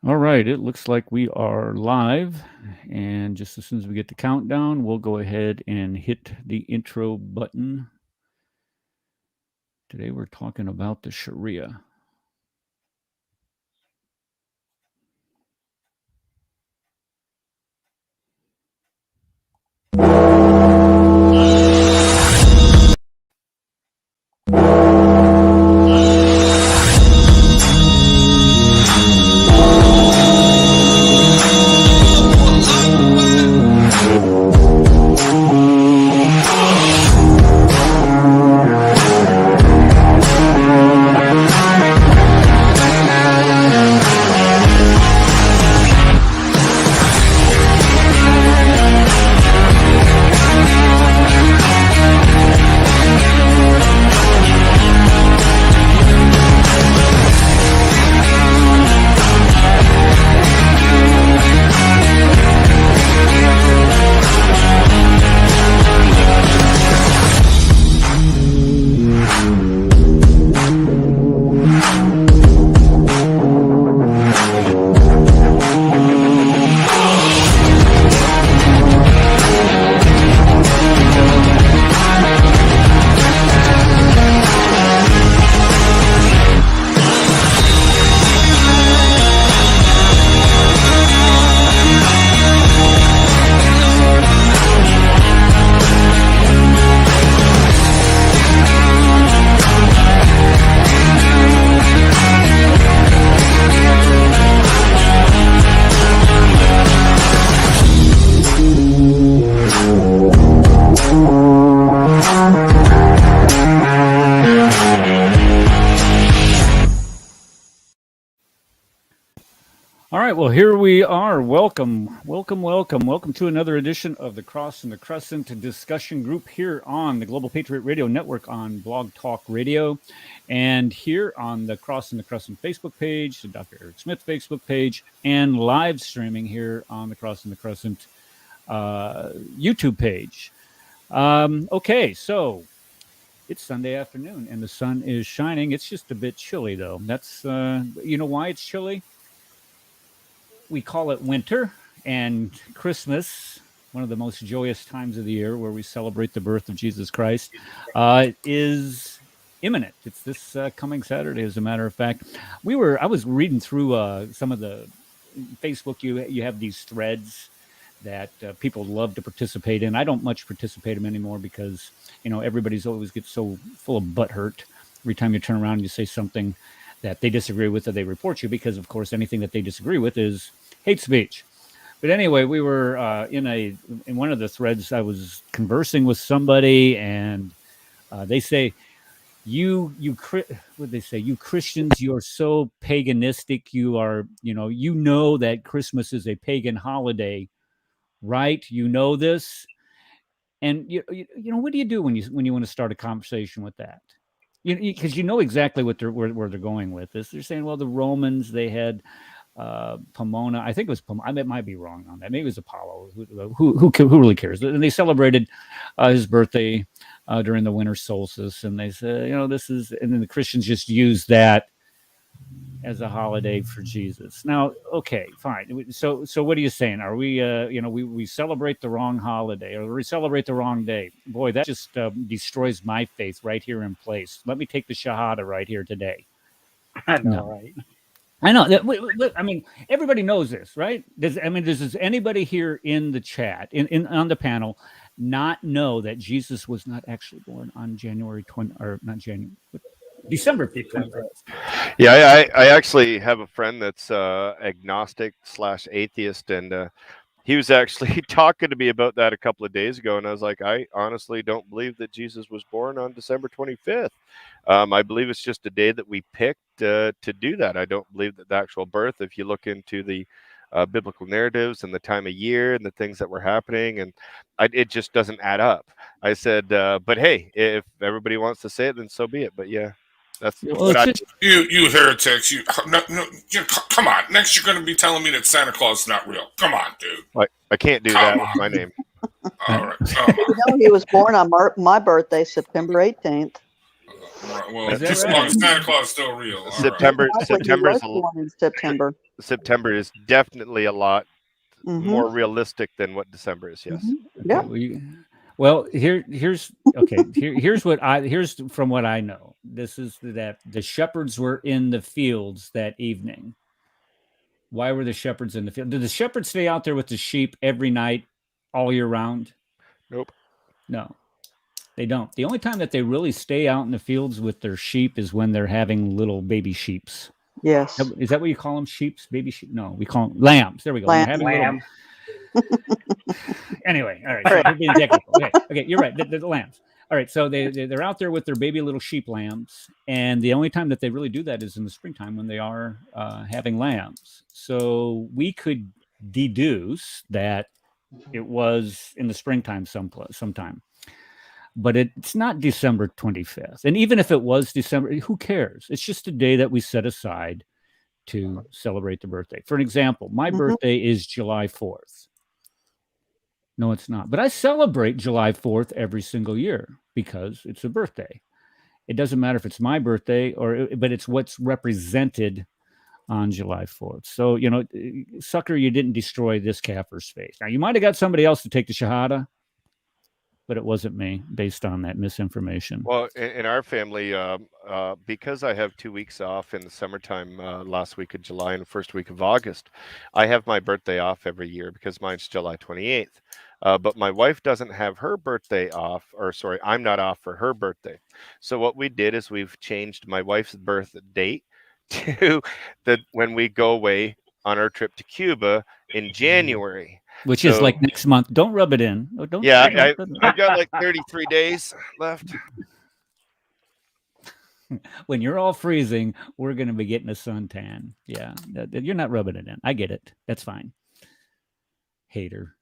All right, it looks like we are live. And just as soon as we get the countdown, we'll go ahead and hit the intro button. Today we're talking about the Sharia. All right, well, here we are. Welcome to another edition of the Cross and the Crescent discussion group here on the Global Patriot Radio Network on Blog Talk Radio, and here on the Cross and the Crescent Facebook page, the Dr. Eric Smith Facebook page, and live streaming here on the Cross and the Crescent YouTube page. Okay, so it's Sunday afternoon and the sun is shining. It's just a bit chilly, though. That's you know why it's chilly? We call it winter, and Christmas, one of the most joyous times of the year where we celebrate the birth of Jesus Christ, is imminent. It's this coming Saturday, as a matter of fact. I was reading through some of the Facebook. You have these threads that people love to participate in. I don't much participate in them anymore because everybody's always gets so full of butt hurt every time you turn around and you say something that they disagree with, or they report you, because of course anything that they disagree with is hate speech. But anyway, we were in one of the threads. I was conversing with somebody, and they say, what they say, you Christians, you're so paganistic. You are, that Christmas is a pagan holiday, right? You know this. And what do you do when you want to start a conversation with that? Because you know exactly what where they're going with this. They're saying, well, the Romans, they had Pomona. I think it was Pomona. I might be wrong on that. Maybe it was Apollo. Who really cares? And they celebrated his birthday during the winter solstice, and they said, this is, and then the Christians just use that as a holiday for Jesus. Now, okay, fine. So what are you saying? Are we, we celebrate the wrong holiday, or we celebrate the wrong day? Boy, that just destroys my faith right here in place. Let me take the Shahada right here today. I know, right? I know. I mean, everybody knows this, right? Does anybody here in the chat, on the panel, not know that Jesus was not actually born on January 20, or not January, December 21st? Yeah, I actually have a friend that's agnostic/atheist, and he was actually talking to me about that a couple of days ago, and I was like, I honestly don't believe that Jesus was born on December 25th. I believe it's just a day that we picked to do that. I don't believe that the actual birth, if you look into the biblical narratives and the time of year and the things that were happening, and it just doesn't add up. I said, but hey, if everybody wants to say it, then so be it. But yeah. That's you heretics. No, come on. Next, you're going to be telling me that Santa Claus is not real. Come on, dude. I can't do that with my name. All right. He was born on my birthday, September 18th. Right, well, Is that as long right? as Santa Claus is still real. All right. September. Exactly. He was born in September. September is definitely a lot Mm-hmm. more realistic than what December is. Yes. Mm-hmm. Okay, Yeah. well, here's here's from what I know. This is that the shepherds were in the fields that evening. Why were the shepherds in the field? Did the shepherds stay out there with the sheep every night, all year round? Nope. No, they don't. The only time that they really stay out in the fields with their sheep is when they're having little baby sheeps. Yes. Is that what you call them? Sheeps, baby sheep? No, we call them lambs. There we go. When they're having Lamb. Anyway, all right. All So right. we're being technical. Okay, you're right. The lambs. All right, so they're out there with their baby little sheep lambs, and the only time that they really do that is in the springtime when they are having lambs. So we could deduce that it was in the springtime sometime, but it's not December 25th. And even if it was December, who cares? It's just a day that we set aside to celebrate the birthday. For an example, my Mhm. birthday is July 4th. No, it's not. But I celebrate July 4th every single year because it's a birthday. It doesn't matter if it's my birthday but it's what's represented on July 4th. So, sucker, you didn't destroy this kafir's face. Now, you might have got somebody else to take the Shahada, but it wasn't me based on that misinformation. Well, in our family, because I have 2 weeks off in the summertime, last week of July and the first week of August, I have my birthday off every year because mine's July 28th. But my wife doesn't have her birthday off, or sorry, I'm not off for her birthday. So what we did is we've changed my wife's birth date to when we go away on our trip to Cuba in January. Which is So- like next month. Don't rub it in. Oh, don't. Yeah, don't- I've got like 33 days left. when you're all freezing, we're going to be getting a suntan. Yeah, you're not rubbing it in. I get it. That's fine. Hater.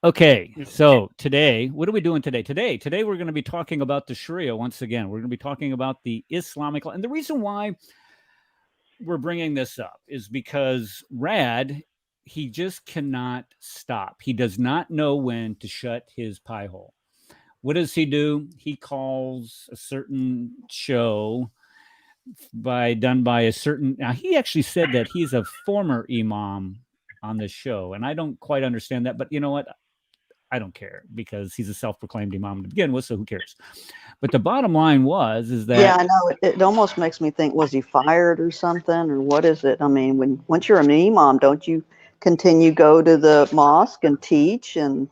Okay, so today, what are we doing today? Today we're going to be talking about the Sharia once again. We're going to be talking about the Islamic law. And the reason why we're bringing this up is because Rad, he just cannot stop. He does not know when to shut his pie hole. What does he do? He calls a certain show done by a certain. Now, he actually said that he's a former imam on this show, and I don't quite understand that. But you know what? I don't care because he's a self-proclaimed imam to begin with, so who cares? But the bottom line is that Yeah, I know. It almost makes me think, was he fired or something, or what is it? I mean, once you're an imam, don't you continue go to the mosque and teach and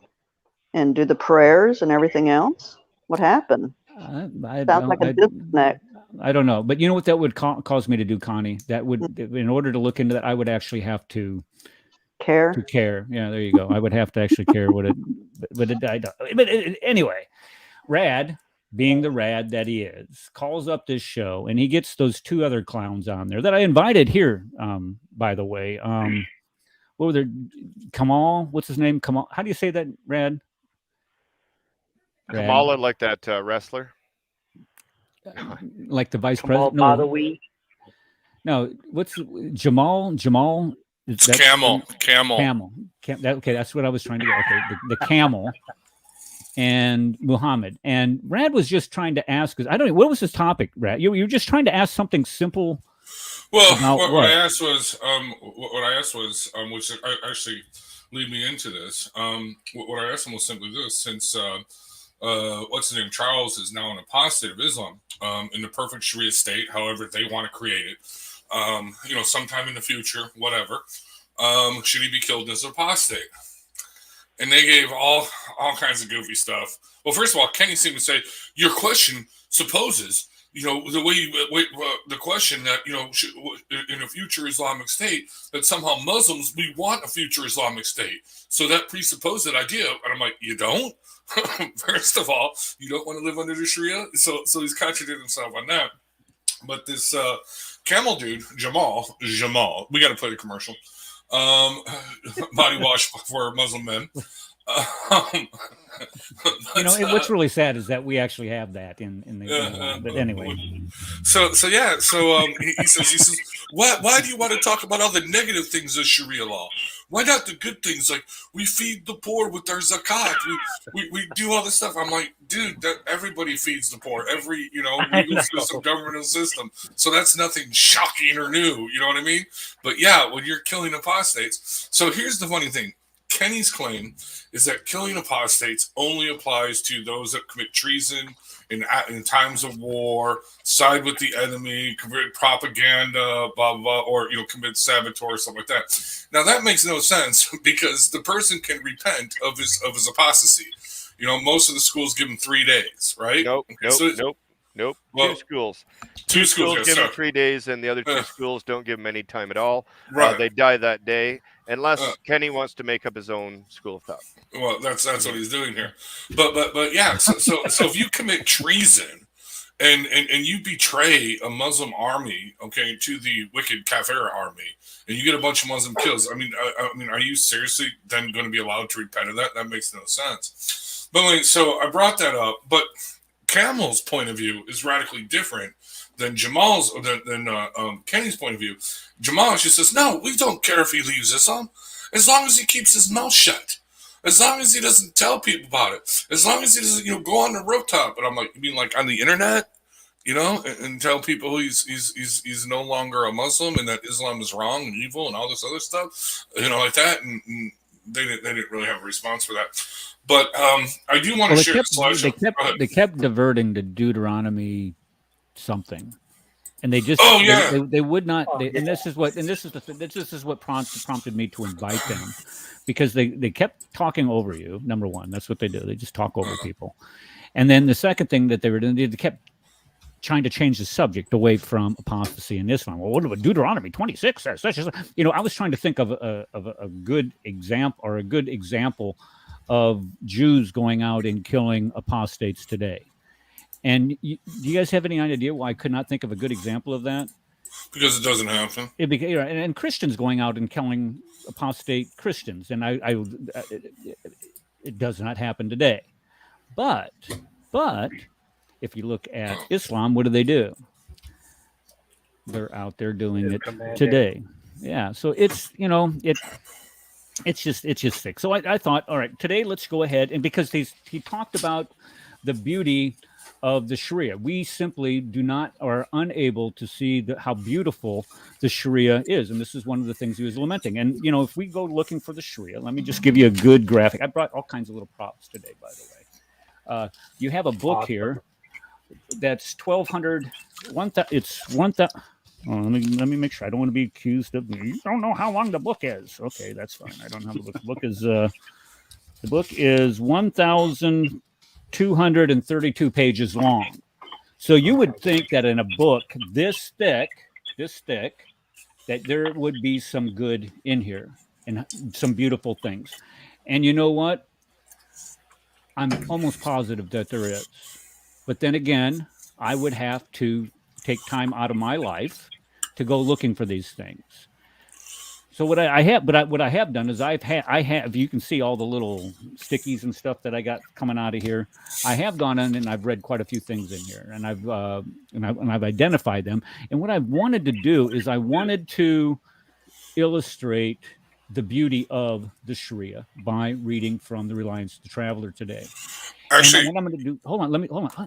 do the prayers and everything else? What happened? I Sounds like a disconnect. I don't know, but you know what that would cause me to do, Connie? That would, in order to look into that, I would actually have to Care. care. Yeah, there you go. I would have to actually care what it, but I don't. But anyway, Rad, being the Rad that he is, calls up this show, and he gets those two other clowns on there that I invited here. By the way, what were their Kamal? What's his name? Kamal. How do you say that, Rad? Kamala, like that wrestler. Like the vice Kamal president? Badawi. No, what's Jamal? It's Camel. Okay, that's what I was trying to get. Okay, the camel and Muhammad. And Rad was just trying to ask, because I don't know, what was his topic, Rad? You were just trying to ask something simple. Well, what I asked was, which actually lead me into this. What I asked him was simply this: since what's his name, Charles, is now an apostate of Islam, in the perfect Sharia state, however they want to create it, sometime in the future, whatever, should he be killed as an apostate? And they gave all kinds of goofy stuff. Well, first of all, Kenny seemed to say, your question supposes, the way the question that, in a future Islamic state, that somehow Muslims, we want a future Islamic state. So that presupposes that idea. And I'm like, you don't? First of all, you don't want to live under the Sharia? So he's contradicted himself on that. But this camel dude, Jamal, we got to play the commercial. Body wash for Muslim men. What's really sad is that we actually have that in the but anyway. So he says, why do you want to talk about all the negative things of Sharia law? Why not the good things? Like, we feed the poor with our zakat. We do all this stuff. I'm like, dude, that everybody feeds the poor. Every, legal system, governmental system. So that's nothing shocking or new. You know what I mean? But yeah, when you're killing apostates. So here's the funny thing. Kenny's claim is that killing apostates only applies to those that commit treason in times of war, side with the enemy, commit propaganda, blah, blah, or, commit saboteur or something like that. Now, that makes no sense because the person can repent of his apostasy. Most of the schools give him 3 days, right? Nope. Well, two schools give him 3 days, and the other 2 schools don't give him any time at all. Right. They die that day, unless Kenny wants to make up his own school of thought. Well, that's what he's doing here. But yeah. So if you commit treason and you betray a Muslim army, okay, to the wicked Kafir army, and you get a bunch of Muslim kills, I mean, are you seriously then going to be allowed to repent of that? That makes no sense. But anyway, so I brought that up, but Camel's point of view is radically different than Jamal's, than Kenny's point of view. Jamal just says, no, we don't care if he leaves Islam, as long as he keeps his mouth shut, as long as he doesn't tell people about it, as long as he doesn't, go on the rooftop. And I'm like, you mean like on the internet, and tell people he's no longer a Muslim and that Islam is wrong and evil and all this other stuff, like that. And they didn't really have a response for that. But I do want to share a slideshow. They kept diverting to Deuteronomy something, and they just they would not. And this is what prompted me to invite them, because they kept talking over you. Number one, that's what they do. They just talk over people. And then the second thing that they were doing, they kept trying to change the subject away from apostasy and Islam. Well, what about Deuteronomy 26 says? I was trying to think of a good example of Jews going out and killing apostates today. And do you guys have any idea why I could not think of a good example of that? Because it doesn't happen. And Christians going out and killing apostate Christians, and it does not happen today. But if you look at Islam, what do? They're out there doing it today. Yeah, so it's just sick. So I thought, all right, today let's go ahead, and because he talked about the beauty of the Sharia, we simply are unable to see how beautiful the Sharia is, and this is one of the things he was lamenting. And if we go looking for the Sharia, let me just give you a good graphic. I brought all kinds of little props today, by the way. You have a book here that's 1,200. It's 1,000. Oh, let me make sure. I don't want to be accused of. You don't know how long the book is. Okay, that's fine. I don't have the book. The book is 1,232 pages long. So you would think that in a book this thick, that there would be some good in here and some beautiful things. And you know what? I'm almost positive that there is. But then again, I would have to take time out of my life to go looking for these things. So what I have done is I have, you can see all the little stickies and stuff that I got coming out of here. I have gone in and I've read quite a few things in here, and I've identified them. And what I wanted to do is I wanted to illustrate the beauty of the Sharia by reading from the Reliance to Traveler today. Actually, and what I'm going to do, hold on.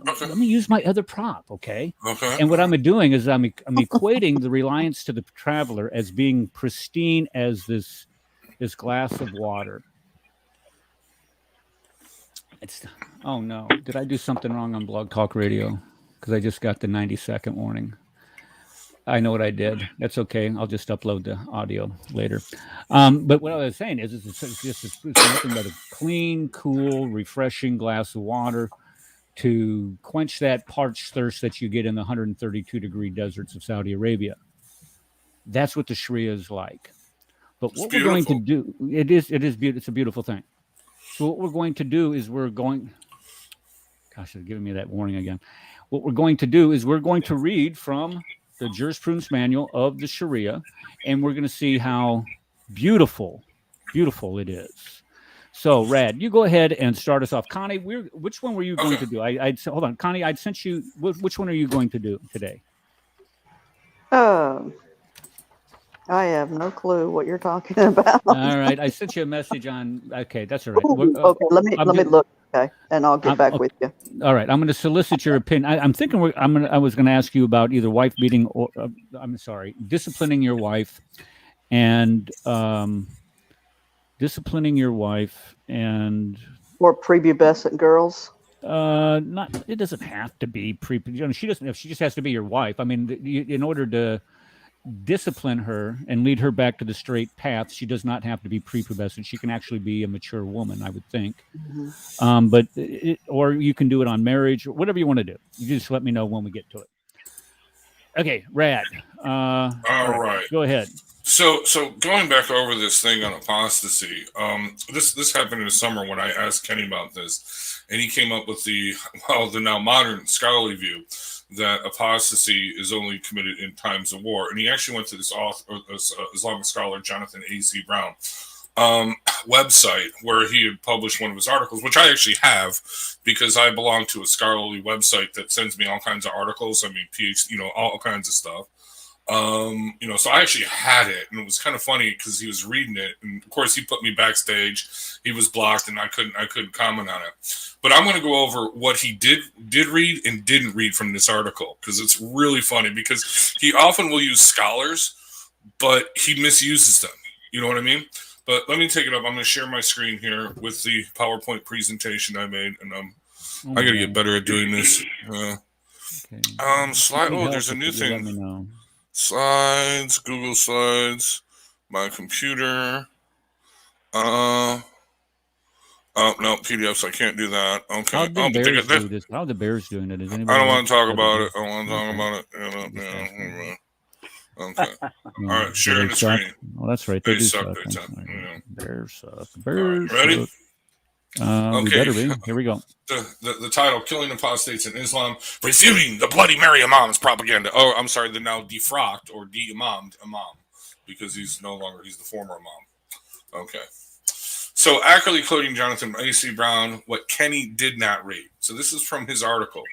Okay. Let me use my other prop, okay? Okay. And what I'm doing is I'm equating the Reliance to the Traveler as being pristine as this glass of water. Oh no, did I do something wrong on Blog Talk Radio? Because I just got the 90-second warning. I know what I did. That's okay. I'll just upload the audio later. But what I was saying is it's nothing but a clean, cool, refreshing glass of water to quench that parched thirst that you get in the 132-degree deserts of Saudi Arabia. That's what the Sharia is like. But what we're going to do, it is beautiful. It's a beautiful thing. So what we're going to do is gosh, they're giving me that warning again. What we're going to do is we're going to read from the jurisprudence manual of the Sharia, and we're going to see how beautiful it is. So, Rad, you go ahead and start us off. Connie, which one were you going to do? Hold on, Connie. I'd sent you. Which one are you going to do today? I have no clue what you're talking about. All right, I sent you a message on. Okay, that's all right. Okay, let me look. Okay, and I'll get back with you. All right, I'm going to solicit your opinion. I'm thinking I was going to ask you about either wife beating or I'm sorry, disciplining your wife, and disciplining your wife and or prepubescent girls. Not. It doesn't have to be pre. She doesn't. She just has to be your wife. I mean, in order to discipline her and lead her back to the straight path, she does not have to be prepubescent. She can actually be a mature woman, I would think. Mm-hmm. But or you can do it on marriage or whatever you want to do. You just let me know when we get to it. Okay, Rad. All right. Go ahead. So going back over this thing on apostasy, this happened in the summer when I asked Kenny about this, and he came up with the now modern scholarly view that apostasy is only committed in times of war. And he actually went to this Islamic scholar, Jonathan A.C. Brown, website where he had published one of his articles, which I actually have because I belong to a scholarly website that sends me all kinds of articles. I mean, PhD, all kinds of stuff. So I actually had it, and it was kind of funny because he was reading it, and of course he put me backstage. He was blocked, and I couldn't comment on it. But I'm going to go over what he did read and didn't read from this article because it's really funny because he often will use scholars, but he misuses them. You know what I mean? But let me take it up. I'm going to share my screen here with the PowerPoint presentation I made, and I got to get better at doing this. Slide. Oh, there's a new thing. Let me know. Slides, Google Slides, my computer. Oh no, PDFs. I can't do that. Okay. How the Bears do this? How the Bears doing it? Is anybody? I don't want to talk about it. I don't want to talk about it. Okay. All right. Sharing the screen. Well, that's right. They do suck. Bears suck. Bears. Ready? Okay. We better be. Here we go. The title: Killing Apostates in Islam, refuting the Bloody Mary Imam's propaganda. Oh, I'm sorry. The now defrocked or de-imamed Imam because he's the former Imam. Okay. So accurately quoting Jonathan A.C. Brown, what Kenny did not read. So this is from his article.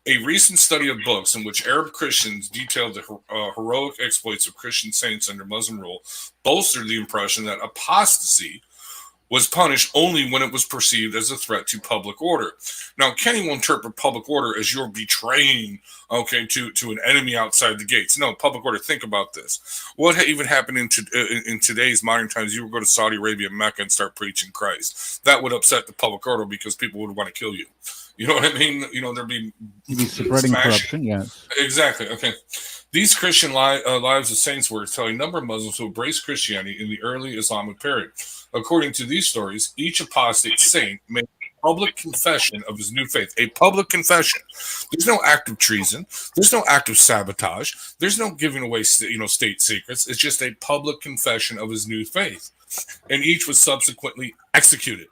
A recent study of books in which Arab Christians detailed the heroic exploits of Christian saints under Muslim rule bolstered the impression that apostasy was punished only when it was perceived as a threat to public order. Now, Kenny will interpret public order as you're betraying, to an enemy outside the gates. No, public order, think about this. What even happened in today's modern times, you would go to Saudi Arabia, Mecca, and start preaching Christ. That would upset the public order because people would want to kill you. You know what I mean? There'd be spreading corruption, yes. Exactly, okay. These Christian lives of saints were telling a number of Muslims who embraced Christianity in the early Islamic period. According to these stories, each apostate saint made a public confession of his new faith. A public confession. There's no act of treason. There's no act of sabotage. There's no giving away, state secrets. It's just a public confession of his new faith. And each was subsequently executed.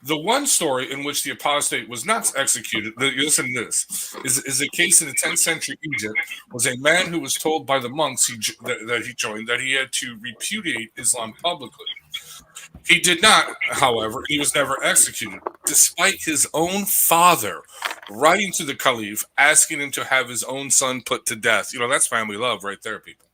The one story in which the apostate was not executed, listen to this, is a case in the 10th century Egypt, was a man who was told by the monks that he joined that he had to repudiate Islam publicly. He did not, however, he was never executed, despite his own father writing to the caliph, asking him to have his own son put to death. That's family love right there, people.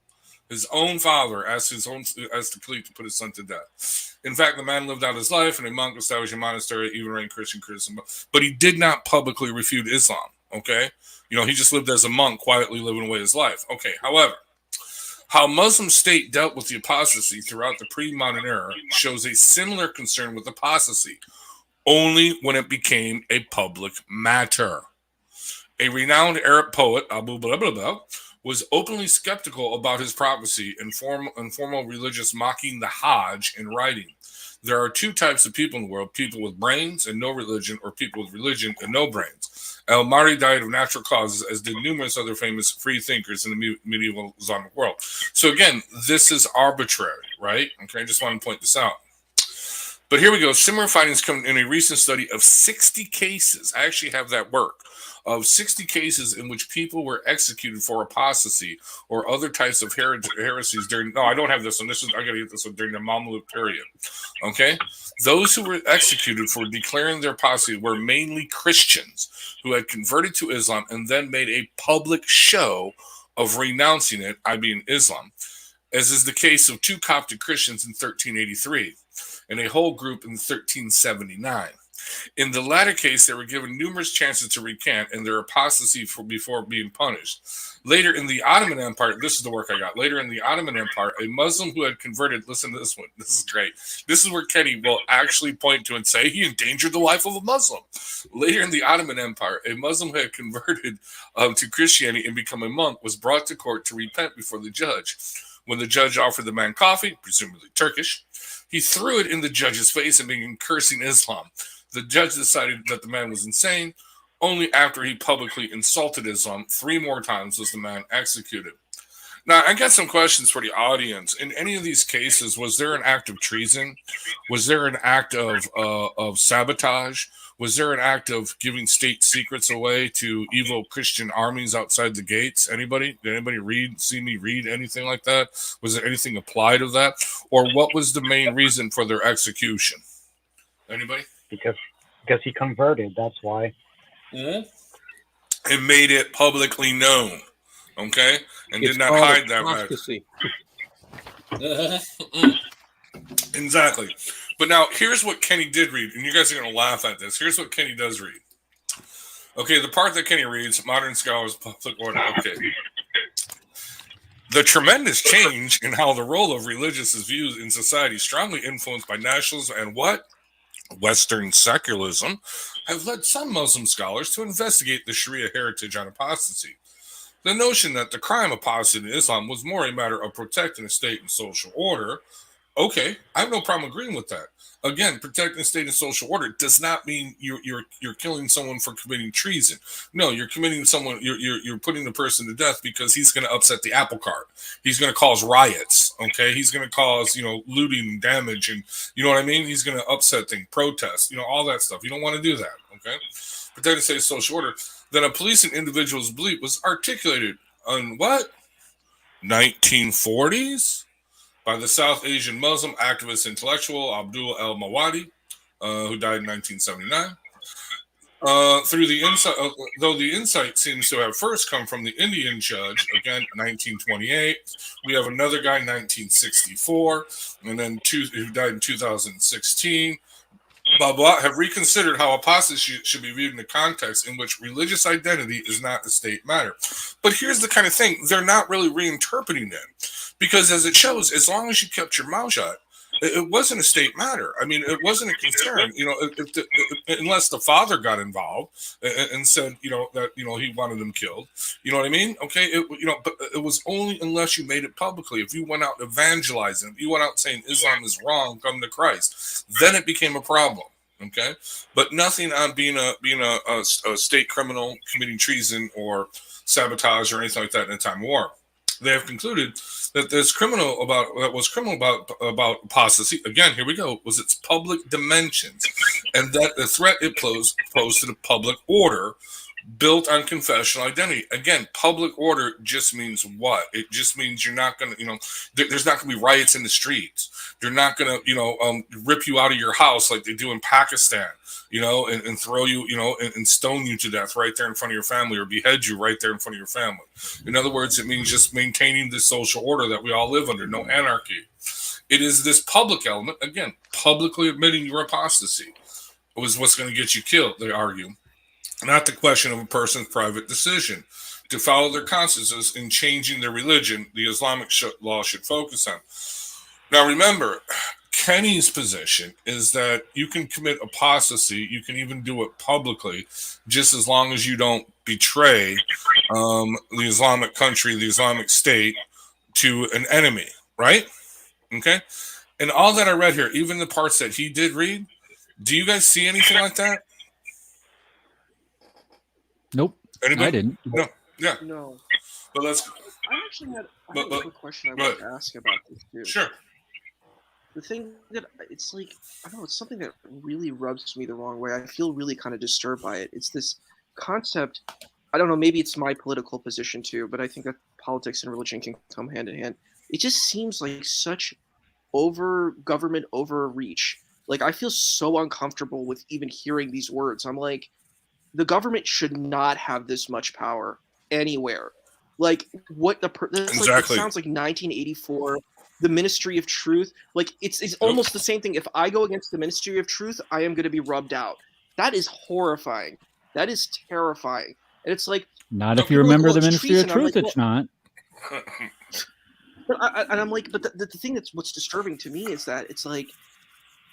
His own father asked the caliph to put his son to death. In fact, the man lived out his life, and a monk established a monastery, even reigned Christian criticism. But he did not publicly refute Islam, okay? He just lived as a monk, quietly living away his life. Okay, however, how Muslim state dealt with the apostasy throughout the pre-modern era shows a similar concern with apostasy, only when it became a public matter. A renowned Arab poet, Abu blah, blah, blah, was openly skeptical about his prophecy and formal religious mocking the Hajj in writing. There are two types of people in the world, people with brains and no religion, or people with religion and no brains. Al-Mari died of natural causes, as did numerous other famous free thinkers in the medieval Islamic world. So again, this is arbitrary, right? Okay, I just want to point this out. But here we go. Similar findings come in a recent study of 60 cases. I actually have that work. Of 60 cases in which people were executed for apostasy or other types of heresies during. No, I don't have this one. I got to get this one during the Mamluk period. Okay, those who were executed for declaring their apostasy were mainly Christians who had converted to Islam and then made a public show of renouncing it. I mean Islam. as is the case of 2 Coptic Christians in 1383 and a whole group in 1379. In the latter case, they were given numerous chances to recant and their apostasy before being punished. Later in the Ottoman Empire, this is the work I got. Later in the Ottoman Empire, a Muslim who had converted, listen to this one, this is great. This is where Kenny will actually point to and say he endangered the life of a Muslim. Later in the Ottoman Empire, a Muslim who had converted to Christianity and become a monk was brought to court to repent before the judge. When the judge offered the man coffee, presumably Turkish, he threw it in the judge's face and began cursing Islam. The judge decided that the man was insane. Only after he publicly insulted Islam 3 more times was the man executed. Now, I got some questions for the audience. In any of these cases, was there an act of treason? Was there an act of sabotage? Was there an act of giving state secrets away to evil Christian armies outside the gates? Anybody? Did anybody see me read anything like that? Was there anything applied of that? Or what was the main reason for their execution? Anybody? Because he converted, that's why. Mm-hmm. And made it publicly known, okay? And It's did not called hide that matter. apostasy. Exactly. But now, here's what Kenny did read, and you guys are going to laugh at this. Here's what Kenny does read. Okay, the part that Kenny reads, Modern Scholars Public Order. Okay. The tremendous change in how the role of religious is viewed in society, strongly influenced by nationalism and what? Western secularism, have led some Muslim scholars to investigate the Sharia heritage on apostasy. The notion that the crime of apostasy in Islam was more a matter of protecting the state and social order. Okay, I have no problem agreeing with that. Again, protecting the state and social order does not mean you're killing someone for committing treason. No, you're committing someone. You're putting the person to death because he's going to upset the apple cart. He's going to cause riots. Okay, he's going to cause looting and damage, and you know what I mean. He's going to upset things, protests, all that stuff. You don't want to do that. Okay, protecting the state and social order. Then a police and individual's belief was articulated on what 1940s. By the South Asian Muslim activist intellectual Abdul El-Mawadi, who died in 1979. Through the insight, though the insight seems to have first come from the Indian judge, again, 1928. We have another guy, 1964, and then who died in 2016. Blah, blah, have reconsidered how apostasy should be viewed in the context in which religious identity is not a state matter. But here's the kind of thing, they're not really reinterpreting it. Because as it shows, as long as you kept your mouth shut, it wasn't a state matter. I mean, it wasn't a concern, unless the father got involved and said, that, he wanted them killed. You know what I mean? Okay. But it was only unless you made it publicly. If you went out evangelizing, if you went out saying Islam is wrong, come to Christ, then it became a problem. Okay. But nothing on being a state criminal, committing treason or sabotage or anything like that in a time of war. They have concluded that was criminal about apostasy. Again, here we go. Was its public dimensions, and that the threat it posed to the public order, built on confessional identity. Again, public order just means what? It just means you're not going to, there's not going to be riots in the streets. They're not going to, rip you out of your house like they do in Pakistan, and throw you, and stone you to death right there in front of your family, or behead you right there in front of your family. In other words, it means just maintaining the social order that we all live under, no anarchy. It is this public element, again, publicly admitting your apostasy was what's going to get you killed, they argue. Not the question of a person's private decision to follow their consciences in changing their religion, the Islamic law should focus on. Now, remember, Kenny's position is that you can commit apostasy, you can even do it publicly, just as long as you don't betray the Islamic country, the Islamic state, to an enemy, right? Okay? And all that I read here, even the parts that he did read, do you guys see anything like that? Nope. Anybody? I didn't. No. Yeah. No. But let's. I actually had a quick question I wanted to ask about this too. Sure. The thing that it's like, I don't know, it's something that really rubs me the wrong way. I feel really kind of disturbed by it. It's this concept. I don't know, maybe it's my political position too, but I think that politics and religion can come hand in hand. It just seems like such government overreach. Like, I feel so uncomfortable with even hearing these words. I'm like, the government should not have this much power anywhere. Like what that's Exactly. like, it sounds like 1984, the Ministry of Truth. Like it's almost the same thing. If I go against the Ministry of Truth, I am going to be rubbed out. That is horrifying. That is terrifying. And it's like, Not if you people are like, remember well, the it's Ministry of treason. I'm Truth, like, it's not. and I'm like, but the thing that's what's disturbing to me is that it's like,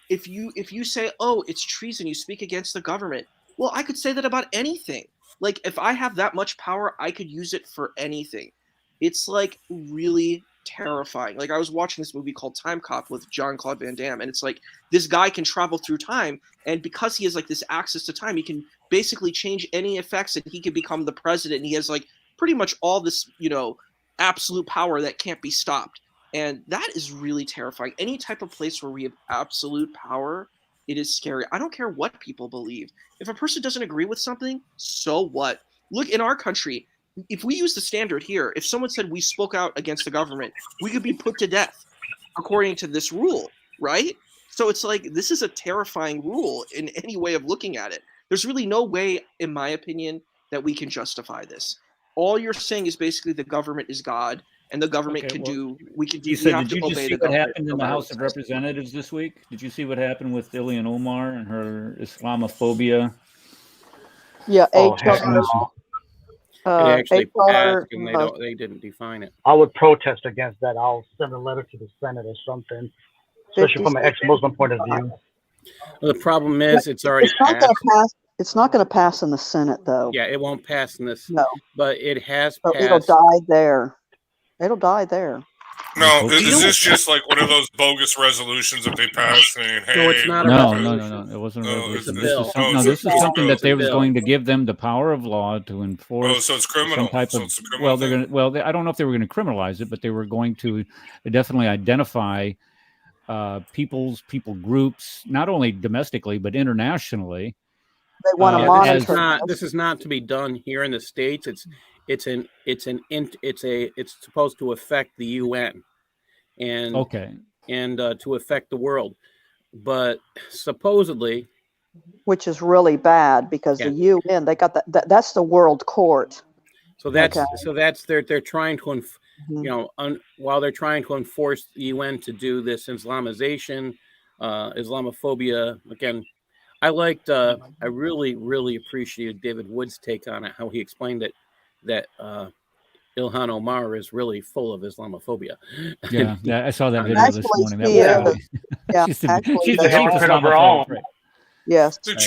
if you say, oh, it's treason, you speak against the government. Well, I could say that about anything. Like, if I have that much power, I could use it for anything. It's like really terrifying. Like, I was watching this movie called Time Cop with Jean-Claude Van Damme, and it's like this guy can travel through time, and because he has like this access to time, he can basically change any effects, and he can become the president. And he has like pretty much all this, absolute power that can't be stopped. And that is really terrifying. Any type of place where we have absolute power, it is scary. I don't care what people believe. If a person doesn't agree with something, so what? Look, in our country, if we use the standard here, if someone said we spoke out against the government, we could be put to death according to this rule, right? So it's like, this is a terrifying rule in any way of looking at it. There's really no way, in my opinion, that we can justify this. All you're saying is basically the government is God, and the government Okay, can well, do. We can do. You We said, have did to you just obey see the what government. happened in no the matter House what of it says. Representatives this week? Did you see what happened with Ilhan Omar and her Islamophobia? Yeah, Oh, HR. heck no. It actually HR. passed, and they didn't define it. I would protest against that. I'll send a letter to the Senate or something, especially from an ex-Muslim point of view. Well, the problem is it's already It's not going passed. to pass. It's not going to pass in the Senate, though. Yeah, it won't pass in this, No. but it has So passed. it'll die there. It'll die there. No, is this just like one of those bogus resolutions that they passed saying, "Hey, No, it's not a No, resolution. it wasn't a Oh, resolution. It's a This bill. is some, Oh, no, it's this is a something bill. that they It's a was bill. going to give them the power of law to enforce. Oh, so it's criminal. Some type So of, it's a criminal well, they're thing. going to, well, I don't know if they were going to criminalize it, but they were going to definitely identify people groups, not only domestically but internationally. They want to Yeah, monitor. this is not to be done here in the States. It's supposed to affect the UN and Okay. and to affect the world, but supposedly, Which is really bad because Yeah. the UN, they got that's the World Court. so that's Okay. so that's they're trying to Mhm. while they're trying to enforce the UN to do this Islamization, Islamophobia again. I really appreciated David Wood's take on it, how he explained it, that Ilhan Omar is really full of Islamophobia. Yeah, I saw that video this Actually, morning. That she was is. funny. Yeah, she's the actually, chief they are kind of her Islamophobe. own. Right. Yes. Dude,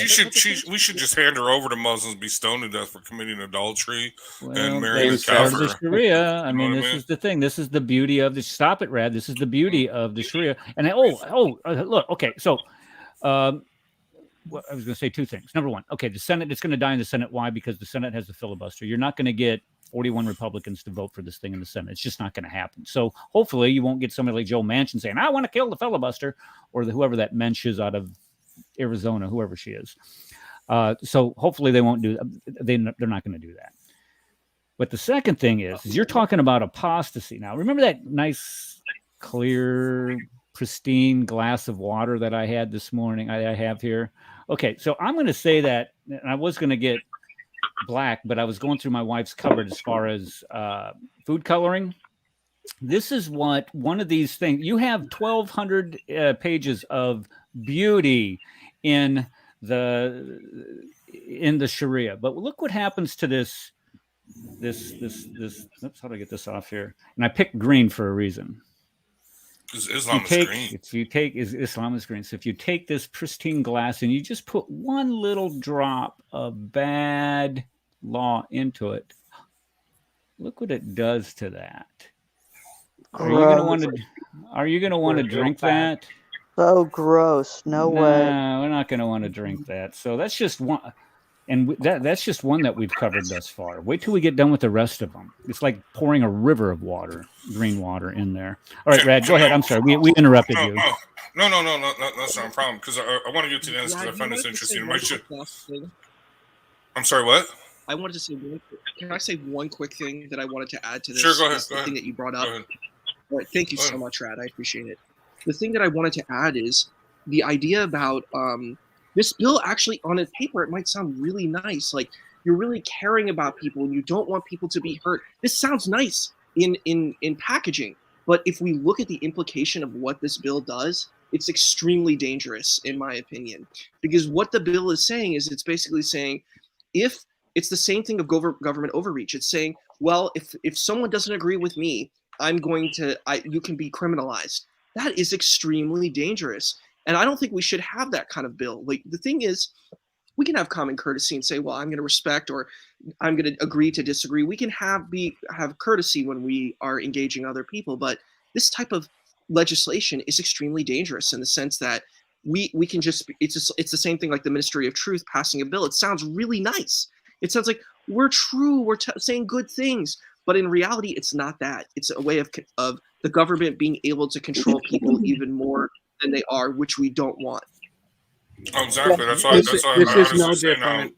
we should just hand her over to Muslims, be stoned to death for committing adultery, Well, and marry that's the part of the kafir. Sharia. I You know mean, what I this mean? is the thing. This is the beauty of the. Stop it, Rad. This is the beauty of the Sharia. And look. Okay, so, well, I was going to say two things. Number one, okay, the Senate. It's going to die in the Senate. Why? Because the Senate has a filibuster. You're not going to get 41 Republicans to vote for this thing in the Senate. It's just not going to happen. So hopefully, you won't get somebody like Joe Manchin saying, "I want to kill the filibuster," or whoever that mensch is out of Arizona, whoever she is. So hopefully they won't do that. They're not going to do that. But the second thing is you're talking about apostasy. Now, remember that nice, clear, pristine glass of water that I had this morning? I have here. Okay, so I'm going to say that, and I was going to get black, but I was going through my wife's cupboard as far as food coloring. This is what one of these things. You have 1,200 pages of beauty in the Sharia, but look what happens to this. Oops, how do I get this off here? And I picked green for a reason. Because Islam is green. Islam is green. So if you take this pristine glass and you just put one little drop of bad law into it, look what it does to that. Are you going to want to drink that? So gross. No way. No, we're not going to want to drink that. So that's just one. And that's just one that we've covered thus far. Wait till we get done with the rest of them. It's like pouring a river of water, green water in there. All right, Rad, go ahead. I'm sorry. We interrupted you. No, that's not a problem. Because I want to get to the end because I find this interesting. I'm sorry, what? I wanted to say, can I say one quick thing that I wanted to add to this? Sure, go ahead. The thing that you brought up. All right, thank you so much, Rad. I appreciate it. The thing that I wanted to add is the idea about this bill. Actually, on its paper, it might sound really nice. Like you're really caring about people and you don't want people to be hurt. This sounds nice in packaging, but if we look at the implication of what this bill does, it's extremely dangerous, in my opinion, because what the bill is saying is it's basically saying, if it's the same thing of government overreach, it's saying, well, if someone doesn't agree with me, you can be criminalized. That is extremely dangerous. And I don't think we should have that kind of bill. Like, the thing is, we can have common courtesy and say, well, I'm going to respect, or I'm going to agree to disagree. We can have courtesy when we are engaging other people. But this type of legislation is extremely dangerous in the sense that we can it's the same thing like the Ministry of Truth passing a bill. It sounds really nice. It sounds like we're true, we're saying good things, but in reality, it's not that. It's a way of the government being able to control people even more than they are, which we don't want. Oh, exactly. That's why. This is no different.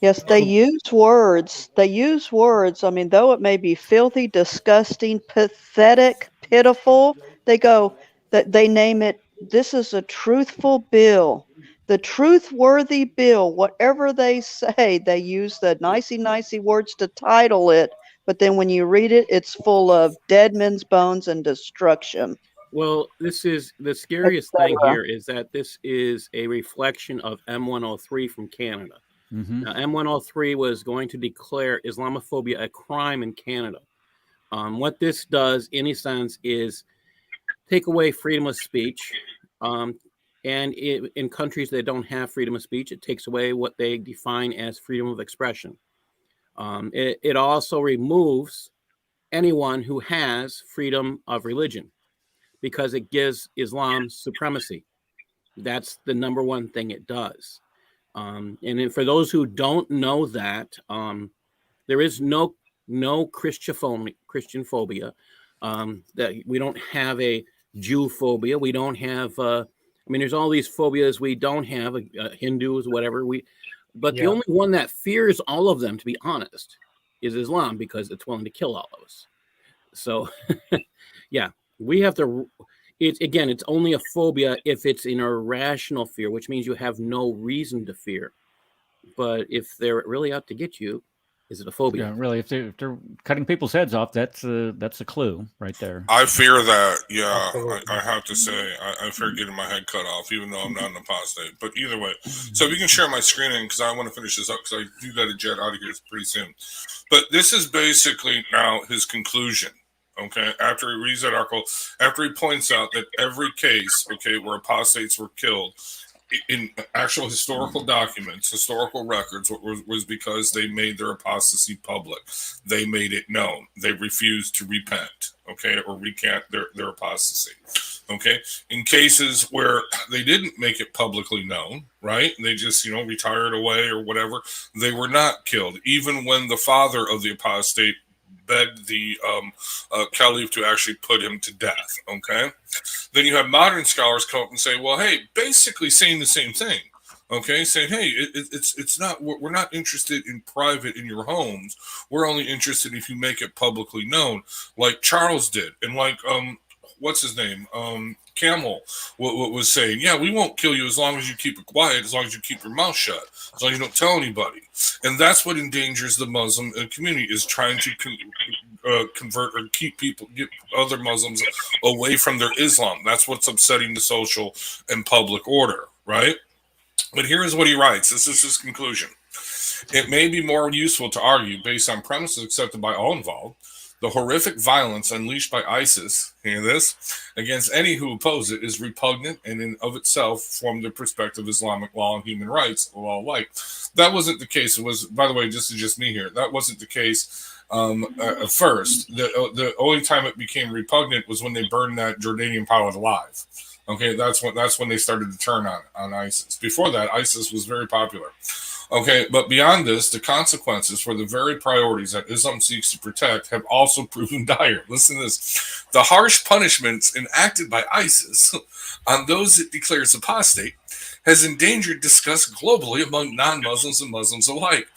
Yes, they use words. They use words. I mean, though it may be filthy, disgusting, pathetic, pitiful, they name it, this is a truthful bill. The truth-worthy bill, whatever they say, they use the nicey words to title it, but then when you read it, it's full of dead men's bones and destruction. Well, this is the scariest thing here is that this is a reflection of M103 from Canada. Mm-hmm. Now, M103 was going to declare Islamophobia a crime in Canada. What this does, in a sense, is take away freedom of speech. And in countries that don't have freedom of speech, it takes away what they define as freedom of expression. It also removes anyone who has freedom of religion, because it gives Islam supremacy. That's the number one thing it does. And for those who don't know that, there is no Christian phobia. That we don't have a Jew phobia. We don't have. There's all these phobias we don't have. Hindus, whatever. But the only one that fears all of them, to be honest, is Islam, because it's willing to kill all of us. So, yeah. We have to. It's only a phobia if it's an irrational fear, which means you have no reason to fear. But if they're really out to get you, is it a phobia? Yeah, really. If they're cutting people's heads off, that's a clue right there. I fear that. Yeah, I have to say, I fear getting my head cut off, even though I'm not an apostate. But either way, so we can share my screen because I want to finish this up because I do got to jet out of here pretty soon. But this is basically now his conclusion. Okay, after he reads that article, after he points out that every case, where apostates were killed in actual historical documents, historical records, was because they made their apostasy public. They made it known. They refused to repent, or recant their apostasy. Okay, in cases where they didn't make it publicly known, right? They just, retired away or whatever, they were not killed, even when the father of the apostate begged the caliph to actually put him to death. Okay, then you have modern scholars come up and say, well, hey, basically saying the same thing. Okay, saying, hey, it's not, we're not interested in private in your homes. We're only interested if you make it publicly known, like Charles did, and like what's his name, Camel was saying, yeah, we won't kill you as long as you keep it quiet, as long as you keep your mouth shut, as long as you don't tell anybody. And that's what endangers the Muslim community, is trying to convert or get other Muslims away from their Islam. That's what's upsetting the social and public order, right? But here is what he writes. This is his conclusion. It may be more useful to argue, based on premises accepted by all involved, the horrific violence unleashed by ISIS, hear this, against any who oppose it is repugnant and in of itself from the perspective of Islamic law and human rights, law alike. That wasn't the case. It was, by the way, just me here. That wasn't the case at first. The only time it became repugnant was when they burned that Jordanian pilot alive. Okay, that's when they started to turn on ISIS. Before that, ISIS was very popular. Okay, but beyond this, the consequences for the very priorities that Islam seeks to protect have also proven dire. Listen to this. The harsh punishments enacted by ISIS on those it declares apostate has endangered disgust globally among non-Muslims and Muslims alike.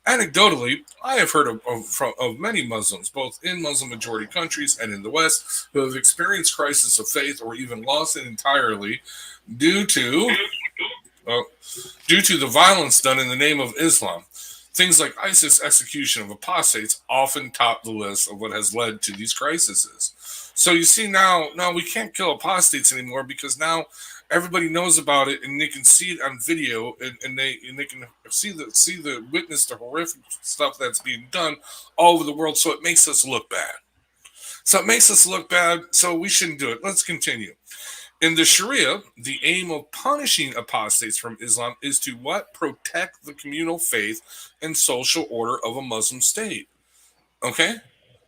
Anecdotally, I have heard of many Muslims, both in Muslim-majority countries and in the West, who have experienced crisis of faith or even lost it entirely due to the violence done in the name of Islam. things like ISIS execution of apostates often top the list of what has led to these crises. So you see now we can't kill apostates anymore because now everybody knows about it and they can see it on video and they can see the witness the horrific stuff that's being done all over the world. So it makes us look bad. So we shouldn't do it. Let's continue. In the Sharia, the aim of punishing apostates from Islam is to what? Protect the communal faith and social order of a Muslim state. Okay?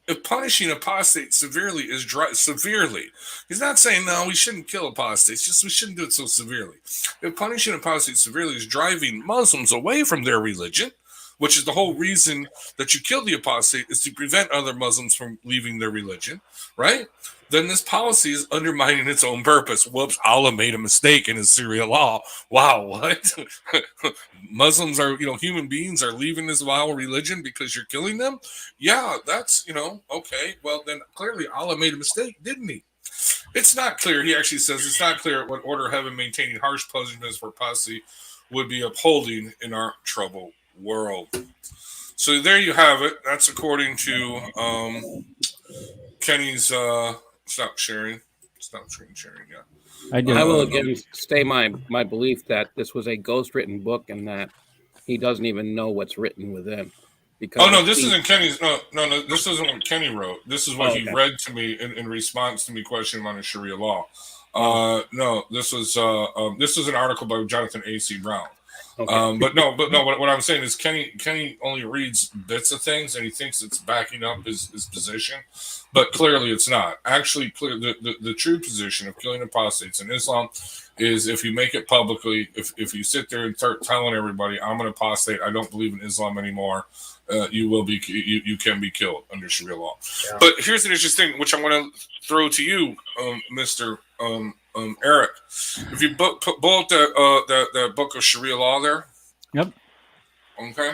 If punishing apostates severely is severely, he's not saying no, we shouldn't kill apostates, just we shouldn't do it so severely. If punishing apostates severely is driving Muslims away from their religion, which is the whole reason that you kill the apostate is to prevent other Muslims from leaving their religion, right? Then this policy is undermining its own purpose. Whoops, Allah made a mistake in his Sharia law. Wow, what? Muslims are, human beings are leaving this vile religion because you're killing them? Yeah, that's, okay. Well, then clearly Allah made a mistake, didn't he? It's not clear. He actually says it's not clear what order of heaven maintaining harsh punishments for apostasy would be upholding in our troubled world. So there you have it. That's according to Kenny's stop sharing. Yeah. I will again stay my belief that this was a ghost-written book and that he doesn't even know what's written within. Because this isn't Kenny's. No. This isn't what Kenny wrote. This is what he read to me in response to me questioning on the Sharia law. No, this was an article by Jonathan A.C. Brown. Okay. But no. What I'm saying is Kenny only reads bits of things and he thinks it's backing up his position, but clearly it's not. Actually, the true position of killing apostates in Islam is if you make it publicly. If you sit there and start telling everybody I'm an apostate, I don't believe in Islam anymore, you will be you can be killed under Sharia law. Yeah. But here's an interesting thing, which I want to throw to you, Mr. Eric. If you pull up that book of Sharia law there. Yep. Okay.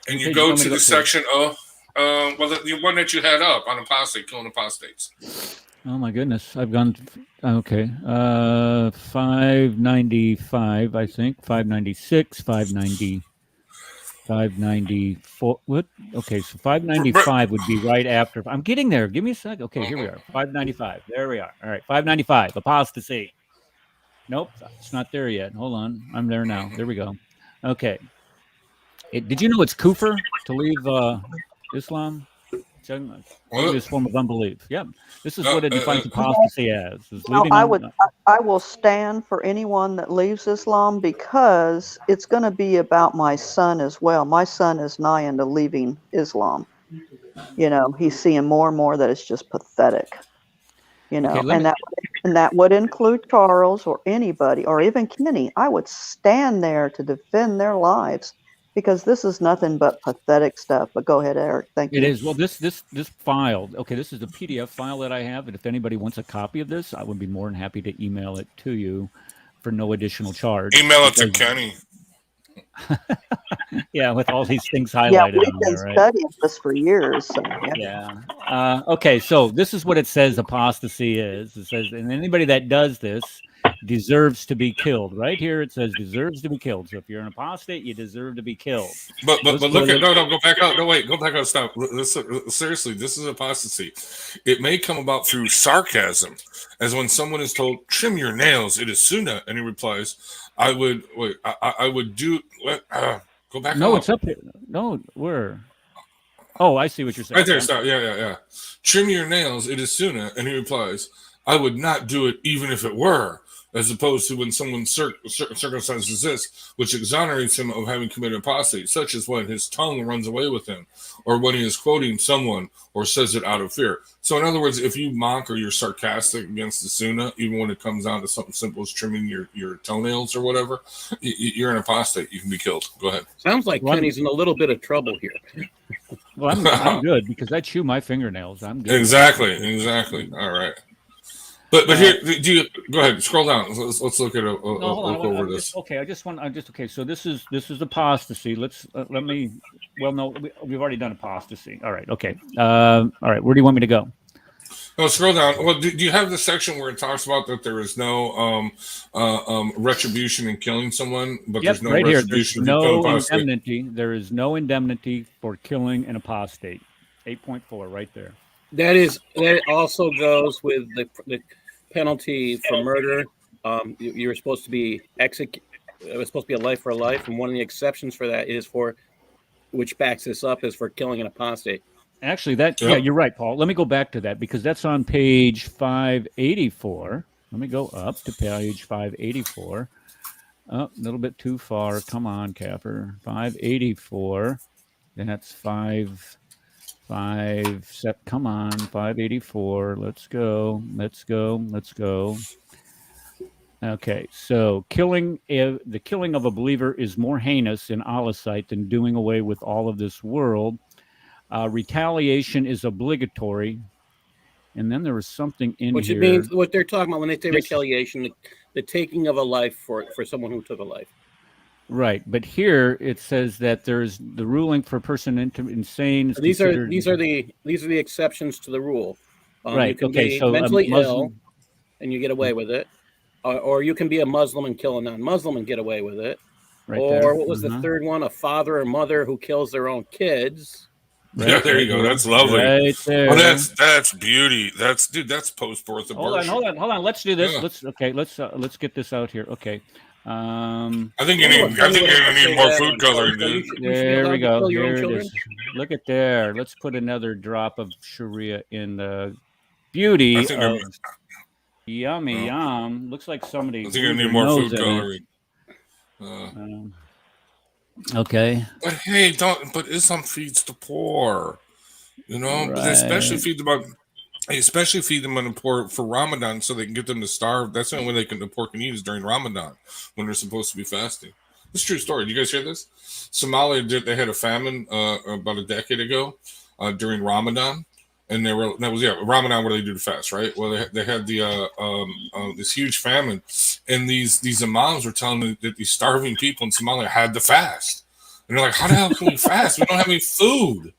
And you go to the section of the one that you had up on apostate, killing apostates. Oh my goodness. I've gone okay. 595, I think. 596, 594. What? Okay, so 595 would be right after. I'm getting there. Give me a sec. Okay, here we are. 595. There we are. All right, 595. Apostasy. Nope, it's not there yet. Hold on. I'm there now. There we go. Okay. Did you know it's kufr to leave Islam? This form of unbelief. Yep. This is what it defines apostasy as. I will stand for anyone that leaves Islam because it's going to be about my son as well. My son is nigh into leaving Islam. He's seeing more and more that it's just pathetic. And that would include Charles or anybody or even Kenny. I would stand there to defend their lives. Because this is nothing but pathetic stuff. But go ahead, Eric. Thank you. It is. Well, this file. Okay, this is the PDF file that I have, and if anybody wants a copy of this, I would be more than happy to email it to you for no additional charge. Email it to Kenny. Yeah, with all these things highlighted. Yeah, we've been studying this for years. So, yeah. Okay, so this is what it says apostasy is. It says, and anybody that does this deserves to be killed. Right here it says deserves to be killed. So if you're an apostate, you deserve to be killed. But look at go back out. No, wait, go back out. Stop. Seriously, this is apostasy. It may come about through sarcasm, as when someone is told, "Trim your nails. It is sunnah," and he replies, "I would wait. I would do what." Go back. No, out. It's up here. No, where? Oh, I see what you're saying. Right there. Stop. Yeah. Trim your nails. It is sunnah, and he replies, "I would not do it even if it were." As opposed to when someone circumstances this, which exonerates him of having committed apostasy, such as when his tongue runs away with him, or when he is quoting someone, or says it out of fear. So, in other words, if you mock or you're sarcastic against the sunnah, even when it comes down to something simple as trimming your toenails or whatever, you're an apostate. You can be killed. Go ahead. Sounds like Kenny's in a little bit of trouble here. Well, I'm good because I chew my fingernails. I'm good. Exactly. All right. But here, go ahead, scroll down. Let's look at look over this. Okay. So this is apostasy. We've already done apostasy. All right. Okay. All right. Where do you want me to go? Oh, scroll down. Well, do you have the section where it talks about that there is no retribution in killing someone, but Yep, there's no right here. There's retribution if you kill no an apostate? indemnity. There is no indemnity for killing an apostate. 8.4, right there. That also goes with the penalty for murder. You were supposed to be it was supposed to be a life for a life, and one of the exceptions for that is for, which backs this up, is for killing an apostate. Actually, yeah, you're right, Paul. Let me go back to that because that's on page 584. Let me go up to page 584. Oh, a little bit too far. Come on, Capper. 584. Then that's 5. Come on, 584. Let's go. Okay, so the killing of a believer is more heinous in Allah's sight than doing away with all of this world. Retaliation is obligatory. And then there was something in Which here. It means what they're talking about when they say retaliation, the taking of a life for someone who took a life. Right, but here it says that there's the ruling for a person insane. Is these are the exceptions to the rule. Right. You can be mentally ill, and you get away with it, or you can be a Muslim and kill a non-Muslim and get away with it. Right or there. What was the third one? A father or mother who kills their own kids. Right, yeah, there you go. That's lovely. Right there. Oh, that's beauty. That's post-birth abortion. Hold on. Let's do this. Yeah. Let's get this out here. Okay. I think you're gonna need more food coloring, dude. There we go. Here it is. Look at there. Let's put another drop of Sharia in the beauty of yummy yum. Looks like somebody. I think you need more food coloring. Okay. But hey, but Islam feeds the poor, you know. Right. But they especially feed them on the poor for Ramadan, so they can get them to starve. That's the only way the poor can eat is during Ramadan when they're supposed to be fasting. This is a true story. Did you guys hear this? Somalia they had a famine about a decade ago during Ramadan, and Ramadan where they do the fast, right? Well, they had this huge famine, and these imams were telling them that these starving people in Somalia had to fast, and they're like, "How the hell can we fast? We don't have any food."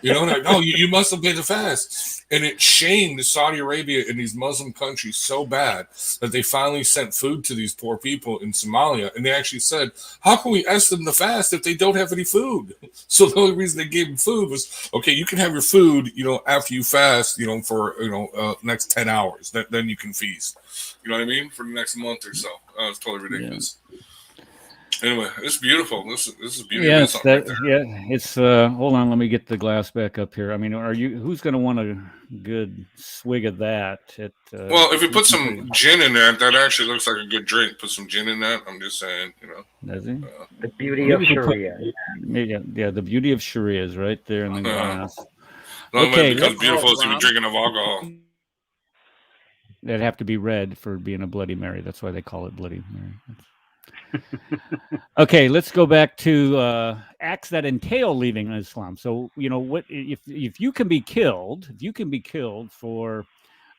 You know, like, no, you must obey the fast. And it shamed Saudi Arabia and these Muslim countries so bad that they finally sent food to these poor people in Somalia. And they actually said, how can we ask them to fast if they don't have any food? So the only reason they gave them food was, okay, you can have your food, you know, after you fast, you know, for, next 10 hours. Then you can feast. You know what I mean? For the next month or so. It's totally ridiculous. Yeah. Anyway, it's beautiful. This is beautiful. Yes, it's hold on, let me get the glass back up here. I mean, who's going to want a good swig of that? Well, if you put some gin in that actually looks like a good drink. Put some gin in that. I'm just saying, you know. Does he? The beauty of Sharia. Yeah, the beauty of Sharia is right there in the glass. Okay, it becomes beautiful as if you're drinking of alcohol. That'd have to be red for being a Bloody Mary. That's why they call it Bloody Mary. Okay, let's go back to acts that entail leaving Islam. So, you know, what if you can be killed, for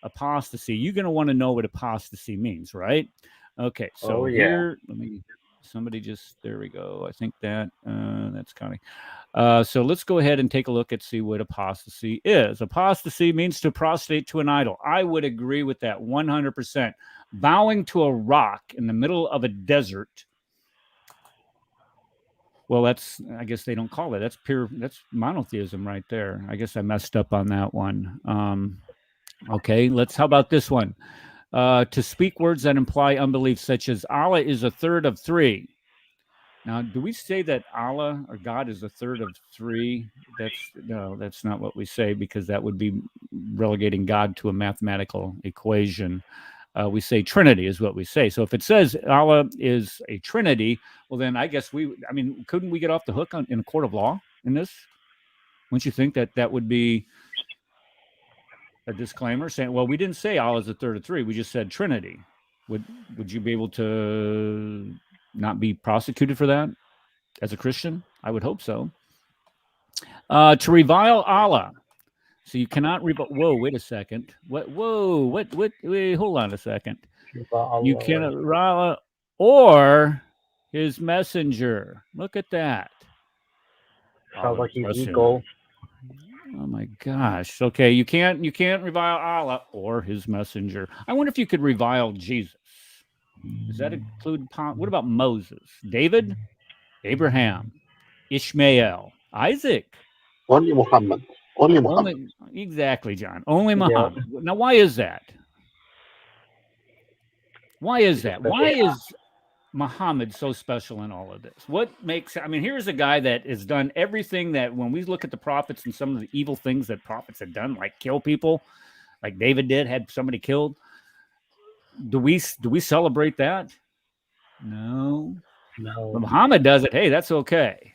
apostasy, you're going to want to know what apostasy means, right? Okay, so here, there we go. I think that's kind of, so let's go ahead and take a look and see what apostasy is. Apostasy means to prostrate to an idol. I would agree with that 100%. Bowing to a rock in the middle of a desert. Well, I guess they don't call it. That's monotheism right there. I guess I messed up on that one. Okay, how about this one? To speak words that imply unbelief, such as Allah is a third of three. Now, do we say that Allah or God is a third of three? That's not what we say, because that would be relegating God to a mathematical equation. We say Trinity is what we say. So if it says Allah is a Trinity, well, then I guess couldn't we get off the hook in a court of law in this? Wouldn't you think that would be a disclaimer saying, well, we didn't say Allah is a third of three. We just said Trinity. Would you be able to not be prosecuted for that as a Christian? I would hope so. To revile Allah. So you cannot whoa, wait a second. Wait, hold on a second. You cannot Allah or his messenger. Look at that. Sounds like he's equal. Oh my gosh. Okay, you can't revile Allah or his messenger. I wonder if you could revile Jesus. Does that include what about Moses, David, Abraham, Ishmael, Isaac? Only Muhammad. Only Muhammad. Exactly, John. Only Muhammad. Yeah. Now, why is that? Why is that? Why is Muhammad so special in all of this? What makes, I mean, here's a guy that has done everything that when we look at the prophets and some of the evil things that prophets had done, like kill people, like David did, had somebody killed. Do we celebrate that? No. When Muhammad does it, hey, that's okay.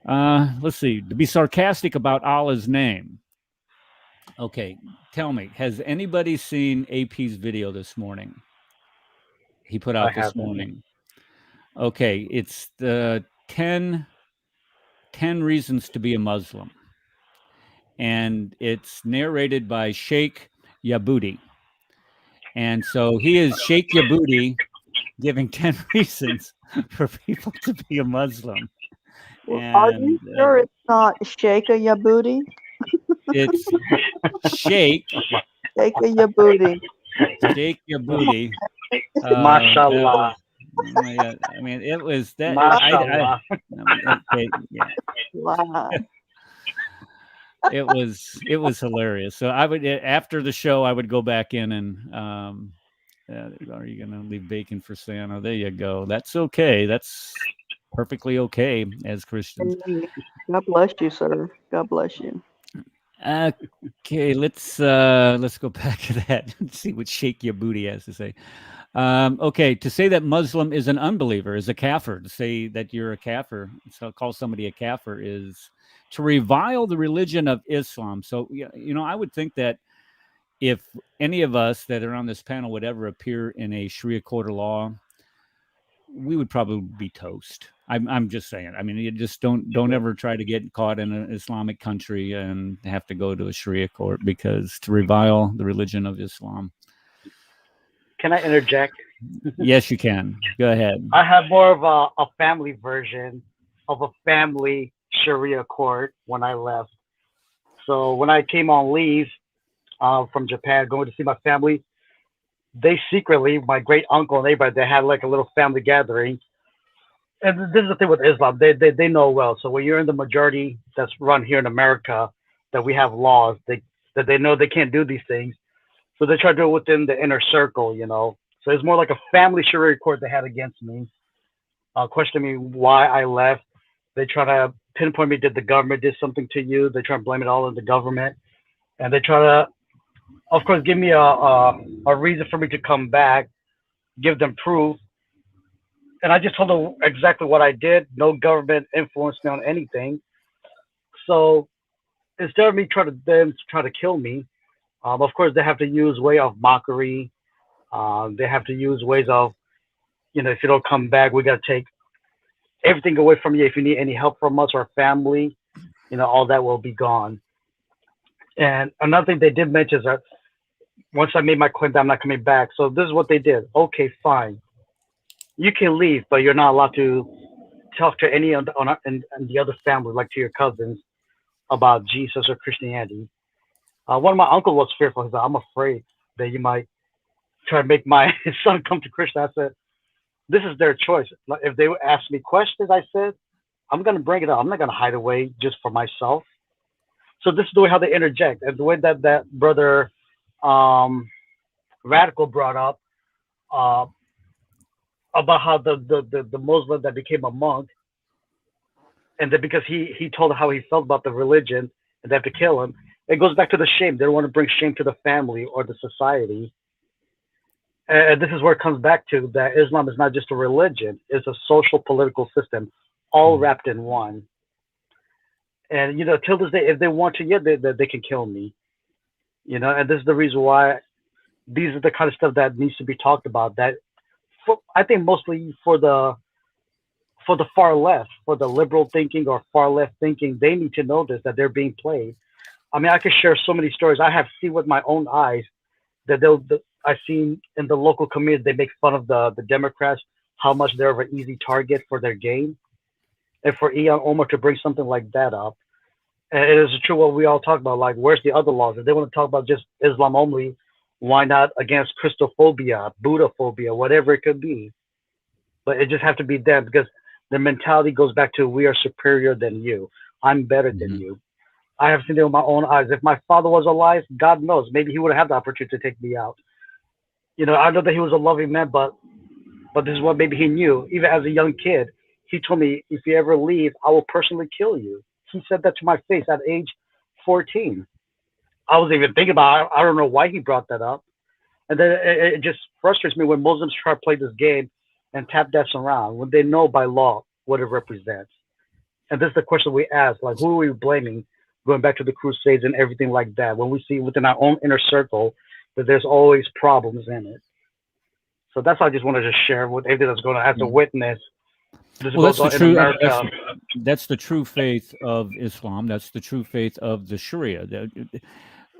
Let's see. To be sarcastic about Allah's name. Okay, tell me, has anybody seen AP's video this morning? He put out this morning. Okay, it's the 10 reasons to be a Muslim. And it's narrated by Sheikh Yabudi. And so he is Sheikh Yabudi giving 10 reasons for people to be a Muslim. And, are you sure it's not Sheikh Yabudi? It's Sheikh Yabudi. Sheikh Yabudi. Mashallah. I mean, it was that. Okay, yeah. Wow. It was hilarious. So I would, after the show, I would go back in and are you going to leave bacon for Santa? There you go. That's okay. That's perfectly okay as Christians. God bless you, sir. God bless you. Okay, let's go back to that and see what Sheikh Yabudi has to say. Okay, to say that Muslim is an unbeliever, is a kafir. To say that you're a kafir, so call somebody a kafir, is to revile the religion of Islam. So, you know, I would think that if any of us that are on this panel would ever appear in a Sharia court of law, we would probably be toast. I'm just saying. I mean, you just don't ever try to get caught in an Islamic country and have to go to a Sharia court, because to revile the religion of Islam. Can I interject? Yes, you can. Go ahead. I have more of a family version of a family Sharia court when I left. So when I came on leave from Japan, going to see my family, they secretly, my great uncle and everybody, they had like a little family gathering. And this is the thing with Islam, they know well. So when you're in the majority that's run here in America, that we have laws that they know they can't do these things. So they try to do it within the inner circle, you know. So it's more like a family Sharia court they had against me, questioning me why I left. They try to pinpoint me, did the government did something to you? They try to blame it all on the government. And they try to, of course, give me a reason for me to come back, give them proof. And I just told them exactly what I did. No government influenced me on anything. So instead of me trying to kill me, of course, they have to use way of mockery. They have to use ways of, you know, if you don't come back, we got to take everything away from you. If you need any help from us or family, you know, all that will be gone. And another thing they did mention is that once I made my claim that I'm not coming back, so this is what they did. Okay, fine. You can leave, but you're not allowed to talk to any of the other family, like to your cousins, about Jesus or Christianity. One of my uncles was fearful. He said, I'm afraid that you might try to make my son come to Christian. I said, this is their choice. If they ask me questions, I said, I'm going to bring it up. I'm not going to hide away just for myself. So this is the way how they interject. And the way that brother Radical brought up about how the Muslim that became a monk, and then because he told how he felt about the religion and they have to kill him, it goes back to the shame. They don't want to bring shame to the family or the society. And this is where it comes back to that Islam is not just a religion, it's a social political system, all wrapped in one. And, you know, till this day, if they want to, yeah, they can kill me. You know, and this is the reason why these are the kind of stuff that needs to be talked about. That I think mostly for the far left, for the liberal thinking or far left thinking, they need to know this, that they're being played. I mean, I could share so many stories. I have seen with my own eyes that I've seen in the local community, they make fun of the Democrats, how much they're an easy target for their game. And for Ilhan Omar to bring something like that up, And it is true what we all talk about. Like, where's the other laws? If they want to talk about just Islam only, why not against Christophobia, Buddhaphobia, whatever it could be? But it just have to be them because the mentality goes back to we are superior than you. I'm better than you. I have seen it with my own eyes. If my father was alive, God knows, maybe he would have had the opportunity to take me out. You know, I know that he was a loving man, but this is what maybe he knew. Even as a young kid, he told me, if you ever leave, I will personally kill you. He said that to my face at age 14. I wasn't even thinking about it. I don't know why he brought that up. And then it just frustrates me when Muslims try to play this game and tap dance around when they know by law what it represents. And this is the question we ask, like, who are we blaming, going back to the Crusades and everything like that, when we see within our own inner circle that there's always problems in it. So that's what I just wanted to share with everything that's going on as a witness. This goes on in America. That's the true faith of Islam. That's the true faith of the Sharia.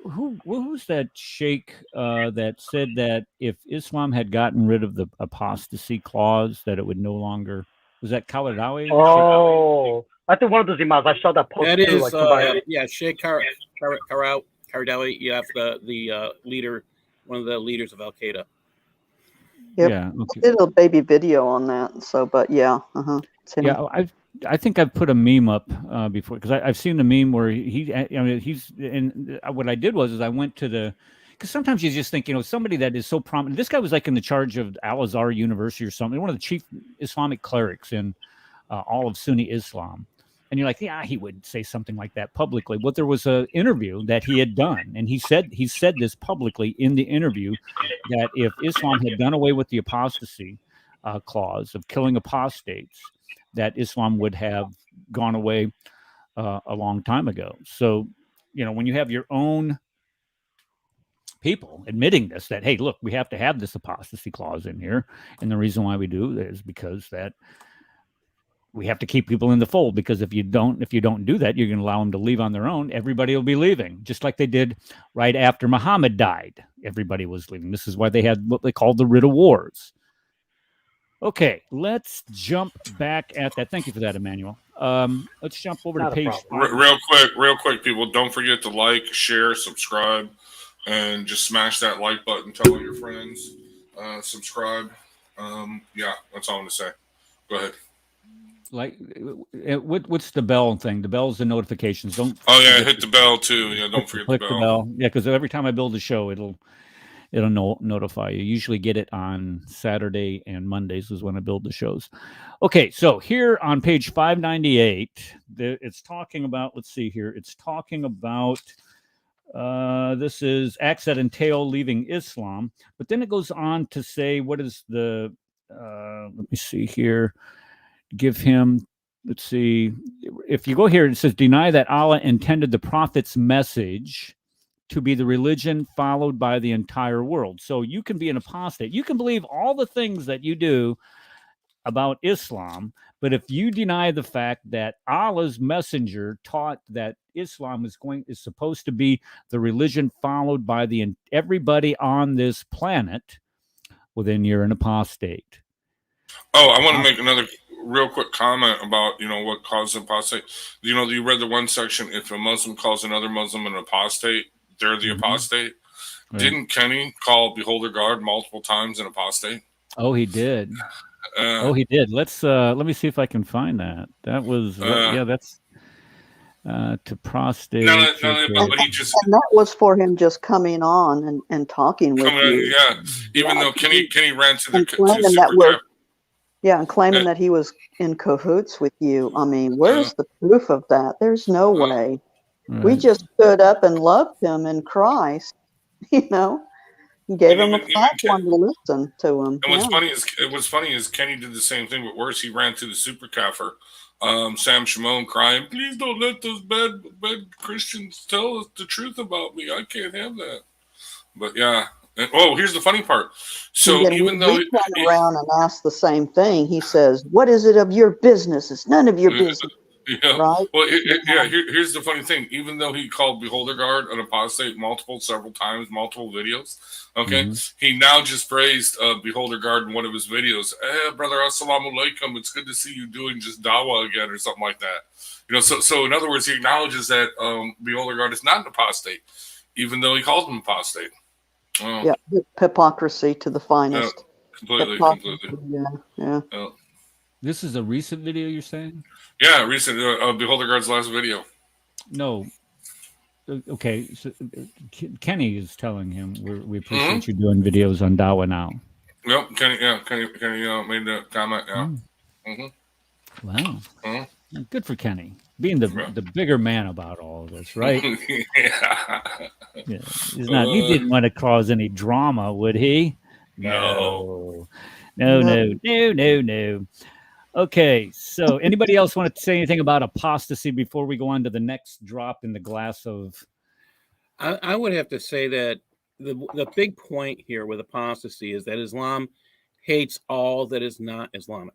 Who's that sheikh that said that if Islam had gotten rid of the apostasy clause, that it would no longer? Was that Khaladawi? Oh, I think one of those imams. I saw that post that too. Is, like somebody. Sheikh Karadawi. You have the leader, one of the leaders of Al Qaeda. Yep. Yeah, okay. I did a baby video on that. So, but yeah, yeah, I think I've put a meme up before because I've seen the meme where he's and what I did was I went to the because sometimes you just think somebody that is so prominent. This guy was like in the charge of Al Azhar University or something, one of the chief Islamic clerics in all of Sunni Islam. And you're like, yeah, he would say something like that publicly. But there was an interview that he had done, and he said this publicly in the interview that if Islam had done away with the apostasy clause of killing apostates, that Islam would have gone away a long time ago. So, when you have your own people admitting this, that, hey, look, we have to have this apostasy clause in here, and the reason why we do is because that we have to keep people in the fold, because if you don't do that, you're going to allow them to leave on their own. Everybody will be leaving, just like they did right after Muhammad died. Everybody was leaving. This is why they had what they called the writ of wars. Okay, let's jump back at that. Thank you for that, Emmanuel. Let's jump over to page 5. Real quick, people. Don't forget to like, share, subscribe, and just smash that like button. Tell all your friends. Subscribe. Yeah, that's all I'm going to say. Go ahead. Like, what's the bell thing? The bell's the notifications. Don't. Oh yeah, hit the bell too. Yeah, don't forget click the bell. Yeah, because every time I build a show, it'll notify you. Usually get it on Saturday and Mondays is when I build the shows. Okay, so here on page 598, it's talking about. Let's see here. It's talking about. This is acts that entail leaving Islam, but then it goes on to say what is the. Let me see here. Give him, let's see, if you go here, it says deny that Allah intended the prophet's message to be the religion followed by the entire world. So you can be an apostate. You can believe all the things that you do about Islam, but if you deny the fact that Allah's messenger taught that Islam is supposed to be the religion followed by everybody on this planet, well, then you're an apostate. Oh, I want to make another real quick comment about what causes apostate. You read the one section, if a Muslim calls another Muslim an apostate, they're the apostate. Right. Didn't Kenny call Beholder God multiple times an apostate? Oh, he did. He did. Let's let me see if I can find that. That was that's to prostate. No, but he just, and that was for him just coming on and talking with you. Yeah, even though Kenny ran to the claiming and claiming that he was in cahoots with you. I mean, where's the proof of that? There's no way. Right. We just stood up and loved him in Christ, Gave him a platform to listen to him. And what's funny is Kenny did the same thing, but worse, he ran to the super kafir, Sam Shimon, crying, "Please don't let those bad Christians tell us the truth about me. I can't have that." But yeah. And, here's the funny part. So even though we turn around and ask the same thing, he says, "What is it of your business? It's none of your business." Yeah. right? Well, here's the funny thing. Even though he called Beholder Guard an apostate several times, multiple videos, okay, he now just praised Beholder Guard in one of his videos. Hey, brother, assalamu alaikum. It's good to see you doing just dawah again, or something like that. So in other words, he acknowledges that Beholder Guard is not an apostate, even though he called him apostate. Yeah, hypocrisy to the finest. Completely. Yeah. This is a recent video, you're saying? Yeah, recent Beholder Guard's last video. No. Okay, so Kenny is telling him we appreciate you doing videos on Dawa now. Yep, Kenny made that comment. Yeah. Wow. Good for Kenny, being the bigger man about all of this, right? Yeah. He's not. He didn't want to cause any drama, would he? No. Okay, so anybody else want to say anything about apostasy before we go on to the next drop in the glass of? I would have to say that the big point here with apostasy is that Islam hates all that is not Islamic.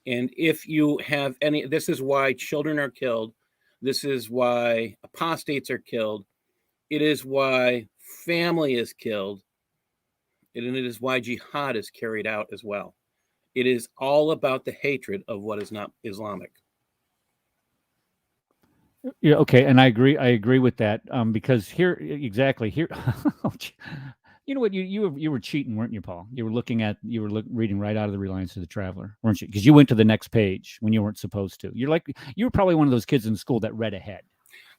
And if you have any, this is why children are killed. This is why apostates are killed. It is why family is killed. And it is why jihad is carried out as well. It is all about the hatred of what is not Islamic. Yeah, okay, and I agree with that. Because here, you know what, you were cheating, weren't you, Paul? You were reading right out of the Reliance of the Traveler, weren't you? Because you went to the next page when you weren't supposed to. You were probably one of those kids in school that read ahead.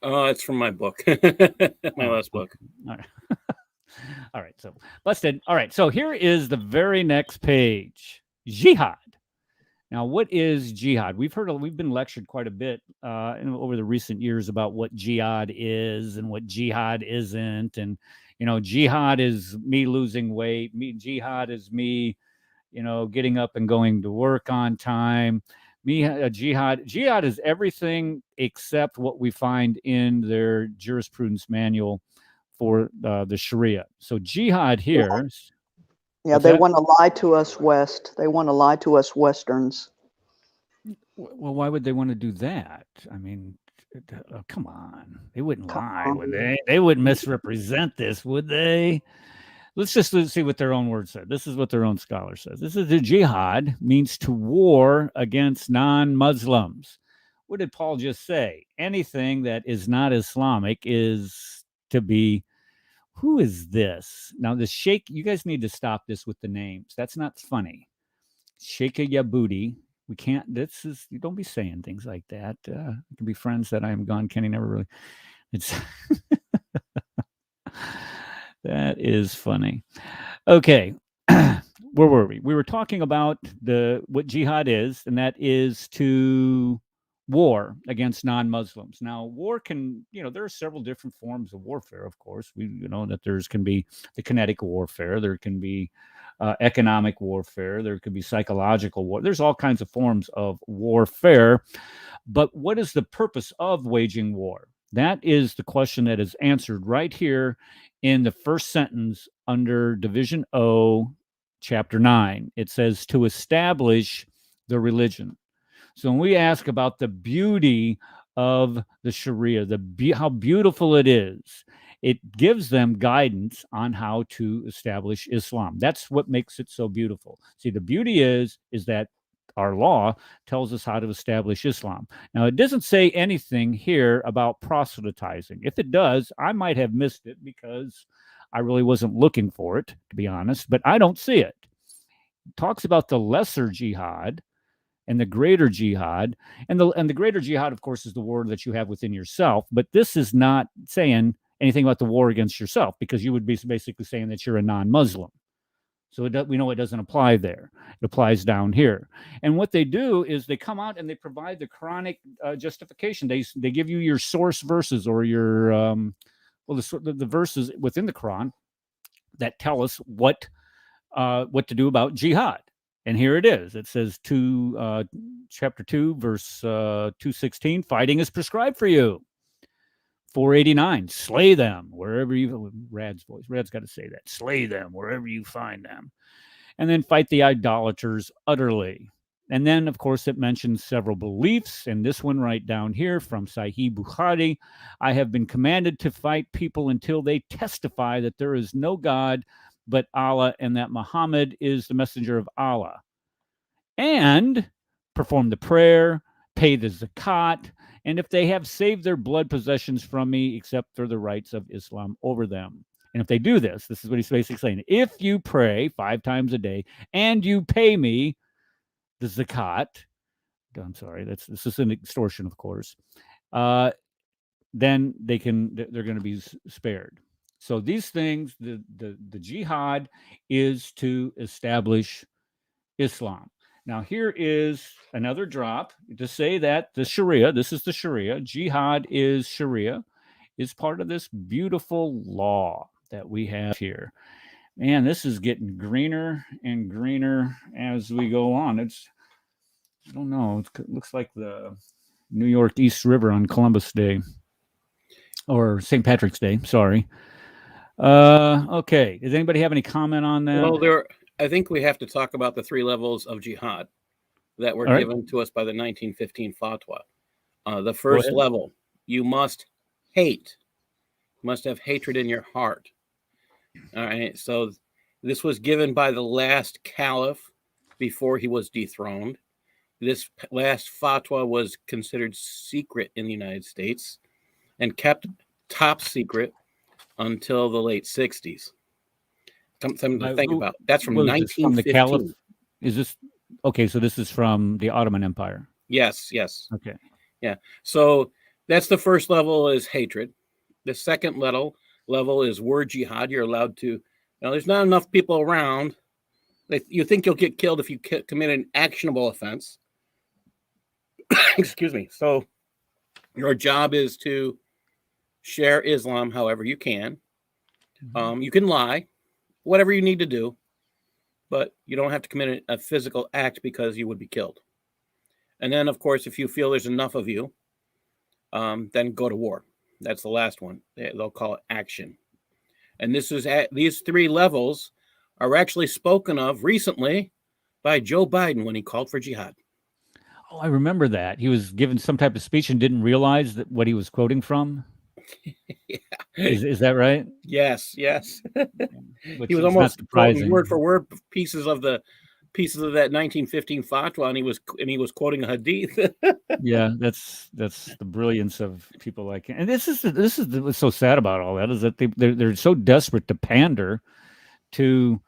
Oh, it's from my book, my last book. All right. All right, so busted. All right, so here is the very next page. Jihad. Now, what is jihad? We've been lectured quite a bit over the recent years about what jihad is and what jihad isn't. And, jihad is me losing weight. Jihad is me, getting up and going to work on time. Jihad is everything except what we find in their jurisprudence manual for the Sharia. So jihad here. Yeah, they want to lie to us West. They want to lie to us Westerns. Well, why would they want to do that? I mean, come on. They wouldn't lie, would they? They wouldn't misrepresent this, would they? Let's see what their own word said. This is what their own scholar says. This is the jihad means to war against non-Muslims. What did Paul just say? Anything that is not Islamic is to be. Who is this? Now, the Sheikh, you guys need to stop this with the names. That's not funny. Sheikh Yabudi. We can't, you don't be saying things like that. It can be friends that I am gone. Kenny never really, that is funny. Okay. Where were we? We were talking about what jihad is, and that is to war against non-Muslims. Now, war can, there are several different forms of warfare, of course. We that can be the kinetic warfare, there can be economic warfare, there could be psychological war. There's all kinds of forms of warfare. But what is the purpose of waging war? That is the question that is answered right here in the first sentence under Division O, Chapter 9. It says to establish the religion. So when we ask about the beauty of the Sharia, how beautiful it is, it gives them guidance on how to establish Islam. That's what makes it so beautiful. See, the beauty is that our law tells us how to establish Islam. Now, it doesn't say anything here about proselytizing. If it does, I might have missed it because I really wasn't looking for it, to be honest, but I don't see it. It talks about the lesser jihad and the greater jihad, and the greater jihad, of course, is the war that you have within yourself. But this is not saying anything about the war against yourself, because you would be basically saying that you're a non-Muslim. So we know it doesn't apply there. It applies down here. And what they do is they come out and they provide the Quranic justification. They give you your source verses or your the verses within the Quran that tell us what to do about jihad. And here it is. It says chapter 2, verse 216, fighting is prescribed for you. 489, slay them wherever you, Rad's voice. Rad's got to say that. Slay them wherever you find them. And then fight the idolaters utterly. And then, of course, it mentions several beliefs. And this one right down here from Sahih Bukhari, I have been commanded to fight people until they testify that there is no God but Allah and that Muhammad is the messenger of Allah. And perform the prayer, pay the zakat, and if they have saved their blood possessions from me, except for the rights of Islam over them. And if they do this, this is what he's basically saying. If you pray 5 times a day and you pay me the zakat, I'm sorry, this is an extortion, of course, then they're going to be spared. So these things, the jihad is to establish Islam. Now, here is another drop to say that the Sharia, this is the Sharia, jihad is Sharia, is part of this beautiful law that we have here. Man, this is getting greener and greener as we go on. I don't know, it looks like the New York East River on Columbus Day or St. Patrick's Day, sorry. Okay, does anybody have any comment on that? Well, I think we have to talk about the 3 levels of jihad that were given to us by the 1915 fatwa. The first level, you must hate. You must have hatred in your heart. All right. So this was given by the last caliph before he was dethroned. This last fatwa was considered secret in the United States and kept top secret until the late 60s. Something to think about. That's from 1915. From the caliph? Is this okay? So this is from the Ottoman Empire. Yes. Okay. Yeah. So that's the first level is hatred. The second level is word jihad. You're allowed to. There's not enough people around. You think you'll get killed if you commit an actionable offense. Excuse me. So your job is to share Islam however you can. You can lie, whatever you need to do, but you don't have to commit a physical act because you would be killed. And then, of course, if you feel there's enough of you, then go to war. That's the last one. They'll call it action. And these 3 levels are actually spoken of recently by Joe Biden when he called for jihad. Oh, I remember that. He was given some type of speech and didn't realize that what he was quoting from. Yeah. Is that right? Yes. He was almost quoting word for word pieces of that 1915 fatwa, and he was quoting a hadith. Yeah, that's the brilliance of people like him. And this is what's so sad about all that is that they're so desperate to pander to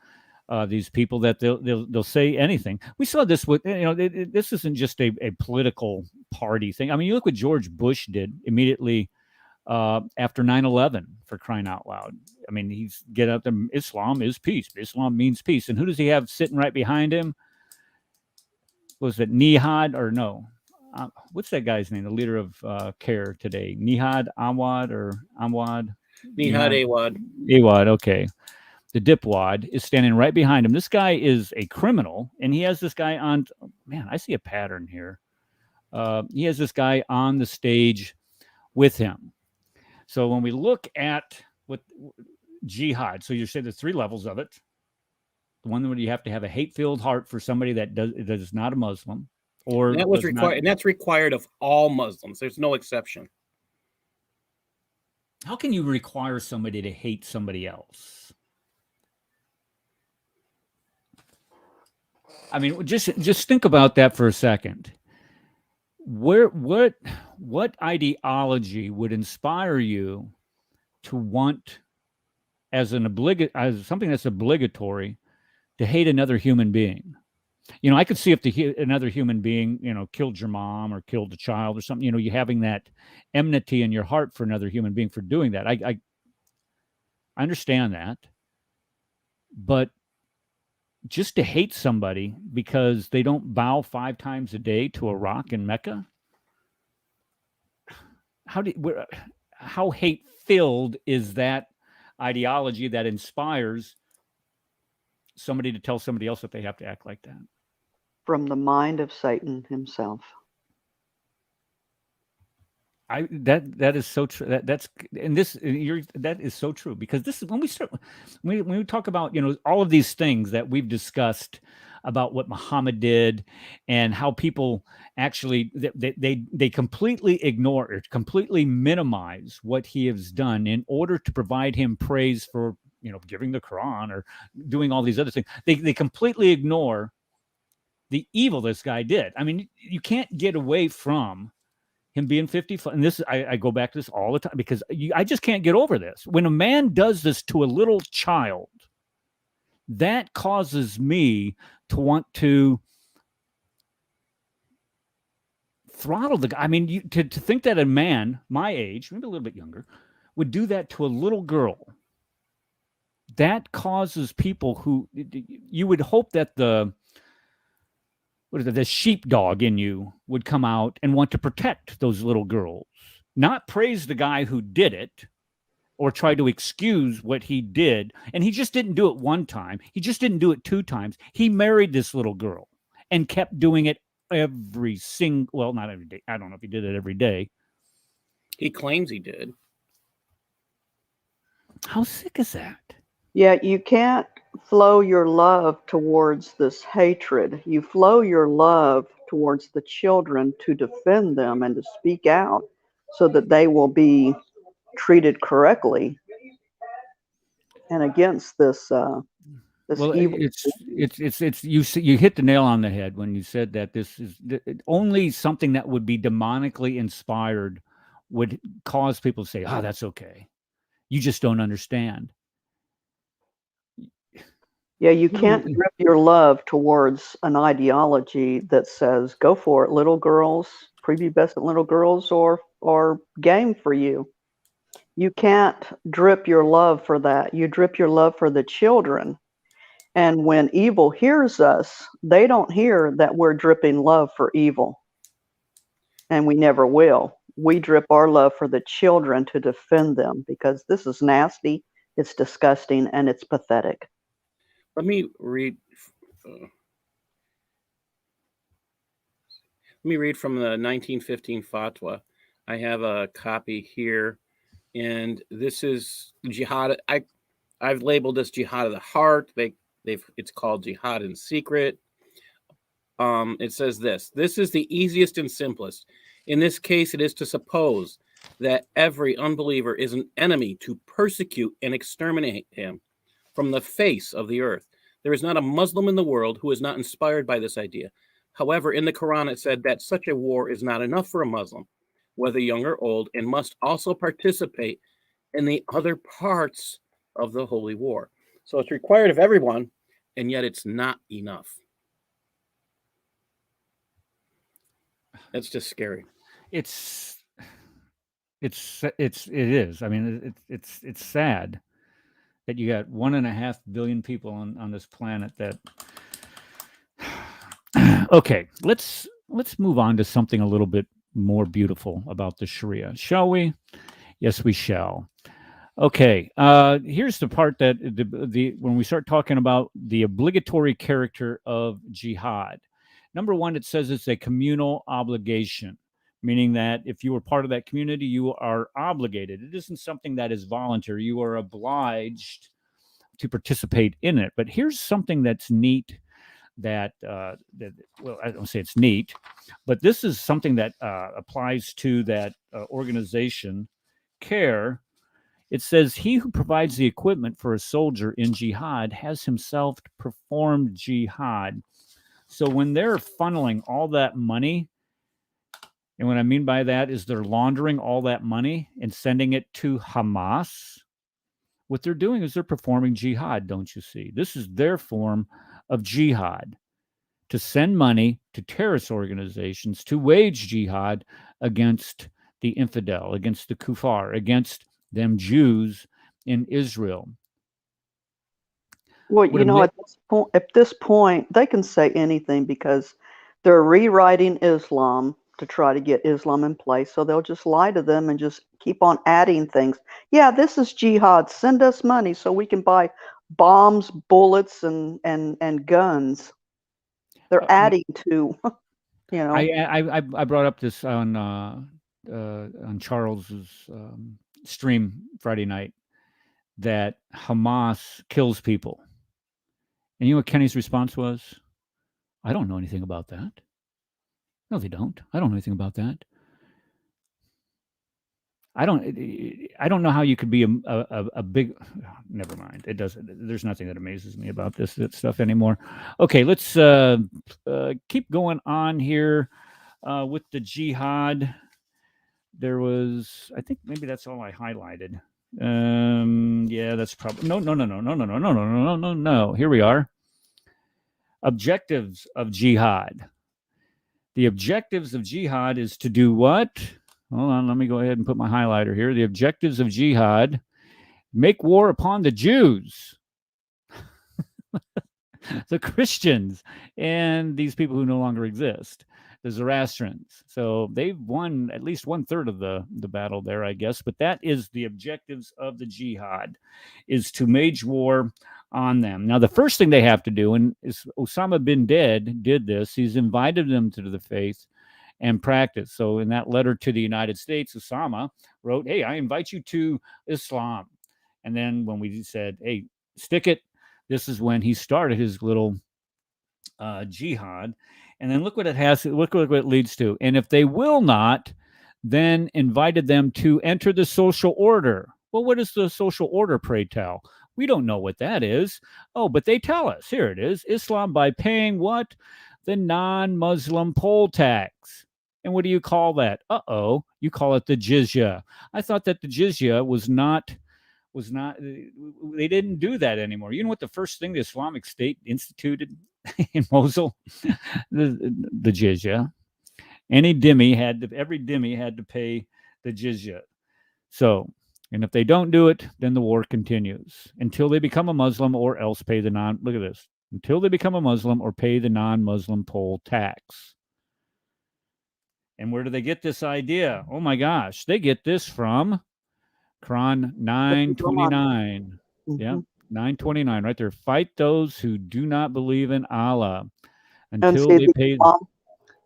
these people that they'll say anything. We saw this with this isn't just a political party thing. I mean, you look what George Bush did immediately after 9/11, for crying out loud. I mean, he's get up there. Islam is peace. Islam means peace. And who does he have sitting right behind him? Was it Nihad or no? What's that guy's name? The leader of CARE today, Nihad Awad or Amwad? Nihad Awad. Awad. Okay. The dipwad is standing right behind him. This guy is a criminal, and he has this guy on. Man, I see a pattern here. He has this guy on the stage with him. So when we look at what jihad, so you say there's 3 levels of it. The one where you have to have a hate-filled heart for somebody that is not a Muslim, or that was required, and that's required of all Muslims. There's no exception. How can you require somebody to hate somebody else? I mean, just think about that for a second. What ideology would inspire you to want as something that's obligatory to hate another human being? I could see if another human being, killed your mom or killed a child or something, you having that enmity in your heart for another human being for doing that. I understand that, but just to hate somebody because they don't bow 5 times a day to a rock in Mecca? How hate-filled is that ideology that inspires somebody to tell somebody else that they have to act like that? From the mind of Satan himself. That is so true. That is so true, because this is when we talk about all of these things that we've discussed about what Muhammad did and how people actually they completely ignore or completely minimize what he has done in order to provide him praise for, you know, giving the Quran or doing all these other things. They completely ignore the evil this guy did. I mean, you can't get away from him being 55. And this, I go back to this all the time because I just can't get over this. When a man does this to a little child, that causes me to want to throttle the guy. I mean, to think that a man my age, maybe a little bit younger, would do that to a little girl, that causes people who, you would hope that the sheepdog in you would come out and want to protect those little girls, not praise the guy who did it or try to excuse what he did. And he just didn't do it one time. He just didn't do it 2 times. He married this little girl and kept doing it every single, well, not every day. I don't know if he did it every day. He claims he did. How sick is that? Yeah, you can't flow your love towards this hatred. You flow your love towards the children to defend them and to speak out so that they will be treated correctly and against this Well, evil. it's you hit the nail on the head when you said that this is only something that would be demonically inspired would cause people to say, "Oh, that's okay. You just don't understand." Yeah, you can't drip your love towards an ideology that says, "Go for it, little girls, prepubescent little girls, or game for you." You can't drip your love for that. You drip your love for the children. And when evil hears us, they don't hear that we're dripping love for evil. And we never will. We drip our love for the children to defend them because this is nasty, it's disgusting, and it's pathetic. Let me read. Let me read from the 1915 fatwa. I have a copy here, and this is jihad. I've labeled this jihad of the heart. It's called jihad in secret. It says this is the easiest and simplest. In this case, it is to suppose that every unbeliever is an enemy to persecute and exterminate him from the face of the earth. There is not a Muslim in the world who is not inspired by this idea. However, in the Quran, it said that such a war is not enough for a Muslim, whether young or old, and must also participate in the other parts of the holy war. So it's required of everyone, and yet it's not enough. That's just scary. It is. I mean, it's sad that you got 1.5 billion people on this planet that. Okay, let's move on to something a little bit more beautiful about the Sharia, shall we? Yes, we shall. Okay, here's the part that when we start talking about the obligatory character of jihad. Number one, it says it's a communal obligation, meaning that if you are part of that community, you are obligated. It isn't something that is voluntary. You are obliged to participate in it. But here's something that's neat well, I don't say it's neat, but this is something that applies to that organization, CARE. It says, he who provides the equipment for a soldier in jihad has himself performed jihad. So when they're funneling all that money, and what I mean by that is they're laundering all that money and sending it to Hamas, what they're doing is they're performing jihad, don't you see? This is their form of jihad, to send money to terrorist organizations to wage jihad against the infidel, against the kuffar, against them Jews in Israel. Well, you know, at this point, they can say anything because they're rewriting Islam to try to get Islam in place. So they'll just lie to them and just keep on adding things. Yeah, this is jihad. Send us money so we can buy bombs, bullets, and guns. They're adding to, you know. I brought up this on Charles's stream Friday night, that Hamas kills people. And you know what Kenny's response was? I don't know anything about that. No, they don't. I don't know anything about that. I don't know how you could be a big. Never mind. It doesn't. There's nothing that amazes me about this stuff anymore. Okay, let's keep going on here with the jihad. There was, I think maybe that's all I highlighted. Yeah, that's probably no. Here we are. Objectives of jihad. The objectives of jihad is to do what? Hold on, let me go ahead and put my highlighter here. The objectives of jihad: make war upon the Jews, the Christians, and these people who no longer exist, the Zoroastrians. So they've won at least 1/3 of the battle there, I guess. But that is the objectives of the jihad, is to wage war on them. Now, the first thing they have to do, and is Osama bin Laden did this, he's invited them to the faith and practice. So in that letter to the United States, Osama wrote, hey, I invite you to Islam. And then when we said, hey, stick it, this is when he started his little jihad. And then look what it has, look what it leads to. And if they will not, then invited them to enter the social order. Well, what is the social order, pray tell? We don't know what that is. Oh, but they tell us. Here it is. Islam by paying what? The non-Muslim poll tax. And what do you call that? You call it the jizya. I thought that the jizya was not, they didn't do that anymore. You know what the first thing the Islamic State instituted in Mosul? the jizya. Every dhimmi had to pay the jizya. So, and if they don't do it, then the war continues until they become a Muslim or else pay the look at this, until they become a Muslim or pay the non-Muslim poll tax. And where do they get this idea? Oh my gosh, they get this from Quran 9:29. Yeah, 9:29 right there. Fight those who do not believe in Allah until they pay.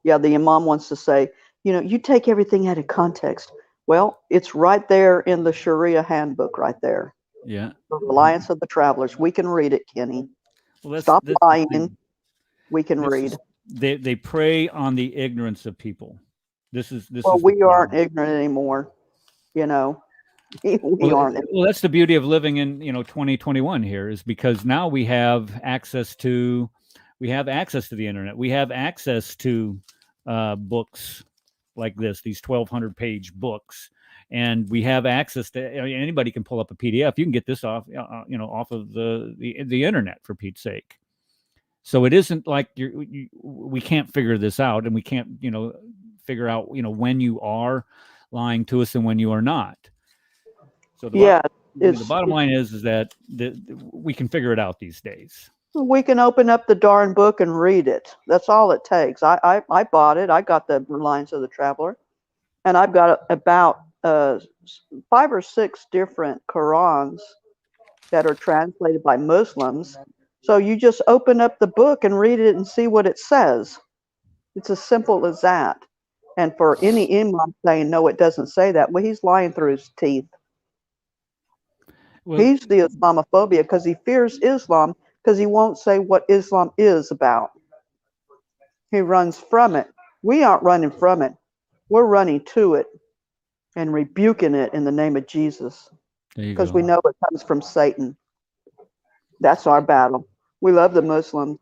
The Imam wants to say, you take everything out of context. Well, it's right there in the Sharia handbook right there. Yeah. The Reliance of the Travelers. We can read it, Kenny. Well, stop lying. We can read. They prey on the ignorance of people. This is we aren't ignorant anymore. We aren't. Well, that's the beauty of living in 2021 here, is because now we have access to the internet. We have access to books like these 1,200-page books, and we have access to anybody can pull up a PDF. You can get this off off of the internet, for Pete's sake. So it isn't like we can't figure this out, and we can't figure out when you are lying to us and when you are not. So the bottom line is that we can figure it out these days. We can open up the darn book and read it. That's all it takes. I bought it. I got the Reliance of the Traveler, and I've got about 5 or 6 different Qurans that are translated by Muslims. So you just open up the book and read it and see what it says. It's as simple as that. And for any imam saying, no, it doesn't say that, well, he's lying through his teeth. Well, he's the Islamophobia because he fears Islam, because he won't say what Islam is about. He runs from it. We aren't running from it. We're running to it and rebuking it in the name of Jesus, because we know it comes from Satan. That's our battle. We love the Muslims.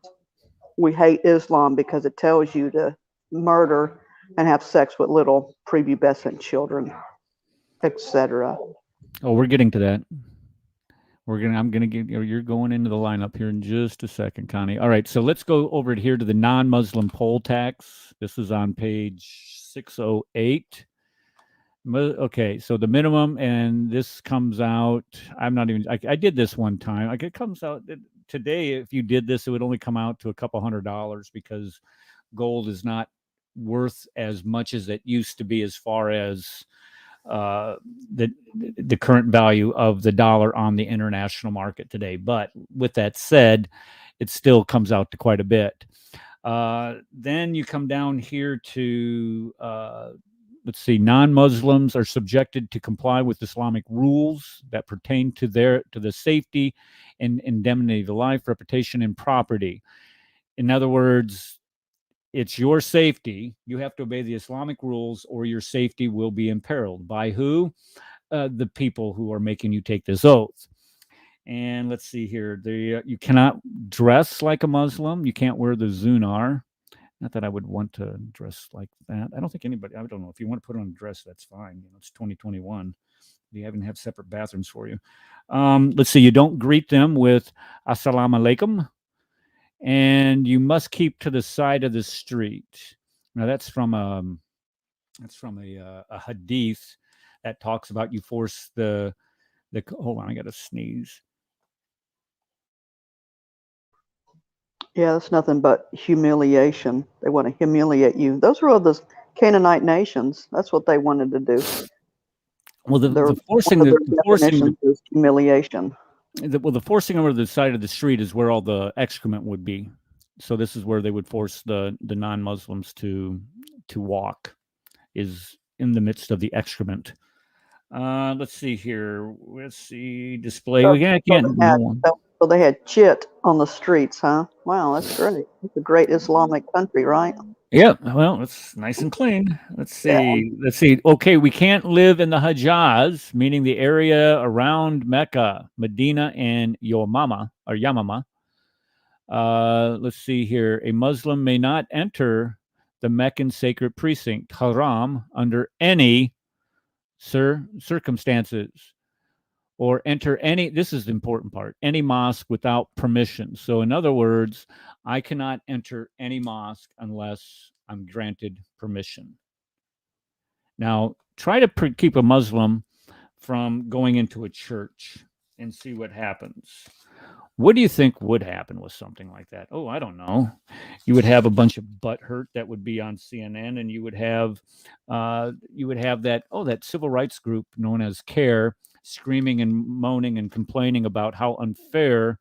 We hate Islam because it tells you to murder and have sex with little prepubescent children, etc. Oh, we're getting to that. You're going into the lineup here in just a second, Connie. All right, so let's go over here to the non-Muslim poll tax. This is on page 608. Okay, so the minimum, and this comes out, I did this one time. It comes out today. If you did this, it would only come out to a couple $100, because gold is not worth as much as it used to be as far as the current value of the dollar on the international market today. But with that said, it still comes out to quite a bit. Then you come down here to let's see, non-Muslims are subjected to comply with Islamic rules that pertain to the safety and indemnity of the life, reputation, and property. In other words, it's your safety. You have to obey the Islamic rules, or your safety will be imperiled. By who? The people who are making you take this oath. And let's see here. You cannot dress like a Muslim. You can't wear the zunar. Not that I would want to dress like that. I don't think anybody, I don't know. If you want to put on a dress, that's fine. It's 2021. They haven't have separate bathrooms for you. Let's see. You don't greet them with assalamu alaikum. And you must keep to the side of the street. Now that's from a hadith that talks about you force the hold on, I gotta sneeze. Yeah, that's nothing but humiliation. They want to humiliate you. Those were all the Canaanite nations. That's what they wanted to do. Well, the forcing one of the their forcing definitions is humiliation. the forcing over the side of the street is where all the excrement would be. So this is where they would force the non-Muslims to walk, is in the midst of the excrement. Let's see here. Let's see display. So, so they had chit on the streets, huh? Wow, that's great. It's a great Islamic country, right? Yeah, well, it's nice and clean. Let's see. Yeah. Let's see. Okay, we can't live in the Hijaz, meaning the area around Mecca, Medina, and Yamama. Let's see here. A Muslim may not enter the Meccan sacred precinct, Haram, under any circumstances, or enter any, this is the important part, any mosque without permission. So in other words, I cannot enter any mosque unless I'm granted permission. Now, try to keep a Muslim from going into a church and see what happens. What do you think would happen with something like that? Oh, I don't know. You would have a bunch of butt hurt that would be on CNN, and you would have that civil rights group known as CARE screaming and moaning and complaining about how unfair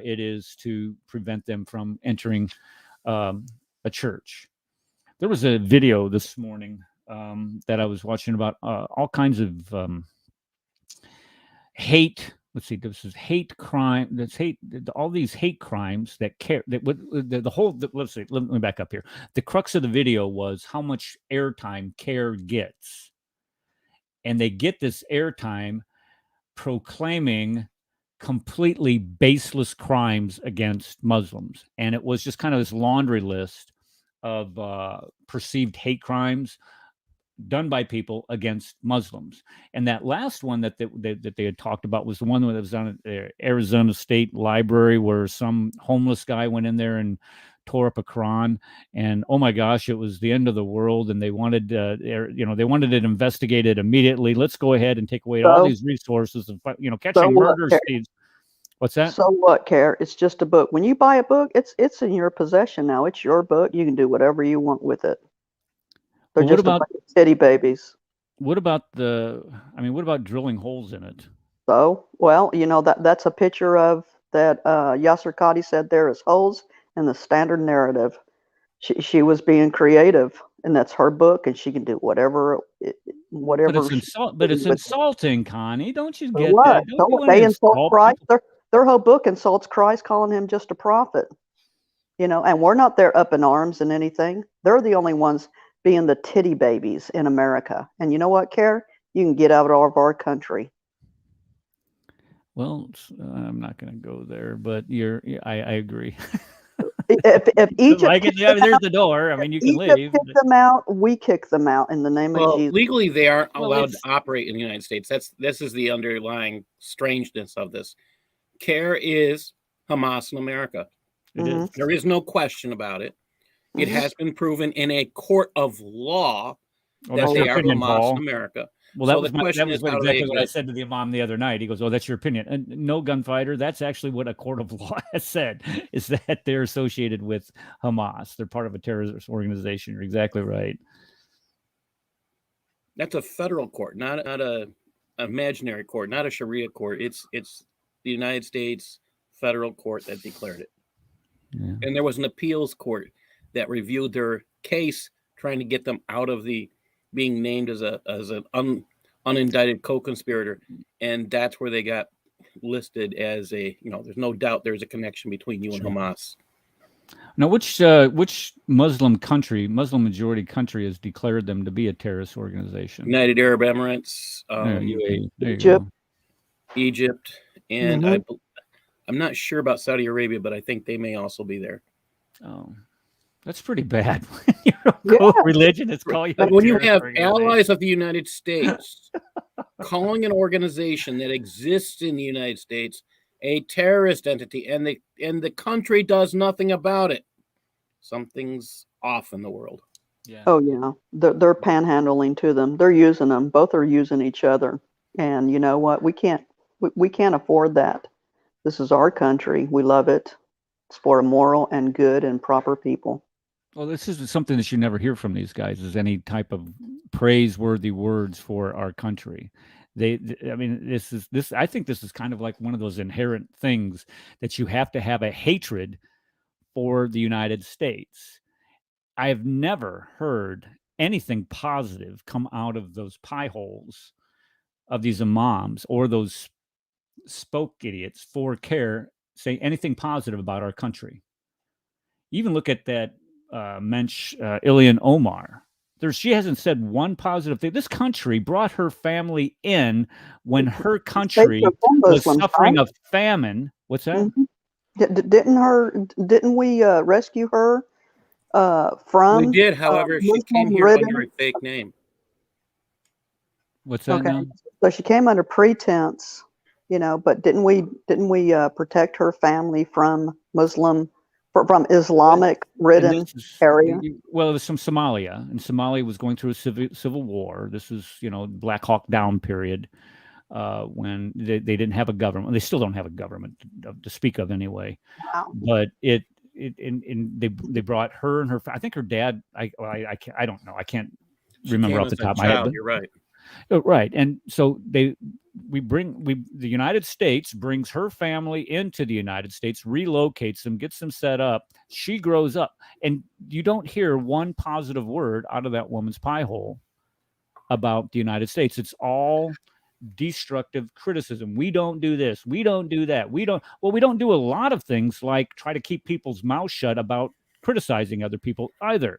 it is to prevent them from entering a church. There was a video this morning that I was watching about all kinds of hate. Let's see. This is hate crime. That's hate. All these hate crimes that care. That the whole. Let's see. Let me back up here. The crux of the video was how much airtime CARE gets, and they get this airtime proclaiming completely baseless crimes against Muslims, and it was just kind of this laundry list of perceived hate crimes done by people against Muslims. And that last one that they had talked about was the one that was on Arizona State Library, where some homeless guy went in there and tore up a Quran, and oh my gosh, it was the end of the world, and they wanted they wanted it investigated immediately. Let's go ahead and take away all these resources and catching murder speeds. What's that? So what, CARE? It's just a book. When you buy a book, it's in your possession now. It's your book. You can do whatever you want with it. They're just a bunch of city babies. What about drilling holes in it? So, well, that's a picture of that Yasser Qadi said there is holes in the standard narrative. She was being creative, and that's her book, and she can do whatever. But it's insulting, Connie. Don't you get what? that? They insult Christ. Their whole book insults Christ, calling him just a prophet. And we're not there up in arms and anything. They're the only ones being the titty babies in America. And you know what, CARE? You can get out of our country. Well, I'm not going to go there, but I agree. If Egypt there's the door. I mean, you can leave. Kick them out, we kick them out in the name of Jesus. Legally, they aren't allowed to operate in the United States. This is the underlying strangeness of this. CARE is Hamas in America. It is. There is no question about it. It has been proven in a court of law that they are Hamas in America. Well, that was exactly what I said to the imam the other night. He goes, "Oh, that's your opinion." And no, gunfighter. That's actually what a court of law has said, is that they're associated with Hamas. They're part of a terrorist organization. You're exactly right. That's a federal court, not a imaginary court, not a Sharia court. It's the United States federal court that declared it. Yeah. And there was an appeals court that reviewed their case, trying to get them out of the being named as an unindicted co-conspirator, and that's where they got listed as there's no doubt there's a connection between you and Hamas. Now, which Muslim majority country has declared them to be a terrorist organization? United Arab Emirates, UAE. There you Egypt. go. Egypt, and Mhm. I'm not sure about Saudi Arabia, but I think they may also be there. Oh, that's pretty bad. Your own religion is called you a When you terrorist have organization. allies of the United States calling an organization that exists in the United States a terrorist entity, and the country does nothing about it, something's off in the world. Yeah. Oh yeah, they're panhandling to them. They're using them. Both are using each other. And you know what? We can't afford that. This is our country. We love it. It's for a moral and good and proper people. Well, this is something that you never hear from these guys, is any type of praiseworthy words for our country. I mean, I think this is kind of like one of those inherent things that you have to have a hatred for the United States. I have never heard anything positive come out of those pie holes of these imams or those spoke idiots for care say anything positive about our country. Even look at that mensch Ilian Omar. She hasn't said one positive thing. This country brought her family in when her country was suffering a famine. What's that? Mm-hmm. Didn't we rescue her from? We did, however, she came here under a fake name. What's that now? So she came under pretense, but didn't we protect her family from Islamic ridden area? Well, it was from Somalia, and Somalia was going through a civil war. This was, Black Hawk Down period, when they didn't have a government. They still don't have a government to speak of anyway. Wow. But they brought her and her. I think her dad. I don't know. I can't remember off the top of my head. But, you're right. Right, and so the United States brings her family into the United States, relocates them, gets them set up. She grows up, and you don't hear one positive word out of that woman's pie hole about the United States. It's all destructive criticism. We don't do this. We don't do that. We don't do a lot of things like try to keep people's mouths shut about criticizing other people either.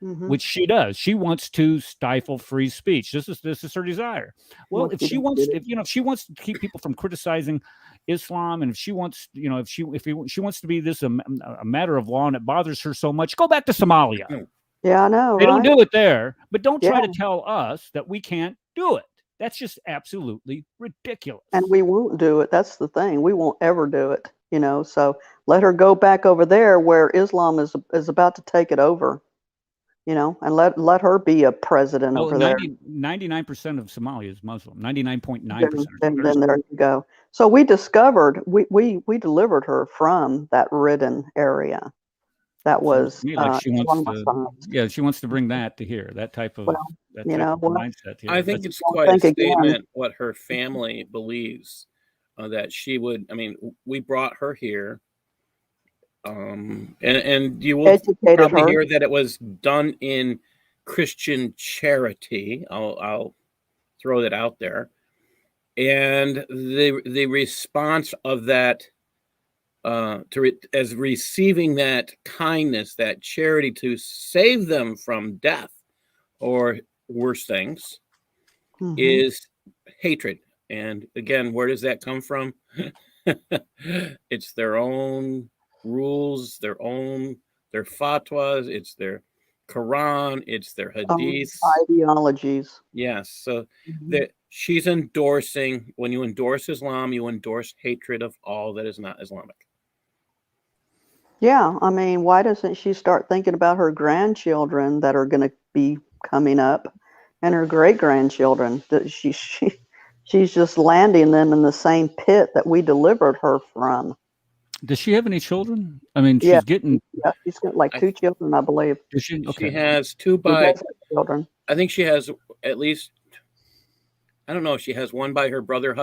Mm-hmm. Which she does. She wants to stifle free speech. This is her desire. Well, if she wants to keep people from criticizing Islam, and if she wants, if she wants to be this a matter of law, and it bothers her so much, go back to Somalia. Yeah, I know. They don't do it there, but don't try to tell us that we can't do it. That's just absolutely ridiculous. And we won't do it. That's the thing. We won't ever do it. So let her go back over there where Islam is about to take it over. And let her be a president over there. 99% of Somalia is Muslim. 99.9%. Then there you go. So we discovered we delivered her from that ridden area. That was she wants to bring that to here. That type of mindset here. I think it's quite a statement what her family believes that she would. I mean, we brought her here. And you will probably hear that it was done in Christian charity. I'll throw that out there. And the response of that as receiving that kindness, that charity to save them from death or worse things, is hatred. And again, where does that come from? It's their own rules, their fatwas, it's their Quran, it's their hadiths, ideologies. Yes, so that she's endorsing. When you endorse Islam, you endorse hatred of all that is not Islamic. Yeah, I mean, why doesn't she start thinking about her grandchildren that are going to be coming up, and her great grandchildren? That she's just landing them in the same pit that we delivered her from. Does she have any children? I mean, she's she's got like 2 children, I believe. Does she? Okay. She has 2 by children. I think she has at least. I don't know if she has one by her brother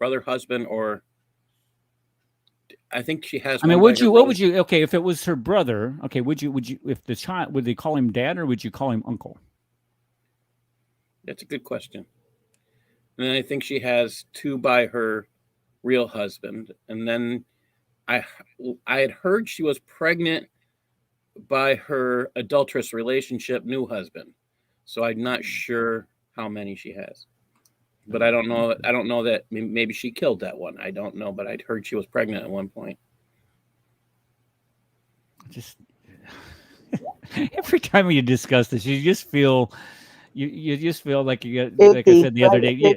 husband, or I think she has. I mean, what would you? Okay, if it was her brother, okay, would you? If the child, would they call him dad or would you call him uncle? That's a good question. And then I think she has 2 by her real husband, and then I had heard she was pregnant by her adulterous relationship new husband. So I'm not sure how many she has. But I don't know. I don't know that maybe she killed that one. I don't know, but I'd heard she was pregnant at one point. Just every time you discuss this, you just feel you just feel like you got, like I said the other day, you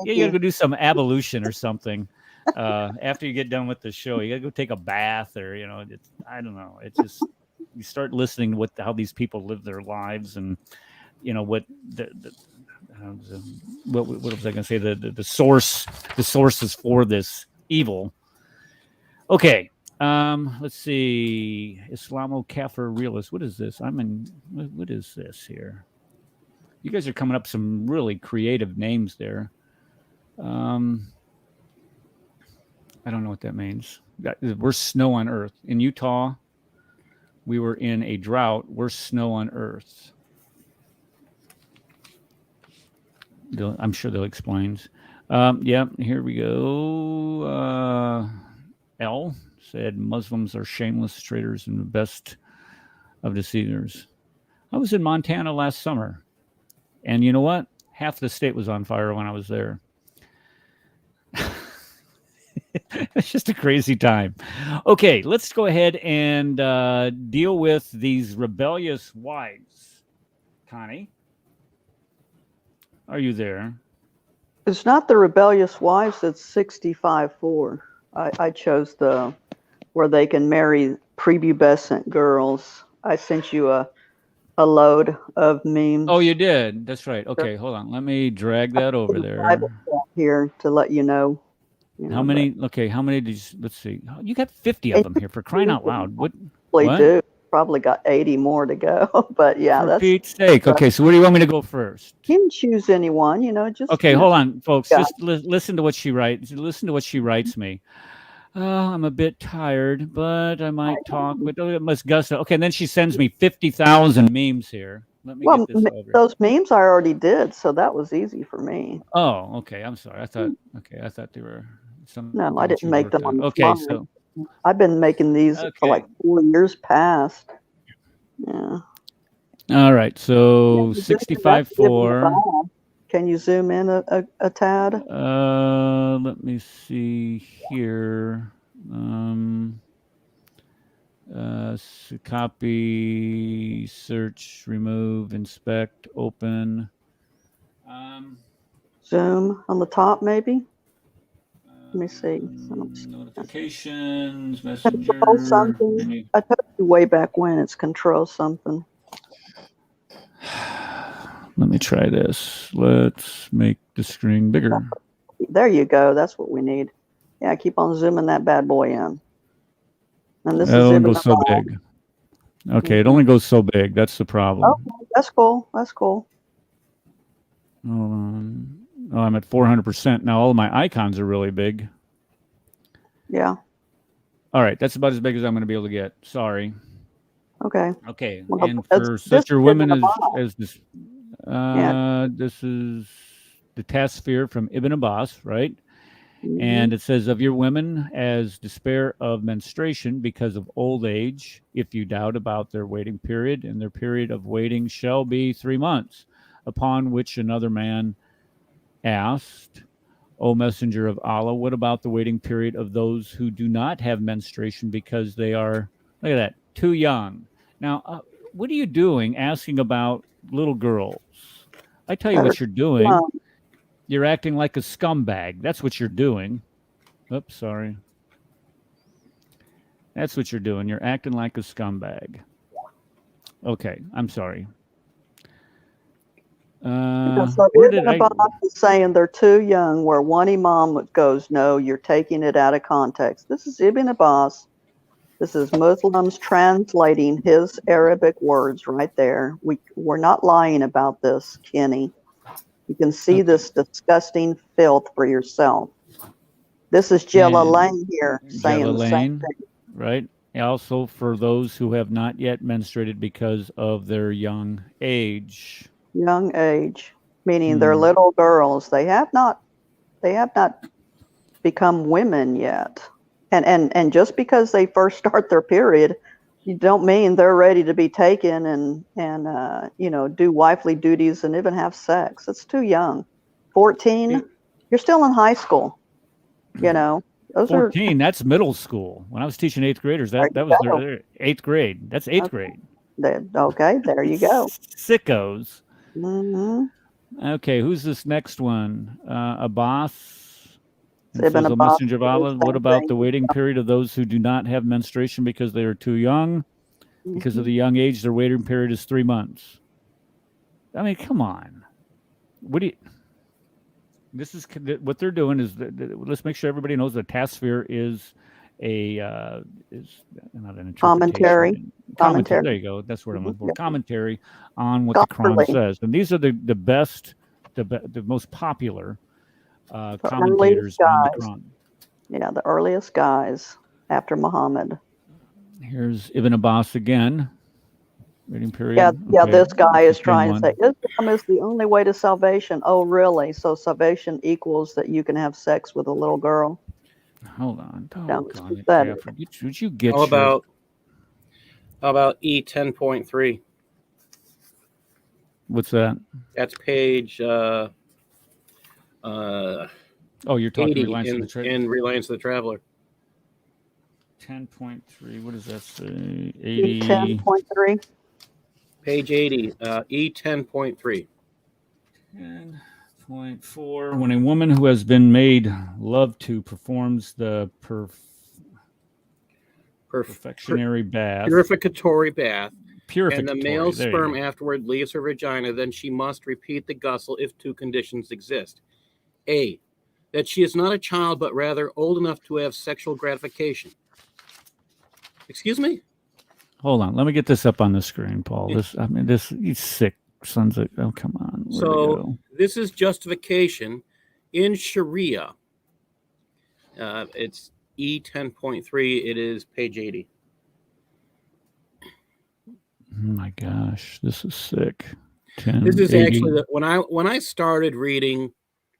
got to go do some ablution or something. After you get done with the show, you got to go take a bath, or I don't know. It's just you start listening to how these people live their lives, and what what was I going to say? The sources for this evil. Okay. Let's see. Islamo-Kafir realist. What is this? What is this here? You guys are coming up some really creative names there. I don't know what that means. We're snow on Earth. In Utah, we were in a drought. We're snow on Earth. I'm sure they'll explain. Yeah, here we go. L said Muslims are shameless traitors and the best of deceivers. I was in Montana last summer, and you know what? Half the state was on fire when I was there. It's just a crazy time. Okay, let's go ahead and deal with these rebellious wives. Connie, are you there? It's not the rebellious wives. It's 65-4. I chose where they can marry prepubescent girls. I sent you a load of memes. Oh, you did. That's right. Okay, hold on. Let me drag that over there. Bible here to let you know. How many? Okay, how many did you? Let's see. You got 50 of them here, for crying out loud. What? Do probably got 80 more to go, but yeah, for Pete's sake. Okay, so where do you want me to go first? You can choose anyone. Just okay. Hold on, folks. Just listen to what she writes. Listen to what she writes me. I'm a bit tired, but I might talk with Miss Gusta. Okay, and then she sends me 50,000 memes here. Let me get this over. Those memes I already did, so that was easy for me. Oh, okay. I'm sorry. I thought they were some. No, I didn't make them on the okay, fly. So I've been making these for like 4 years past. Yeah. All right. So 65-4. Can you zoom in a tad? Let me see here. Copy, search, remove, inspect, open. Zoom on the top, maybe. Let me see. Notifications, messenger. Something. I told you way back when. It's control something. Let me try this. Let's make the screen bigger. There you go. That's what we need. Yeah, keep on zooming that bad boy in. And this only goes so big. Okay, it only goes so big. That's the problem. Okay, that's cool. That's cool. Hold on. Oh, I'm at 400% now. All of my icons are really big. Yeah. All right, that's about as big as I'm going to be able to get. Sorry. Okay. Okay, well, and for such a women as this. This is the Tasphere from Ibn Abbas, right? Mm-hmm. And it says, of your women as despair of menstruation because of old age, if you doubt about their waiting period, and their period of waiting shall be 3 months. Upon which another man asked, O Messenger of Allah, what about the waiting period of those who do not have menstruation because they are, look at that, too young? Now, what are you doing asking about little girls? I tell you what you're doing. You're acting like a scumbag. That's what you're doing. Oops, sorry. That's what you're doing. You're acting like a scumbag. Okay, I'm sorry. Where did I saying they're too young, where one imam goes, no, you're taking it out of context. This is Ibn Abbas. This is Muslims translating his Arabic words right there. We're not lying about this, Kenny. You can see this disgusting filth for yourself. This is Jalalain here saying the same thing. Right. Also for those who have not yet menstruated because of their young age. Young age, meaning they're little girls. They have not become women yet. And just because they first start their period you don't mean they're ready to be taken and do wifely duties and even have sex. It's too young. 14, you're still in high school. Those 14, that's middle school. When I was teaching eighth graders, that was their eighth grade. That's eighth grade. Okay, there you go. Sickos. Mm-hmm. Okay, who's this next one? Abbas. And Ibn says, a Abbas messenger of did the Allah. What same about thing. the waiting period of those who do not have menstruation because they are too young? Because of the young age, their waiting period is 3 months. I mean, come on. What do you? This is what they're doing is let's make sure everybody knows that Tasfir is is not an interpretation. Commentary. There you go. That's what I'm looking for. Commentary on what the Quran says, and these are the best, the most popular commentators on the Quran. Yeah, the earliest guys after Muhammad. Here's Ibn Abbas again. Waiting period. Yeah, okay. This guy is trying to say Islam is the only way to salvation. Oh, really? So salvation equals that you can have sex with a little girl? Hold on. Would you get how about E10.3? What's that? That's page you're talking Reliance in Reliance of the Traveler. 10.3. What does that say? 80. 10.3. Page 80. E10.3. 10.4. When a woman who has been made love to performs the purificatory bath, and the male sperm afterward leaves her vagina, then she must repeat the ghusl if two conditions exist. A, that she is not a child, but rather old enough to have sexual gratification. Excuse me? Hold on. Let me get this up on the screen, Paul. He's sick. Sons of, oh, come on. So this is justification in Sharia. It's E10.3. It is page 80. Oh my gosh, this is sick. This is actually when I started reading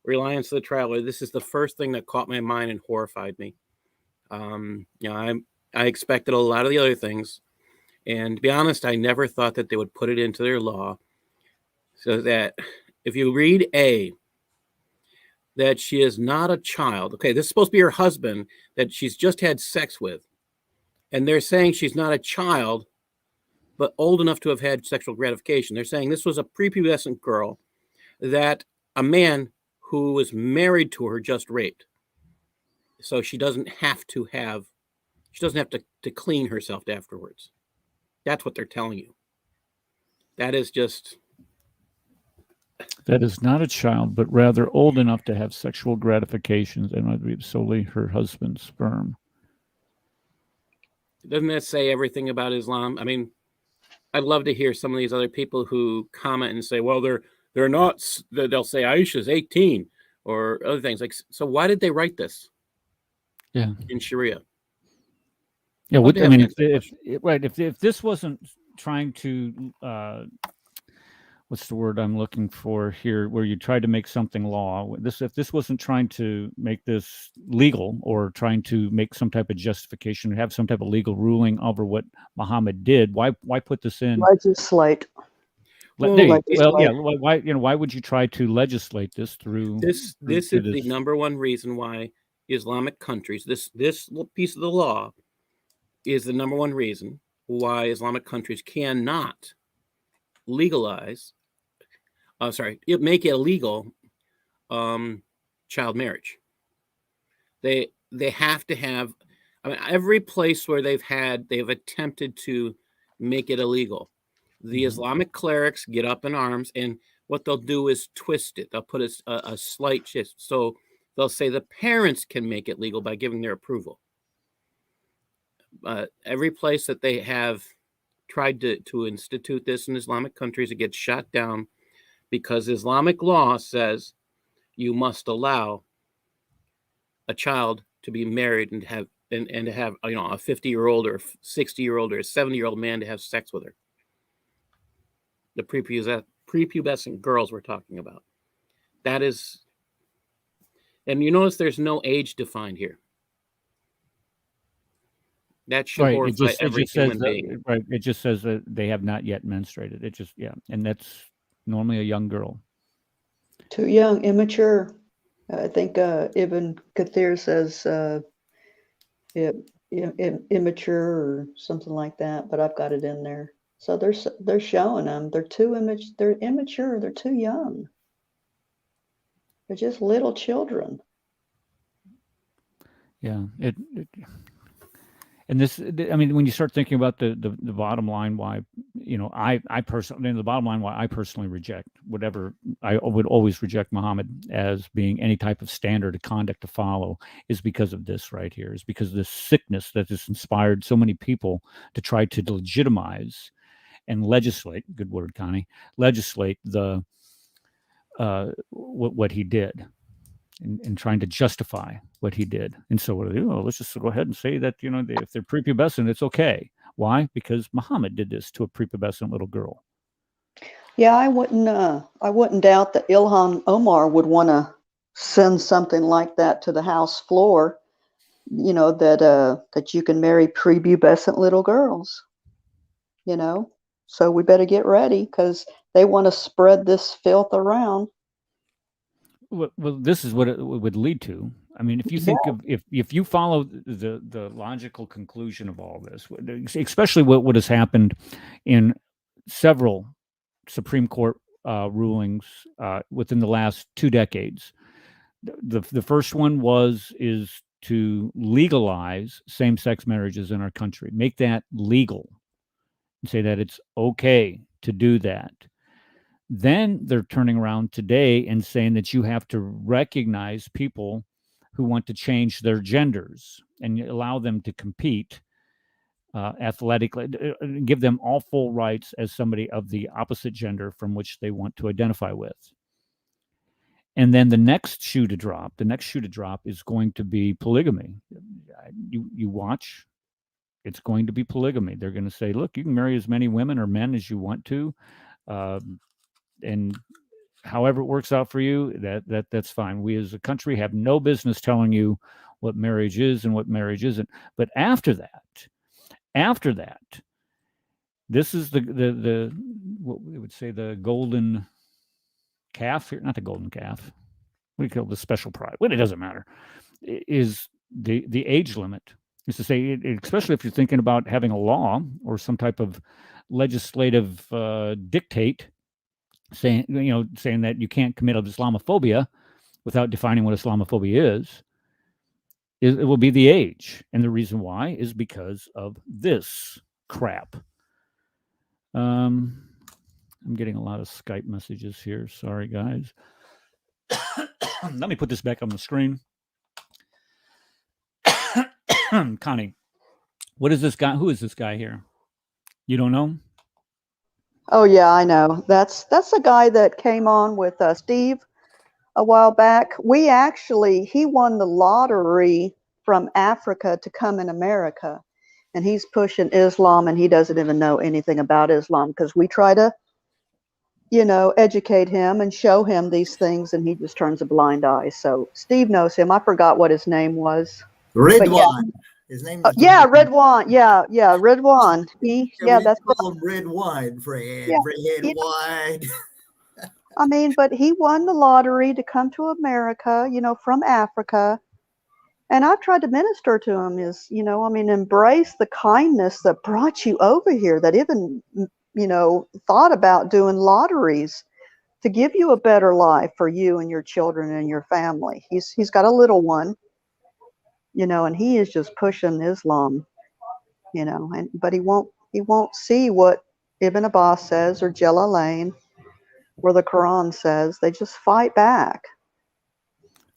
Reliance of the Traveler, this is the first thing that caught my mind and horrified me. I expected a lot of the other things, and to be honest, I never thought that they would put it into their law, so that if you read A, that she is not a child. Okay, this is supposed to be her husband that she's just had sex with, and they're saying she's not a child, but old enough to have had sexual gratification. They're saying this was a prepubescent girl that a man who was married to her just raped. So she doesn't have to clean herself afterwards. That's what they're telling you. That is not a child, but rather old enough to have sexual gratifications and would be solely her husband's sperm. Doesn't that say everything about Islam? I mean, I'd love to hear some of these other people who comment and say, well, they're not, they'll say Aisha's 18 or other things. Like, so why did they write this? Yeah. In Sharia. Yeah, if this wasn't trying to what's the word I'm looking for here, where you try to make something law, if this wasn't trying to make this legal or trying to make some type of justification, have some type of legal ruling over what Muhammad did, why put this in? Legislate. Why would you try to legislate this through this is the number one reason why Islamic countries, this piece of the law is the number one reason why Islamic countries cannot legalize, make it illegal child marriage. They have to have, every place where they've attempted to make it illegal. The Islamic clerics get up in arms, and what they'll do is twist it. They'll put a slight twist. So they'll say the parents can make it legal by giving their approval. Every place that they have tried to institute this in Islamic countries, it gets shot down because Islamic law says you must allow a child to be married and have to have a 50-year-old or 60-year-old or a 70-year-old man to have sex with her. The prepubescent girls we're talking about. That is, and you notice there's no age defined here. That should Right. horrify every human being. Right. It just says that they have not yet menstruated. It just, yeah. And that's normally a young girl. Too young, immature. I think Ibn Kathir says immature or something like that, but I've got it in there. So they're showing them they're they're immature, they're too young. They're just little children. Yeah. And this, I mean, when you start thinking about the bottom line, why, I personally, the bottom line, why I personally reject whatever, I would always reject Muhammad as being any type of standard of conduct to follow, is because of this right here, is because of this sickness that has inspired so many people to try to legitimize and legislate, good word, Connie, legislate what he did. And trying to justify what he did. And so what do they do? Well, let's just go ahead and say that, if they're prepubescent, it's okay. Why? Because Muhammad did this to a prepubescent little girl. Yeah, I wouldn't doubt that Ilhan Omar would want to send something like that to the House floor, that you can marry prepubescent little girls, So we better get ready because they want to spread this filth around. Well, this is what it would lead to. I mean, if you think of if you follow the logical conclusion of all this, especially what has happened in several Supreme Court rulings within the last 2 decades, the first one is to legalize same-sex marriages in our country, make that legal, and say that it's okay to do that. Then they're turning around today and saying that you have to recognize people who want to change their genders and allow them to compete athletically, give them all full rights as somebody of the opposite gender from which they want to identify with. And then the next shoe to drop is going to be polygamy. You watch, it's going to be polygamy. They're going to say, look, you can marry as many women or men as you want to. And however it works out for you, that's fine. We as a country have no business telling you what marriage is and what marriage isn't. But after that, this is the what we would say the golden calf here, not the golden calf. What do you call the special pride? Well, it doesn't matter. Is the age limit? Is to say, especially if you're thinking about having a law or some type of legislative dictate saying that you can't commit Islamophobia without defining what Islamophobia is, it will be the age. And the reason why is because of this crap. I'm getting a lot of Skype messages here. Sorry, guys. Let me put this back on the screen. Connie, what is this guy? Who is this guy here? You don't know? Oh yeah, I know. That's a guy that came on with Steve a while back. He won the lottery from Africa to come in America, and he's pushing Islam, and he doesn't even know anything about Islam because we try to, educate him and show him these things, and he just turns a blind eye. So Steve knows him. I forgot what his name was. Redwan. His name is Redwan. Yeah, Redwan. That's called Redwan, Fred. Yeah, Fred Wine. I mean, but he won the lottery to come to America, from Africa. And I've tried to minister to him embrace the kindness that brought you over here, that even, thought about doing lotteries to give you a better life for you and your children and your family. He's got a little one, and he is just pushing Islam, but he won't see what Ibn Abbas says or Jalalain or the Quran says. They just fight back.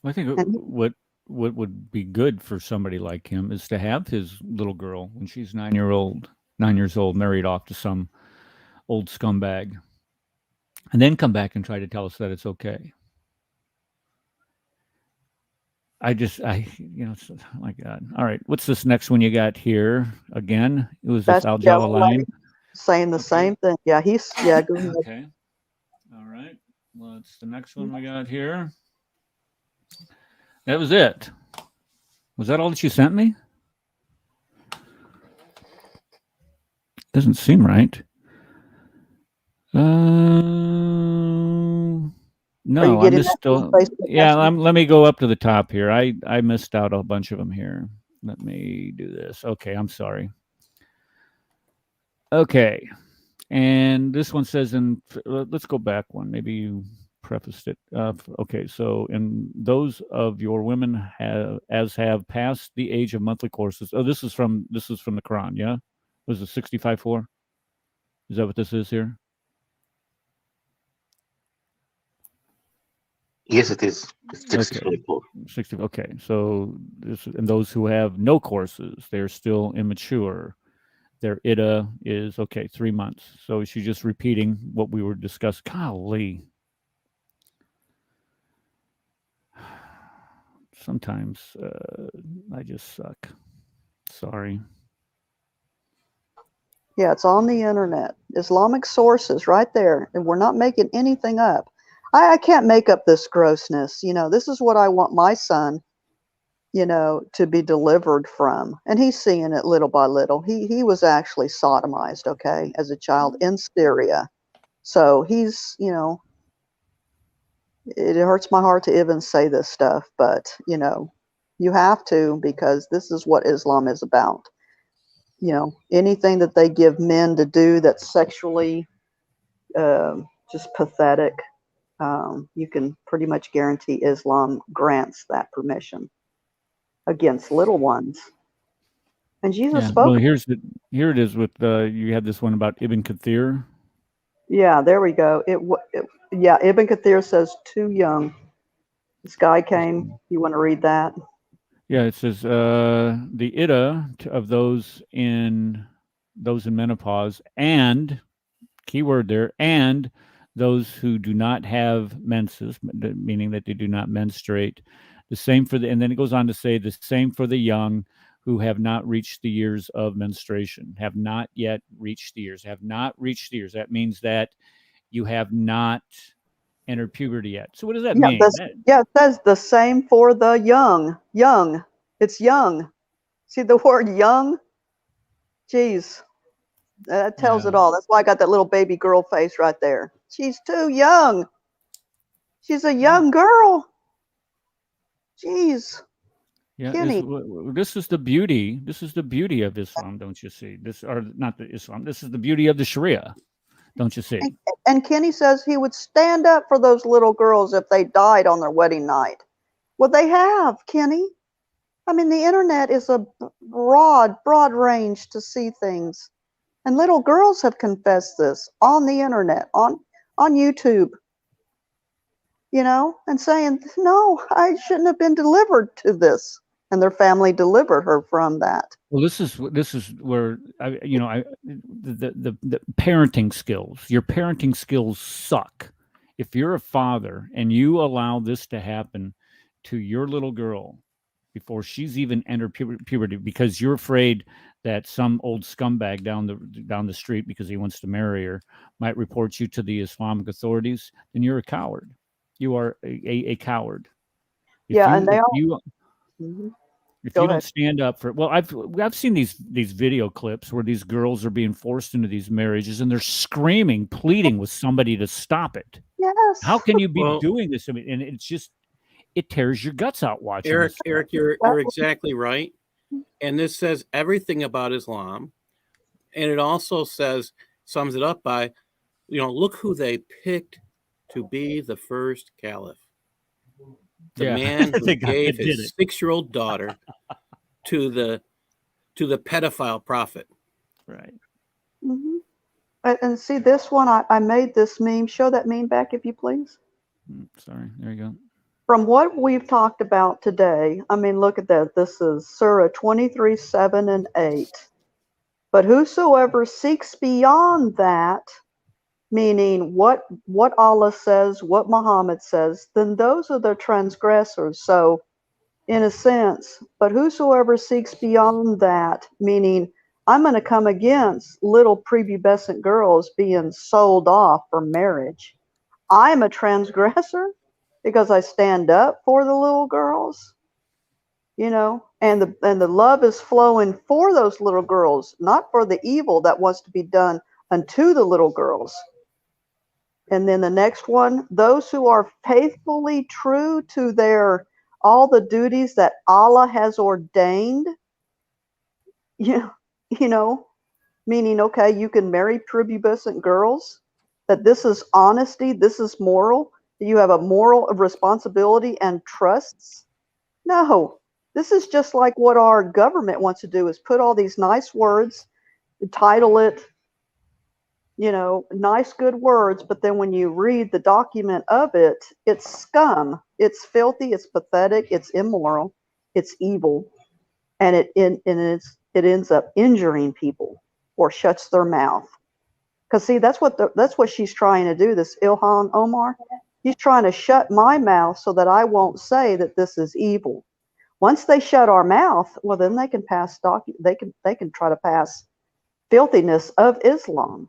I think what would be good for somebody like him is to have his little girl when she's 9 years old, married off to some old scumbag, and then come back and try to tell us that it's okay. Oh my God. All right. What's this next one you got here again? It was this Al Jalalain saying the same thing. Yeah, go ahead. Okay. All right. What's the next one we got here? That was it. Was that all that you sent me? Doesn't seem right. No, I missed. Yeah, let me go up to the top here. I missed out a bunch of them here. Let me do this. Okay, I'm sorry. Okay, and this one says let's go back one. Maybe you prefaced it. Okay, so in those of your women have passed the age of monthly courses. Oh, this is from the Quran. Yeah, was it 65:4? Is that what this is here? Yes, it is. It's 64. 60. Okay, so and those who have no courses, they're still immature. Their Ida is 3 months. So she's just repeating what we were discussing. Golly. Sometimes I just suck. Sorry. Yeah, it's on the internet. Islamic sources right there. And we're not making anything up. I can't make up this grossness. This is what I want my son, to be delivered from. And he's seeing it little by little. He was actually sodomized, as a child in Syria. So he's, it hurts my heart to even say this stuff, but, you have to, because this is what Islam is about. Anything that they give men to do that's sexually just pathetic, you can pretty much guarantee Islam grants that permission against little ones. And Jesus spoke. Well, here it is with you had this one about Ibn Kathir. Yeah, there we go. Ibn Kathir says too young. This guy came. You want to read that? Yeah, it says the Ida of those in menopause, and keyword there, and those who do not have menses, meaning that they do not menstruate. The same for and then it goes on to say the same for the young who have not reached the years of menstruation, have not yet reached the years, That means that you have not entered puberty yet. So what does that mean? It says the same for the young. Young. It's young. See the word young? Jeez. That tells it all. That's why I got that little baby girl face right there. She's too young. She's a young girl. Jeez. Yeah, this is the beauty. This is the beauty of Islam, don't you see? This or not the Islam. This is the beauty of the Sharia, don't you see? And Kenny says he would stand up for those little girls if they died on their wedding night. Well, they have, Kenny. I mean, the internet is a broad range to see things. And little girls have confessed this on the internet, on YouTube, and saying, no, I shouldn't have been delivered to this. And their family delivered her from that. Well, this is where the parenting skills. Your parenting skills suck. If you're a father and you allow this to happen to your little girl before she's even entered puberty, because you're afraid that some old scumbag down the street, because he wants to marry her, might report you to the Islamic authorities, then you're a coward. You are a coward. If you don't stand up for, well, I've seen these video clips where these girls are being forced into these marriages and they're screaming, pleading with somebody to stop it. Yes. How can you be doing this? I mean, and it's just, it tears your guts out watching Eric, this. Eric, you're exactly right. And this says everything about Islam. And it also sums it up by, look who they picked to be the first caliph. The man who gave his 6-year-old daughter to the pedophile prophet. Right. Mm-hmm. And see this one, I made this meme. Show that meme back, if you please. Sorry, there you go. From what we've talked about today, I mean, look at that. This is Surah 23, 7 and 8. But whosoever seeks beyond that, meaning what Allah says, what Muhammad says, then those are the transgressors. So, in a sense, but whosoever seeks beyond that, meaning I'm going to come against little prepubescent girls being sold off for marriage. I'm a transgressor because I stand up for the little girls, And the love is flowing for those little girls, not for the evil that wants to be done unto the little girls. And then the next one, those who are faithfully true to their all the duties that Allah has ordained. You know, meaning, okay, you can marry prepubescent girls, that this is honesty, this is moral, you have a moral responsibility and trusts. No, this is just like what our government wants to do, is put all these nice words, title it, nice good words, but then when you read the document of it, it's scum, it's filthy, it's pathetic, it's immoral, it's evil, and it ends up injuring people or shuts their mouth. Because see, that's what she's trying to do, this Ilhan Omar. He's trying to shut my mouth so that I won't say that this is evil. Once they shut our mouth, well, then they can pass they can try to pass filthiness of Islam.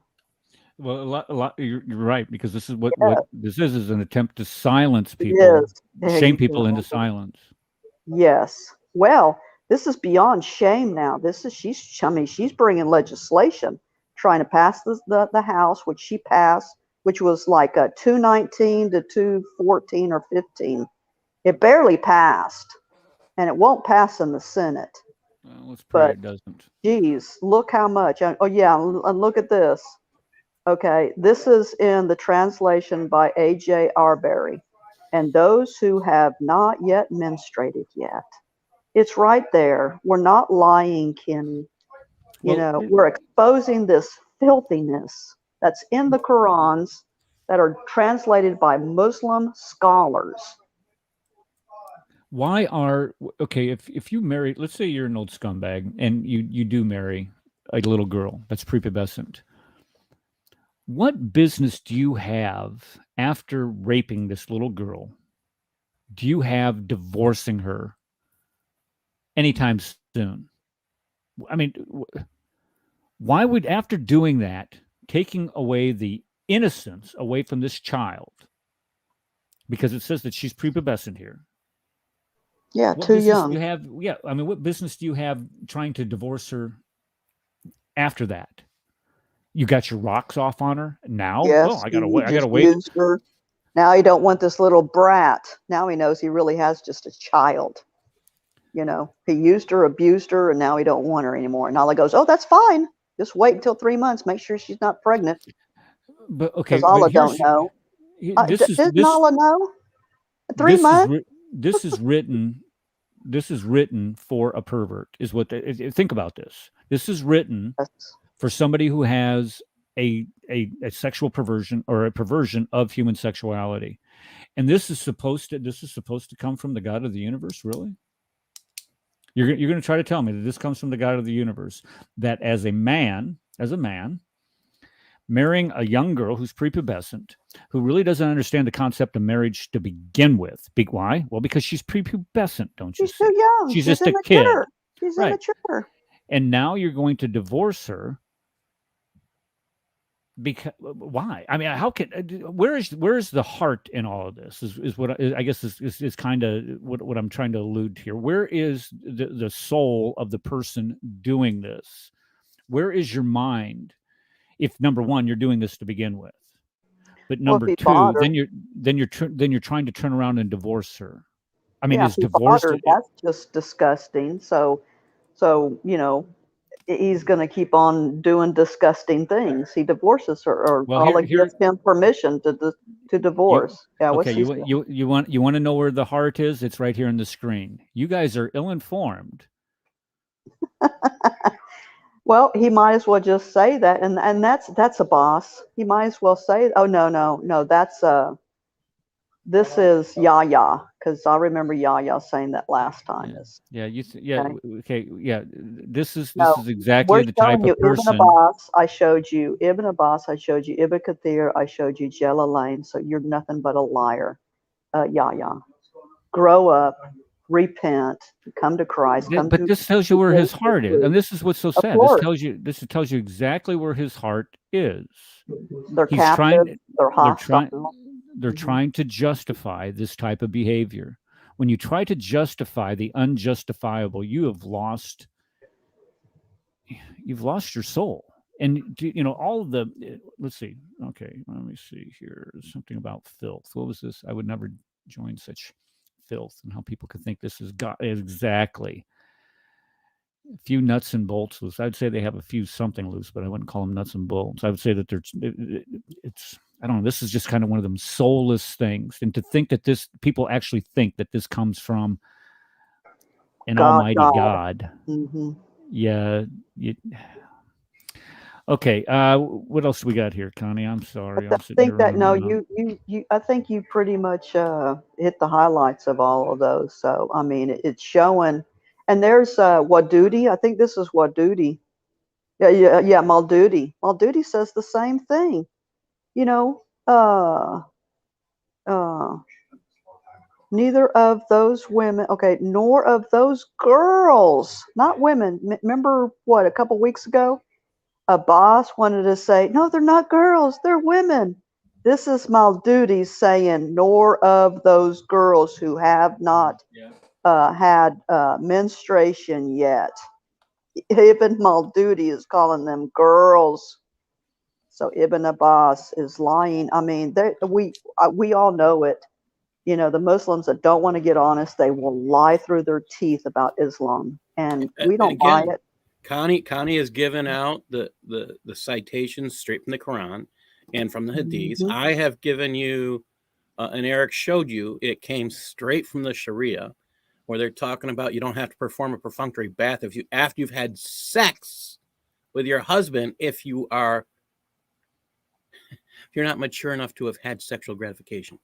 Well, a lot. You're right, because this is what this is an attempt to silence people, Yes. shame people into silence. Yes. Well, this is beyond shame now. She's bringing legislation, trying to pass the House, which she passed, which was like a 219 to 214 or 15. It barely passed, and it won't pass in the Senate. Well, let's pray it doesn't. Geez, look how much. Oh yeah, and look at this. Okay, this is in the translation by A.J. Arbery. And those who have not yet menstruated yet. It's right there. We're not lying, Kenny. We're exposing this filthiness that's in the Qurans that are translated by Muslim scholars. Why if you marry, let's say you're an old scumbag and you do marry a little girl that's prepubescent, what business do you have after raping this little girl? Do you have divorcing her anytime soon? I mean, why would, after doing that, taking away the innocence away from this child, because it says that she's prepubescent here? Yeah, too young. What business do you have trying to divorce her after that? You got your rocks off on her now? Yes, I gotta wait. Her. Now he don't want this little brat. Now he knows he really has just a child. He used her, abused her, and now he don't want her anymore. And Allah goes, oh, that's fine. Just wait until 3 months. Make sure she's not pregnant. But okay, because Allah don't know. Doesn't Allah know? 3 months. This is written for a pervert. Think about this. This is written for somebody who has a sexual perversion or a perversion of human sexuality, and this is supposed to come from the God of the universe. Really, you're going to try to tell me that this comes from the God of the universe? That as a man, marrying a young girl who's prepubescent, who really doesn't understand the concept of marriage to begin with. Why? Well, because she's prepubescent, don't you see? She's too young. She's just a kid. She's immature. And now you're going to divorce her. Because why? I mean, how can? Where is the heart in all of this? Is what I guess is kind of what I'm trying to allude to here. Where is the soul of the person doing this? Where is your mind? If number one, you're doing this to begin with, but number two, then you're trying to turn around and divorce her. I mean, is divorce? That's just disgusting. So he's going to keep on doing disgusting things. He divorces her, or Allah gives him permission to divorce. You want to know where the heart is? It's right here on the screen. You guys are ill-informed. Well, he might as well just say that, and that's a boss. He might as well say, "Oh no, that's this is Yahya," because I remember Yahya saying that last time. This is exactly the type of person. Ibn Abbas, I showed you Ibn Abbas. I showed you Ibn Kathir. I showed you Jalalain. So you're nothing but a liar, Yahya. Grow up. Repent, come to Christ. But this tells you where his heart is, and this is what's so sad. This tells you exactly where his heart is. They're captive. They're hostile. They're trying to justify this type of behavior. when you try to justify the unjustifiable, you've lost your soul. And all of the let's see. Okay, let me see here. Something about filth. What was this? I would never join such filth, and how people could think this is God. Exactly. A few nuts and bolts loose. I'd say they have a few something loose, but I wouldn't call them nuts and bolts. I would say that it's I don't know. This is just kind of one of them soulless things, and to think that people actually think that this comes from an almighty God. Mm-hmm. Yeah. Okay. What else we got here, Connie? I'm sorry. I think that I think you pretty much hit the highlights of all of those. So I mean, it's showing, and there's Wadudi. I think this is Wadudi. Yeah, Maldudi. Maldudi says the same thing. Neither of those women, okay, nor of those girls, not women. Remember what, a couple weeks ago? A boss wanted to say, no, they're not girls, they're women. This is Maldudi saying, nor of those girls who have not had menstruation yet. Ibn Maldudi is calling them girls. So Ibn Abbas is lying. I mean, we all know it. The Muslims that don't want to get honest, they will lie through their teeth about Islam, and we don't buy it. Connie has given out the citations straight from the Quran and from the Hadiths. Mm-hmm. I have given you, and Eric showed you, it came straight from the Sharia, where they're talking about you don't have to perform a perfunctory bath after you've had sex with your husband if you're not mature enough to have had sexual gratification.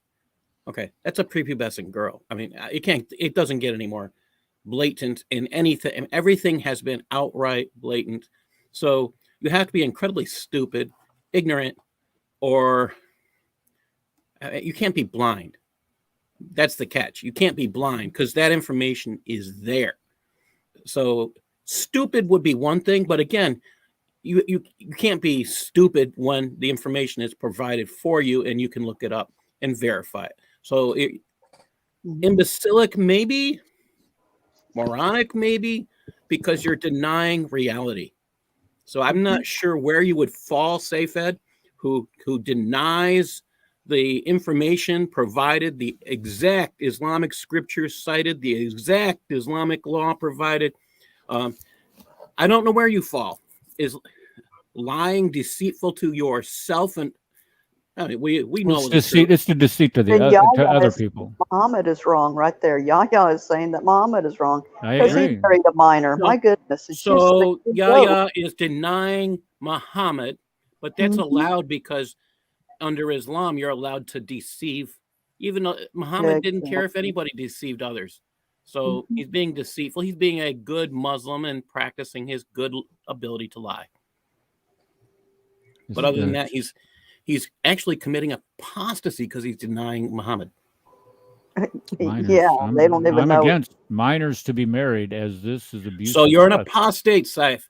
Okay, that's a prepubescent girl. I mean, it doesn't get any more blatant in anything. Everything has been outright blatant. So you have to be incredibly stupid, ignorant, or you can't be blind. That's the catch. You can't be blind because that information is there. So stupid would be one thing, but again, you can't be stupid when the information is provided for you and you can look it up and verify it. So imbecilic, maybe, moronic, maybe, because you're denying reality. So I'm not sure where you would fall, Seyfed, who denies the information provided, the exact Islamic scriptures cited, the exact Islamic law provided. I don't know where you fall. Is lying deceitful to yourself? And I mean, we know it's the deceit to to other people. Muhammad is wrong right there. Yahya is saying that Muhammad is wrong because he married a minor. No. My goodness. So Yahya is denying Muhammad, but that's allowed because under Islam, you're allowed to deceive, even though Muhammad didn't care if anybody deceived others. So he's being deceitful. He's being a good Muslim and practicing his good ability to lie. But other than that, he's actually committing apostasy because he's denying Muhammad. Minors. They don't even know. I'm against minors to be married, as this is abuse. So you're an apostate, Saif.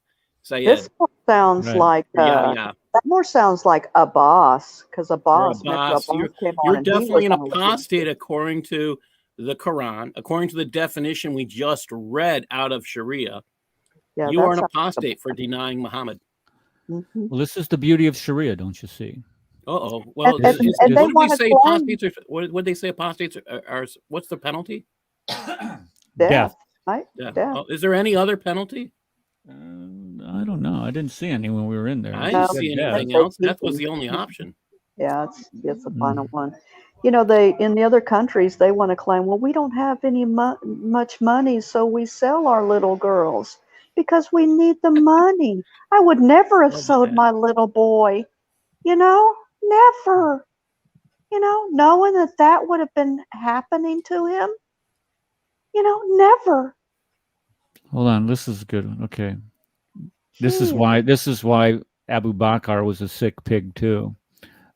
This sounds like that more sounds like Abbas, because Abbas came on. You're definitely an apostate according to the Quran, according to the definition we just read out of Sharia. You are an apostate for denying Muhammad. Mm-hmm. Well, this is the beauty of Sharia, don't you see? Well, what did they say apostates are? What did they say apostates are? What's the penalty? Death. Right? Death. Oh, is there any other penalty? I don't know. I didn't see any when we were in there. I didn't see anything else. Death was the only option. Yeah, it's the final one. They in the other countries they want to claim, well, we don't have any much money, so we sell our little girls because we need the money. I would never have sold my little boy, never. Knowing that would have been happening to him, never. Hold on, this is a good one. Okay. This is why Abu Bakr was a sick pig too.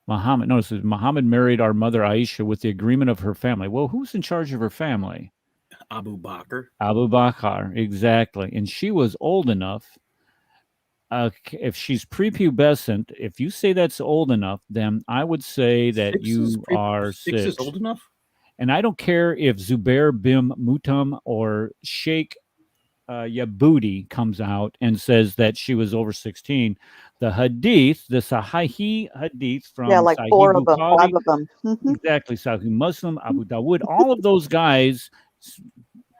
Muhammad married our mother Aisha with the agreement of her family. Well, who's in charge of her family? Abu Bakr. Abu Bakr, exactly. And she was old enough. If she's prepubescent, if you say that's old enough, then I would say that 6 is old enough. And I don't care if Zubair bin Mutam or Sheikh Yabudi comes out and says that she was over 16. The hadith, the Sahih hadith from like Sahih 4 of them, Bukhari, 5 of them. exactly, Sahih Muslim, Abu Dawud, all of those guys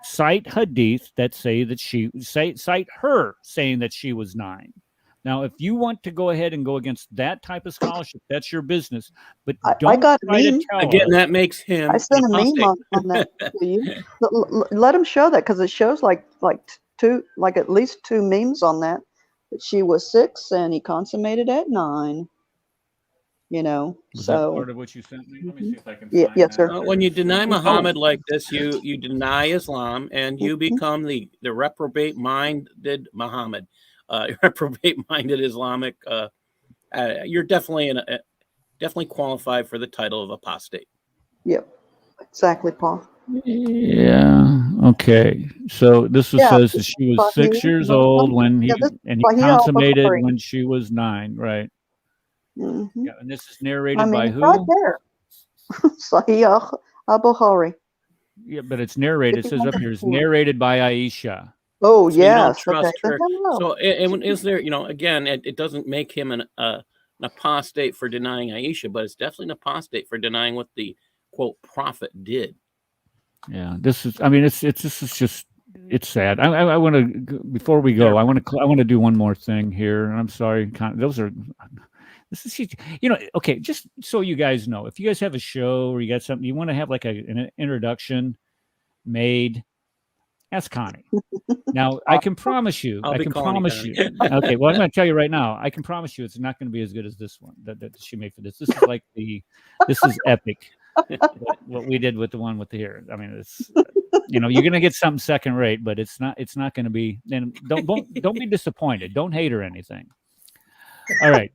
cite hadith that say that cite her saying that she was 9. Now, if you want to go ahead and go against that type of scholarship, that's your business. But don't I got a try to meme. tell Again, us. that makes him I sent an a meme apostate. on that to you. Let him show that, because it shows like at least 2 memes on that. That she was 6 and he consummated at 9. You know, Was so that part of what you sent me? Let me see if I can find yes, that. sir. When you deny Oh. Muhammad like this, you deny Islam, and you become the reprobate-minded Muhammad, reprobate-minded Islamic. You're definitely definitely qualified for the title of apostate. Yep, exactly, Paul. Yeah. Okay. So this says that she was 6 years old when he consummated when she was 9. Right. Mm-hmm. Yeah, and this is narrated by who? Right there. Sahih al-Bukhari. Yeah, but it's narrated. It says up here, it's narrated by Aisha. Oh, so yes. You don't trust her. So, is there, again, it doesn't make him an apostate for denying Aisha, but it's definitely an apostate for denying what the quote prophet did. Yeah, this is. I mean, this is just. It's sad. I want to before we go. I want to do one more thing here, and I'm sorry. Those are. This is, okay. Just so you guys know, if you guys have a show or you got something you want to have like an introduction made, ask Connie. Now I can promise you. I can promise you. Okay. Well, I'm going to tell you right now. I can promise you, it's not going to be as good as this one that she made for this. This is like this is epic. What we did with the one with the hair. I mean, it's you're going to get something second rate, but it's not going to be. And don't be disappointed. Don't hate or anything. All right.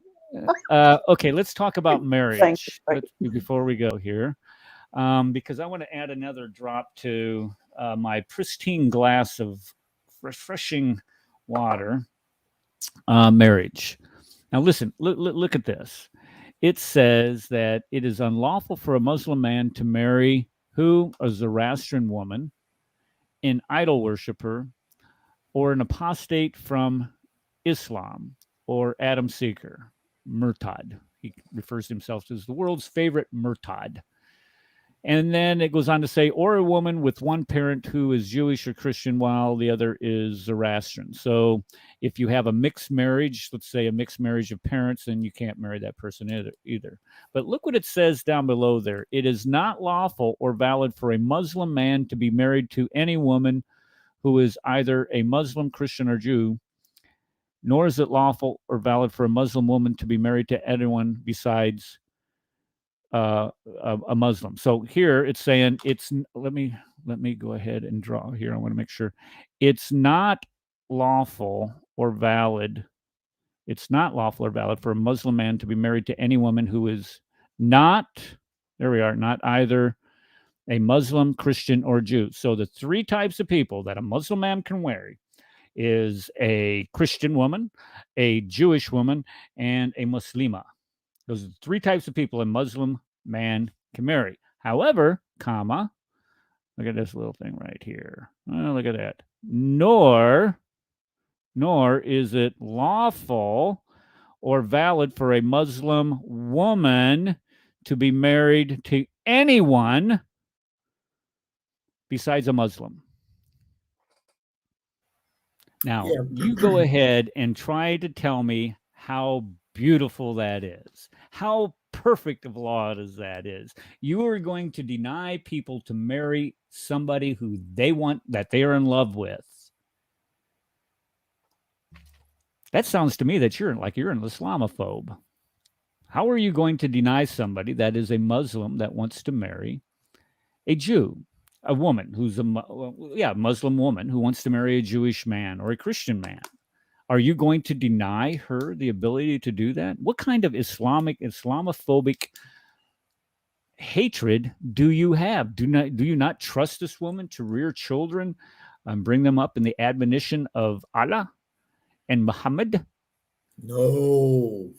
Okay, let's talk about marriage before we go here, because I want to add another drop to my pristine glass of refreshing water. Marriage. Now, listen. Look at this. It says that it is unlawful for a Muslim man to marry who? A Zoroastrian woman, an idol worshiper, or an apostate from Islam, or Adam seeker. Murtad. He refers to himself as the world's favorite murtad. And then it goes on to say, or a woman with one parent who is Jewish or Christian while the other is Zoroastrian. So if you have a mixed marriage, let's say a mixed marriage of parents, then you can't marry that person either. But look what it says down below there. It is not lawful or valid for a Muslim man to be married to any woman who is either a Muslim, Christian, or Jew, nor is it lawful or valid for a Muslim woman to be married to anyone besides a Muslim. So here it's saying let me go ahead and draw here. I want to make sure it's not lawful or valid. It's not lawful or valid for a Muslim man to be married to any woman who is not, there we are, not either a Muslim, Christian, or Jew. So the 3 types of people that a Muslim man can marry is a Christian woman, a Jewish woman, and a Muslima. Those are the 3 types of people a Muslim man can marry. However, look at this little thing right here. Oh, look at that. Nor is it lawful or valid for a Muslim woman to be married to anyone besides a Muslim. Now, you go ahead and try to tell me how beautiful that is. How perfect of law that is. You are going to deny people to marry somebody who they want, that they are in love with. That sounds to me that you're an Islamophobe. How are you going to deny somebody that is a Muslim that wants to marry a Jew? A woman who's Muslim woman who wants to marry a Jewish man or a Christian man. Are you going to deny her the ability to do that? What kind of Islamophobic hatred do you have? Do you not trust this woman to rear children and bring them up in the admonition of Allah and Muhammad? No.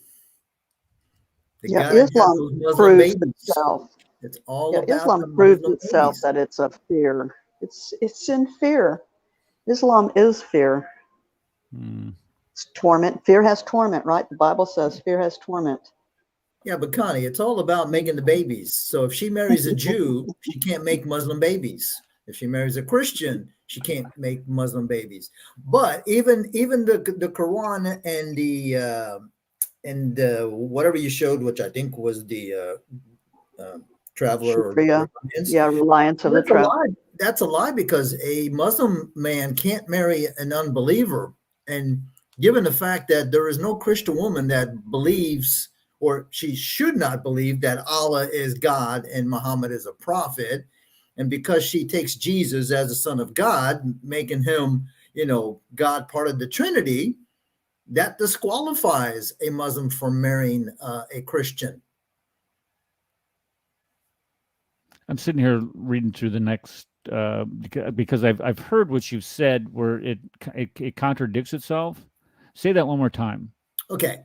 Islam proves itself. It's all about Islam the proves Muslim itself babies. that it's a fear. It's in fear. Islam is fear. It's torment. Fear has torment, right? The Bible says fear has torment. Yeah, but Connie, it's all about making the babies. So if she marries a Jew, she can't make Muslim babies. If she marries a Christian, she can't make Muslim babies. But even the Quran and whatever you showed, which I think was the traveler Sharia. Yeah, reliance of the that's a traveler. lie. That's a lie because a Muslim man can't marry an unbeliever. And given the fact that there is no Christian woman that believes, or she should not believe, that Allah is God and Muhammad is a prophet, and because she takes Jesus as the Son of God, making him, God part of the Trinity, that disqualifies a Muslim from marrying a Christian. I'm sitting here reading through the next because I've heard what you've said where it contradicts itself. Say that one more time. Okay.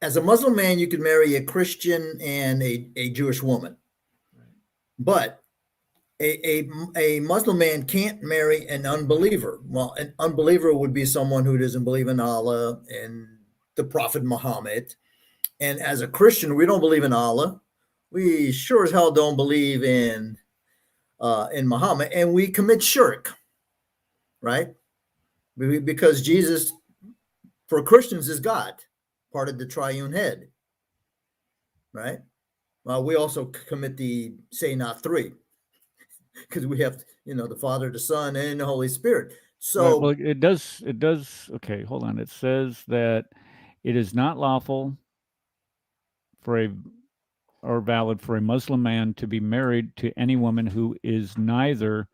As a Muslim man, you could marry a Christian and a Jewish woman. But a Muslim man can't marry an unbeliever. Well, an unbeliever would be someone who doesn't believe in Allah and the Prophet Muhammad. And as a Christian, we don't believe in Allah. We sure as hell don't believe in Muhammad, and we commit shirk, right? Because Jesus, for Christians, is God, part of the triune head, right? Well, we also commit the say not three, because we have, the Father, the Son, and the Holy Spirit. So, well, it does. Okay, hold on. It says that it is not lawful or valid for a Muslim man to be married to any woman who is neither.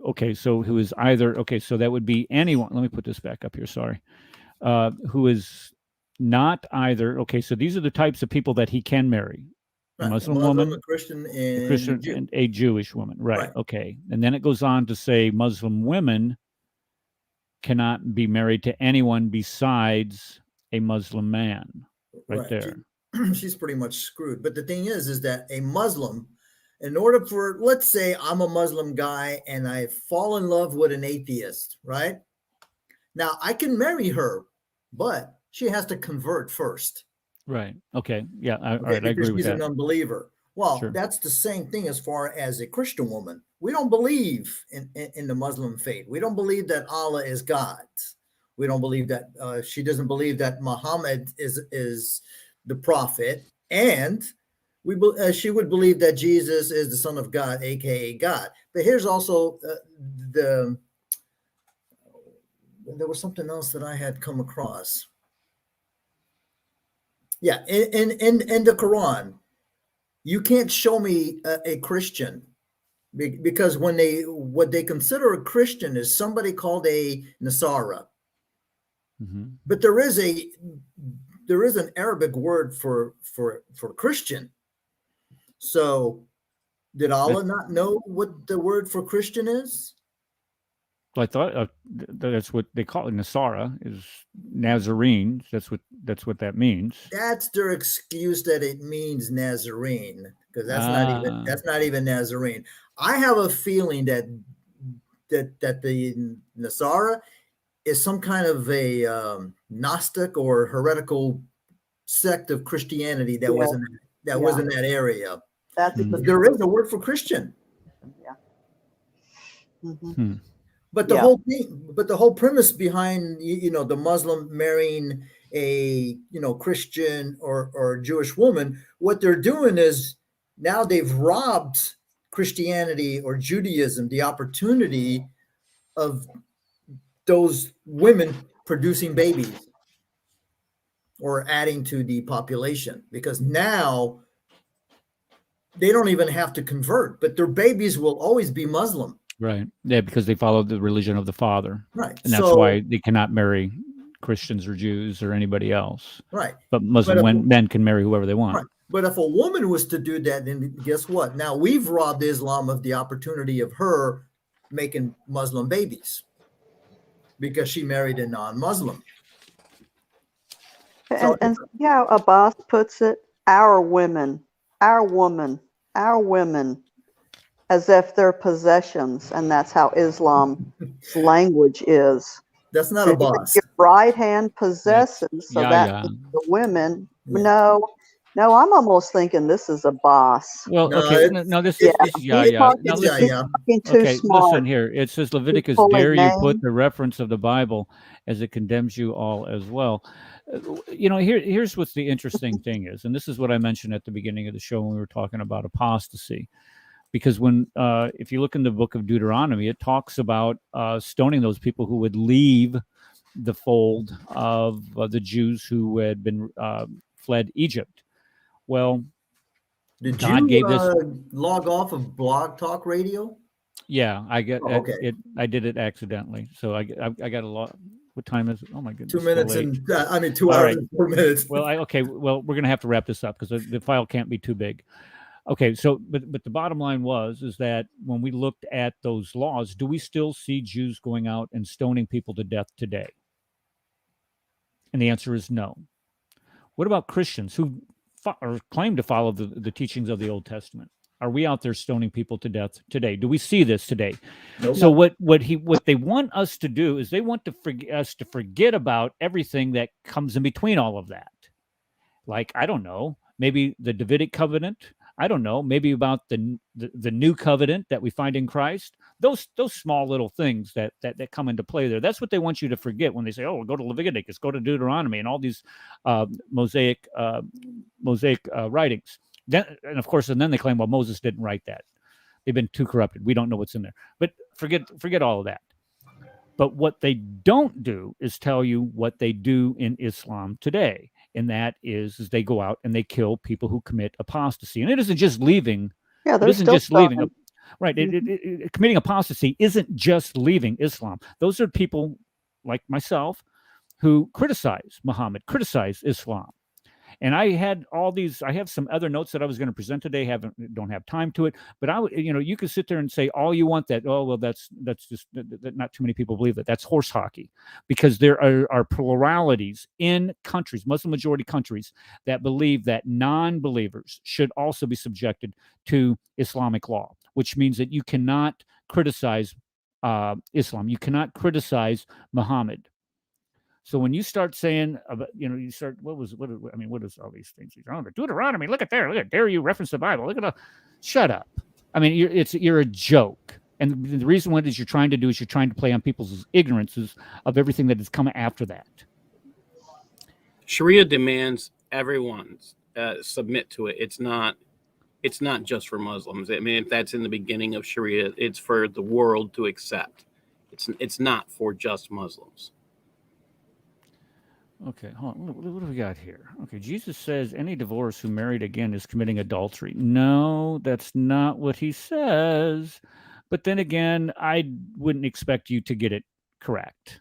Okay, so who is either. Okay, so that would be anyone. Let me put this back up here. Sorry. Who is not either. Okay, so these are the types of people that he can marry. A Muslim woman, a Christian, and and a Jewish woman. Right. Okay. And then it goes on to say Muslim women cannot be married to anyone besides a Muslim man. Right there. She's pretty much screwed. But the thing is that a Muslim, in order for, let's say I'm a Muslim guy and I fall in love with an atheist, right? Now I can marry her, but she has to convert first. Right. Okay. Yeah. All right. I agree with that. She's an unbeliever. Well, that's the same thing as far as a Christian woman. We don't believe in the Muslim faith. We don't believe that Allah is God. We don't believe that she doesn't believe that Muhammad is the prophet, and she would believe that Jesus is the Son of God, aka God. But here's also there was something else that I had come across. Yeah, in the Quran, you can't show me a Christian, because what they consider a Christian is somebody called a Nasara. Mm-hmm. But there is an Arabic word for Christian. So did Allah not know what the word for Christian is? Well, I thought that's what they call it. Nasara is Nazarene. That's what that means. That's their excuse, that it means Nazarene, because that's not even Nazarene. I have a feeling that the Nasara is some kind of a Gnostic or heretical sect of Christianity that was in that area. There is a word for Christian. Yeah. Mm-hmm. But the whole premise behind the Muslim marrying a Christian or Jewish woman, what they're doing is now they've robbed Christianity or Judaism the opportunity of those women producing babies or adding to the population, because now they don't even have to convert, but their babies will always be Muslim. Right. Yeah, because they follow the religion of the father. Right. And that's why they cannot marry Christians or Jews or anybody else. Right. But Muslim men can marry whoever they want. Right. But if a woman was to do that, then guess what? Now we've robbed Islam of the opportunity of her making Muslim babies because she married a non-Muslim. And yeah, Abbas puts it, our woman our women as if they're possessions, and that's how Islam's language is. That's not So a boss. your right hand possesses, so that yeah. means the women. Yeah. No, I'm almost thinking this is a boss. Well, No, okay, no, this is He's Now it's listen. talking too Okay, smart. listen here. It says Leviticus, pulling dare you put names. the reference of the Bible as it condemns you all as well. Here's what's the interesting thing is, and this is what I mentioned at the beginning of the show when we were talking about apostasy. Because when if you look in the book of Deuteronomy, it talks about stoning those people who would leave the fold of the Jews who had been fled Egypt. Well, Did God you gave this. log off of Blog Talk Radio? Yeah, I get okay. it. I did it accidentally, so I got a lot. What time is it? Oh my goodness! 2 minutes so and 2 hours and 4 minutes. Well, Well, we're gonna have to wrap this up because the file can't be too big. Okay, so but the bottom line is that when we looked at those laws, do we still see Jews going out and stoning people to death today? And the answer is no. What about Christians who claim to follow the teachings of the Old Testament? Are we out there stoning people to death today? Do we see this today? Nope. So what they want us to do is they want us to forget about everything that comes in between all of that. Like, I don't know, maybe the Davidic covenant. I don't know, maybe about the new covenant that we find in Christ. Those small little things that come into play there. That's what they want you to forget when they say, "Oh, go to Leviticus, go to Deuteronomy," and all these Mosaic writings. Then they claim, well, Moses didn't write that. They've been too corrupted. We don't know what's in there. But forget all of that. But what they don't do is tell you what they do in Islam today. And that is they go out and they kill people who commit apostasy. And it isn't just leaving. Yeah, it isn't just leaving. Right. Mm-hmm. Committing apostasy isn't just leaving Islam. Those are people like myself who criticize Muhammad, criticize Islam. And I have some other notes that I was going to present today. Don't have time to it, but you could sit there and say all you want that. Oh, well, that's just that not too many people believe that. That's horse hockey, because there are pluralities in countries, Muslim majority countries, that believe that non-believers should also be subjected to Islamic law, which means that you cannot criticize Islam. You cannot criticize Muhammad. So when you start saying, what is all these things? Deuteronomy, look at there. Look at, dare you reference the Bible. Look at shut up. I mean, you're a joke. And the reason what is you're trying to do is you're trying to play on people's ignorances of everything that has come after that. Sharia demands everyone submit to it. It's not just for Muslims. I mean, if that's in the beginning of Sharia, it's for the world to accept. It's not for just Muslims. Okay, hold on. What do we got here? Okay, Jesus says any divorce who married again is committing adultery. No, that's not what he says. But then again, I wouldn't expect you to get it correct.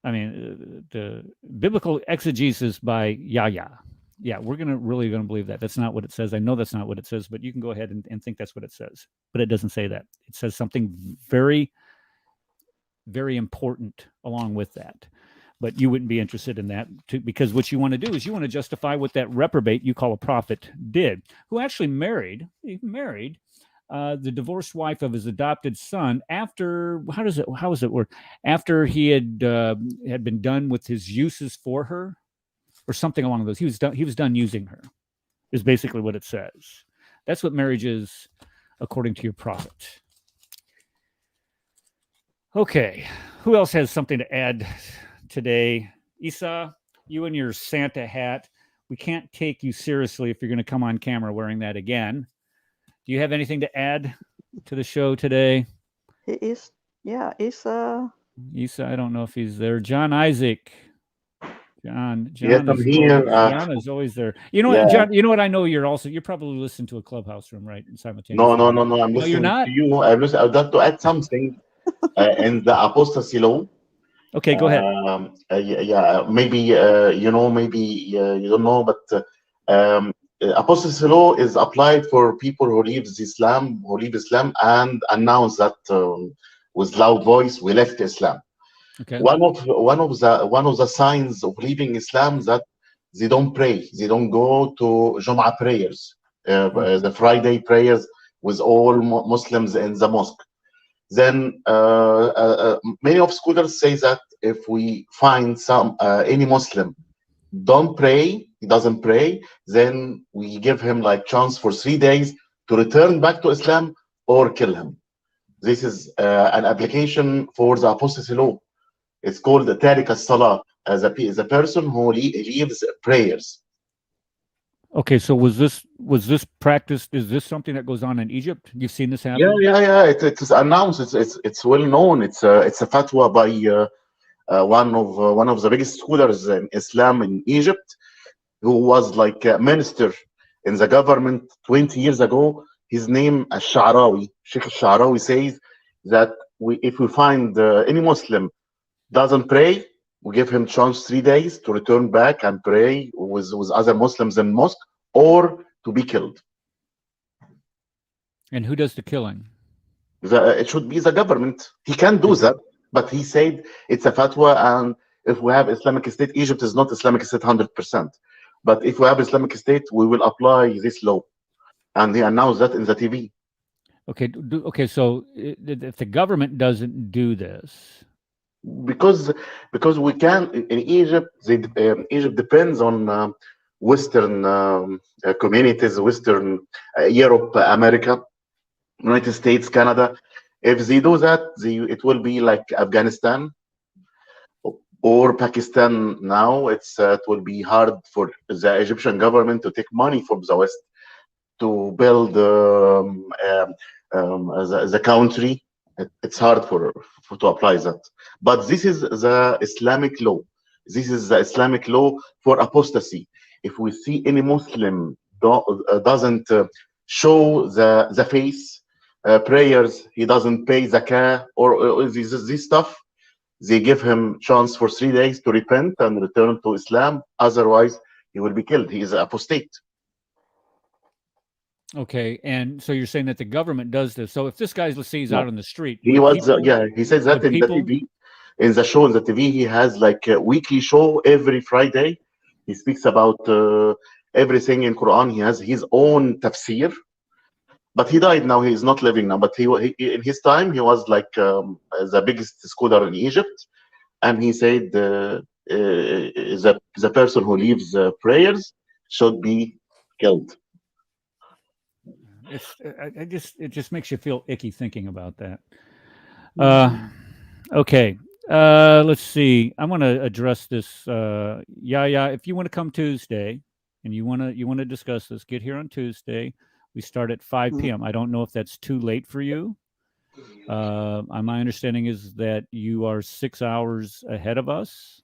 I mean, the biblical exegesis by Yahya. Yeah, we're really going to believe that. That's not what it says. I know that's not what it says, but you can go ahead and think that's what it says. But it doesn't say that. It says something very, very important along with that. But you wouldn't be interested in that because what you want to do is you want to justify what that reprobate you call a prophet did, who actually married the divorced wife of his adopted son after, how does it work? After he had been done with his uses for her or something along those. He was done using her is basically what it says. That's what marriage is according to your prophet. Okay. Who else has something to add today? Isa, you and your Santa hat. We can't take you seriously if you're going to come on camera wearing that again. Do you have anything to add to the show today? Isa. Isa, I don't know if he's there. John Isaac. John Yes, I'm here. John is always there. You know what, John? You know what? I know you're probably listening to a Clubhouse room, right? Simultaneously. No. I'm listening you're not? to you. I would like to add something in the apostasy law. Okay, go ahead. Maybe maybe you don't know, but apostasy law is applied for people who leave Islam, and announce that with loud voice we left Islam. Okay. One of the signs of leaving Islam that they don't pray, they don't go to Jum'ah prayers. the Friday prayers with all Muslims in the mosque. Then many of scholars say that if we find any Muslim don't pray, he doesn't pray, then we give him like chance for 3 days to return back to Islam or kill him. This is an application for the apostasy law. It's called the Tariq as-Salah, as a person who leaves prayers. Okay, so was this practiced? Is this something that goes on in Egypt? You've seen this happen? Yeah. It's announced. It's well known. It's a fatwa by one of the biggest scholars in Islam in Egypt, who was like a minister in the government 20 years ago. His name Al-Sha'rawi, Sheikh Al-Sha'rawi, says that if we find any Muslim doesn't pray, we give him chance 3 days to return back and pray with other Muslims in mosque, or to be killed. And who does the killing? It should be the government. He can do that, but he said it's a fatwa, and if we have Islamic State, Egypt is not Islamic State 100%. But if we have Islamic State, we will apply this law. And he announced that in the TV. Okay. So if the government doesn't do this, because we can in Egypt, Egypt depends on Western communities, Western Europe, America, United States, Canada. If they do that, it will be like Afghanistan or Pakistan. Now it will be hard for the Egyptian government to take money from the West to build the country. It's hard to apply that. But this is the Islamic law. This is the Islamic law for apostasy. If we see any Muslim doesn't show the face, prayers, he doesn't pay zakah or this stuff, they give him chance for 3 days to repent and return to Islam. Otherwise, he will be killed. He is an apostate. Okay, and so you're saying that the government does this. So if this guy, let's say he's out on the street, he was he says that in the TV, in the show, in the TV, he has like a weekly show every Friday. He speaks about everything in Quran. He has his own tafsir, but he died now. He is not living now. But he in his time, he was like the biggest scholar in Egypt, and he said the person who leaves prayers should be killed. It just makes you feel icky thinking about that. Okay. Let's see. I want to address this. If you want to come Tuesday and you want to discuss this, get here on Tuesday. We start at 5 p.m. I don't know if that's too late for you. My understanding is that you are 6 hours ahead of us.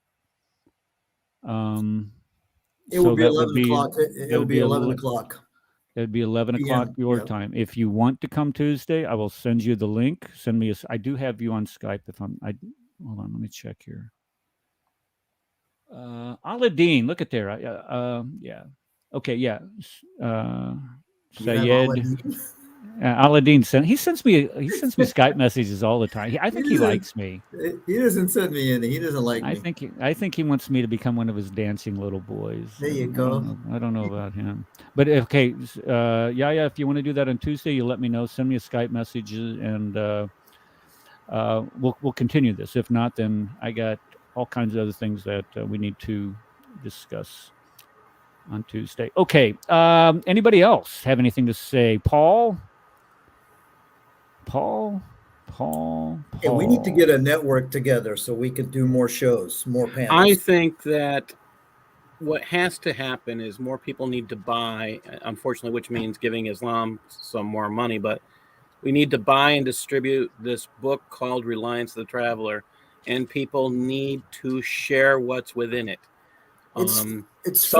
It would be 11 o'clock. It would be 11 o'clock. It'd be 11 o'clock your time. If you want to come Tuesday, I will send you the link. Send me I do have you on Skype. Hold on, let me check here. Aladdin, look at there. Okay, yeah. Sayed. Aladdin sends me Skype messages all the time. I think he likes me. He doesn't send me any. He doesn't like me. I think he wants me to become one of his dancing little boys. There you go. I don't know about him, but okay, if you want to do that on Tuesday, you let me know. Send me a Skype message, and we'll continue this. If not, then I got all kinds of other things that we need to discuss on Tuesday. Okay. Anybody else have anything to say? Paul. Yeah, we need to get a network together so we could do more shows, more panels. I think that what has to happen is more people need to buy, unfortunately, which means giving Islam some more money, but we need to buy and distribute this book called Reliance of the Traveler, and people need to share what's within it. It's some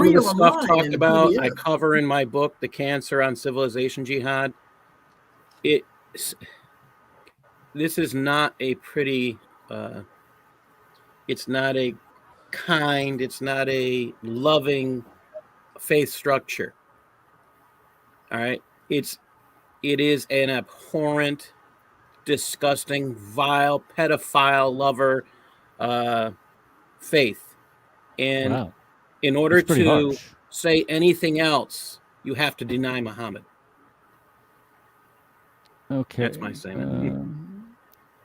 of the online stuff talked and about, PDF. I cover in my book, The Cancer on Civilization Jihad. This is not a pretty, it's not a kind, it's not a loving faith structure. All right. It is an abhorrent, disgusting, vile, pedophile lover faith. And in order to say anything else you have to deny Muhammad. Okay. That's my statement.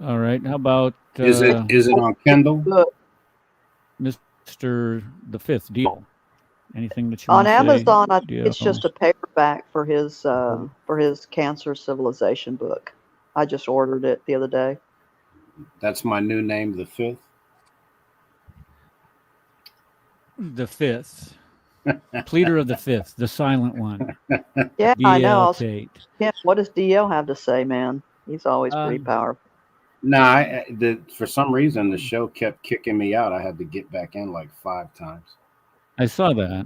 All right. How about is it on Kindle? Mr. the Fifth Deal? Anything that you On want to say? Amazon, I think it's just a paperback for his Cancer Civilization book. I just ordered it the other day. That's my new name, the Fifth. The Fifth. Pleader of the Fifth, the silent one. Yeah, D.L. I know. Tate. Yeah, what does DL have to say, man? He's always pretty powerful. No, for some reason the show kept kicking me out. I had to get back in like 5 times. I saw that.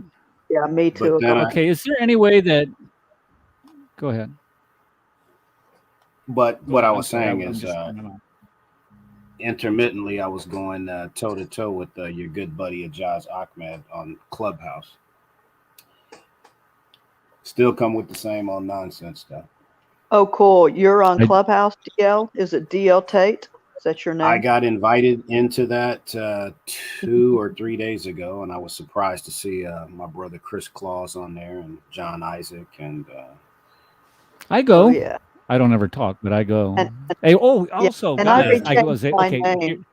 Yeah, me too. Okay, is there any way that? Go ahead. But what I was saying is, intermittently, I was going toe to toe with your good buddy Ajaz Ahmed on Clubhouse. Still come with the same old nonsense stuff. Oh, cool. You're on Clubhouse, DL? Is it DL Tate? Is that your name? I got invited into that 2 or 3 days ago, and I was surprised to see my brother Chris Claus on there and John Isaac. And I go. Oh, yeah. I don't ever talk, but I go. Also, and guys, I was my name.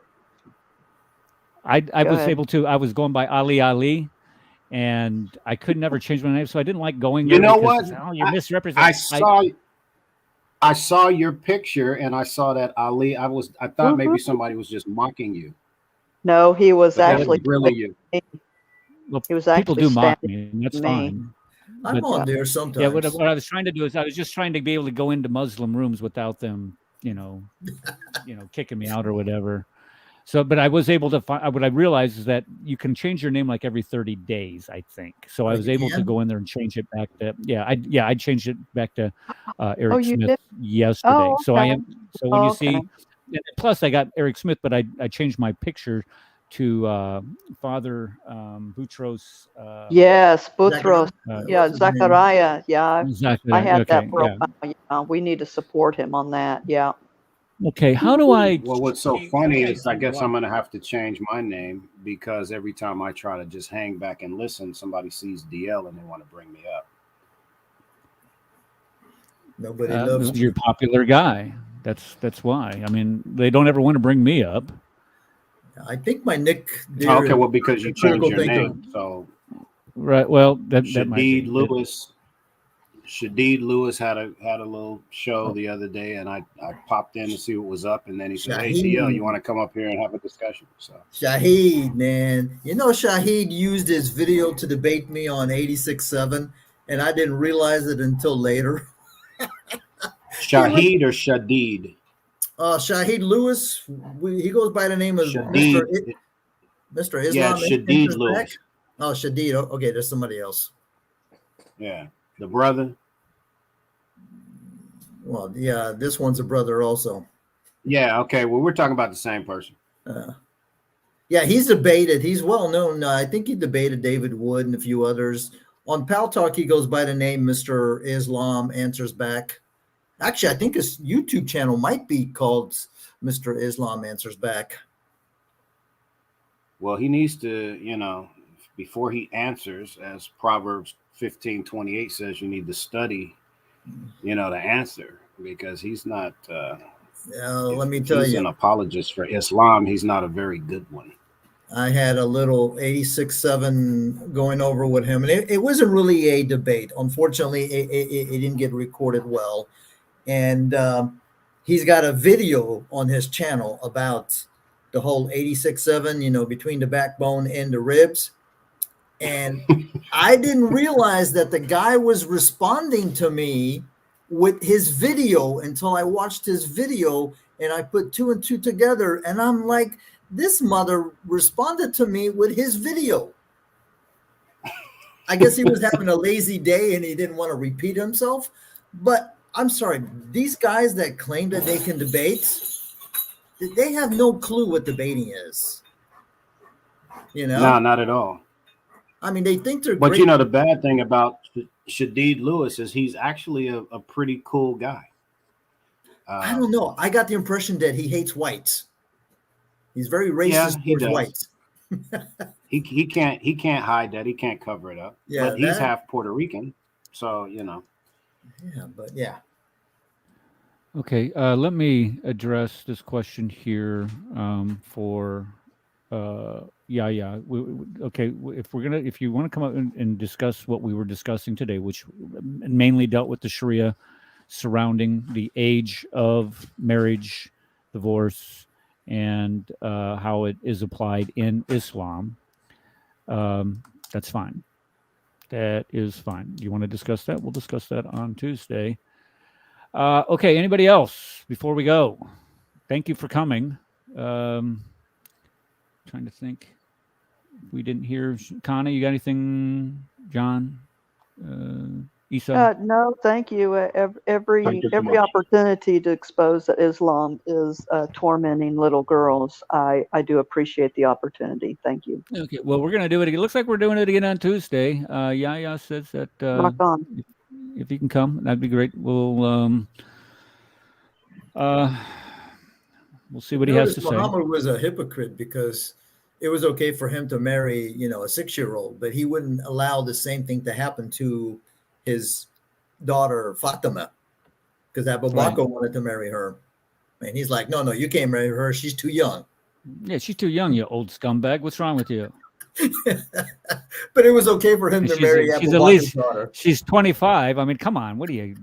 I was able to. I was going by Ali, and I could never change my name, so I didn't like going there. You know what? You're misrepresenting. I saw your picture, and I saw that Ali. I thought maybe somebody was just mocking you. No, he was actually grilling you. Well, he was people actually do mock me, and that's fine. I'm on there sometimes. Yeah, what I was trying to do is I was just trying to be able to go into Muslim rooms without them, kicking me out or whatever. So, but I was able to find. What I realized is that you can change your name like every 30 days, I think. So I was able to go in there and change it back to I changed it back to Eric Smith yesterday. Oh, okay. So I am. So when you see, and plus I got Eric Smith, but I changed my picture to Father Boutros. Yes, Boutros. Zachariah. Yeah, I had that for a while. Yeah, we need to support him on that. Yeah. Okay, how do I? Well, what's so funny is I guess I'm going to have to change my name because every time I try to just hang back and listen, somebody sees DL and they want to bring me up. Nobody loves you're a popular guy. That's why. I mean, they don't ever want to bring me up. I think my nick. Okay, well, because you changed your name, so right. Well, that might be Lewis. Shadid Lewis had a little show the other day, and I popped in to see what was up, and then he said, "Hey, DL, you want to come up here and have a discussion?" So Shahid, man, Shahid used his video to debate me on 86.7, and I didn't realize it until later. Shahid or Shadid? Shahid Lewis. He goes by the name of Shadid. Mr. Islam. Yeah, Shadid Lewis. Oh, Shadid. Okay, there's somebody else. Yeah, the brother. Well, yeah, this one's a brother also. Yeah, okay. Well, we're talking about the same person. Yeah, he's debated. He's well known. I think he debated David Wood and a few others. On Pal Talk, he goes by the name Mr. Islam Answers Back. Actually, I think his YouTube channel might be called Mr. Islam Answers Back. Well, he needs to, before he answers, as Proverbs 15:28 says, you need to study, the answer, because he's not. Let me tell he's you, an apologist for Islam. He's not a very good one. I had a little 86.7 going over with him, and it wasn't really a debate. Unfortunately, it didn't get recorded well. And he's got a video on his channel about the whole 86.7, between the backbone and the ribs. And I didn't realize that the guy was responding to me with his video until I watched his video and I put 2 and 2 together. And I'm like, this mother responded to me with his video. I guess he was having a lazy day and he didn't want to repeat himself. But I'm sorry, these guys that claim that they can debate, they have no clue what debating is. No, not at all. I mean, they think they're But great. the bad thing about Shadid Lewis is he's actually a pretty cool guy. I don't know. I got the impression that he hates whites. He's very racist towards whites. he can't hide that. He can't cover it up. Yeah, but he's half Puerto Rican. So, you know. Yeah, but yeah. Okay, let me address this question here for okay, if you want to come up and discuss what we were discussing today, which mainly dealt with the Sharia surrounding the age of marriage, divorce, and how it is applied in Islam, that's fine. That is fine. You want to discuss that? We'll discuss that on Tuesday. Okay, anybody else before we go? Thank you for coming. Trying to think. We didn't hear Connie. You got anything, John? Isa? No, thank you. Thank you so Every much. opportunity to expose that Islam is tormenting little girls, I do appreciate the opportunity. Thank you. Okay, well, we're going to do it again. It looks like we're doing it again on Tuesday. Yaya says that Rock on. if he can come, that'd be great. We'll see what he has Notice to say. Muhammad was a hypocrite because it was okay for him to marry, a 6-year-old, but he wouldn't allow the same thing to happen to his daughter Fatima because Abu Bakr wanted to marry her. And he's like, no, you can't marry her. She's too young. Yeah, she's too young, you old scumbag. What's wrong with you? But it was okay for him to marry Abu Bakr's daughter. She's 25. I mean, come on. What do you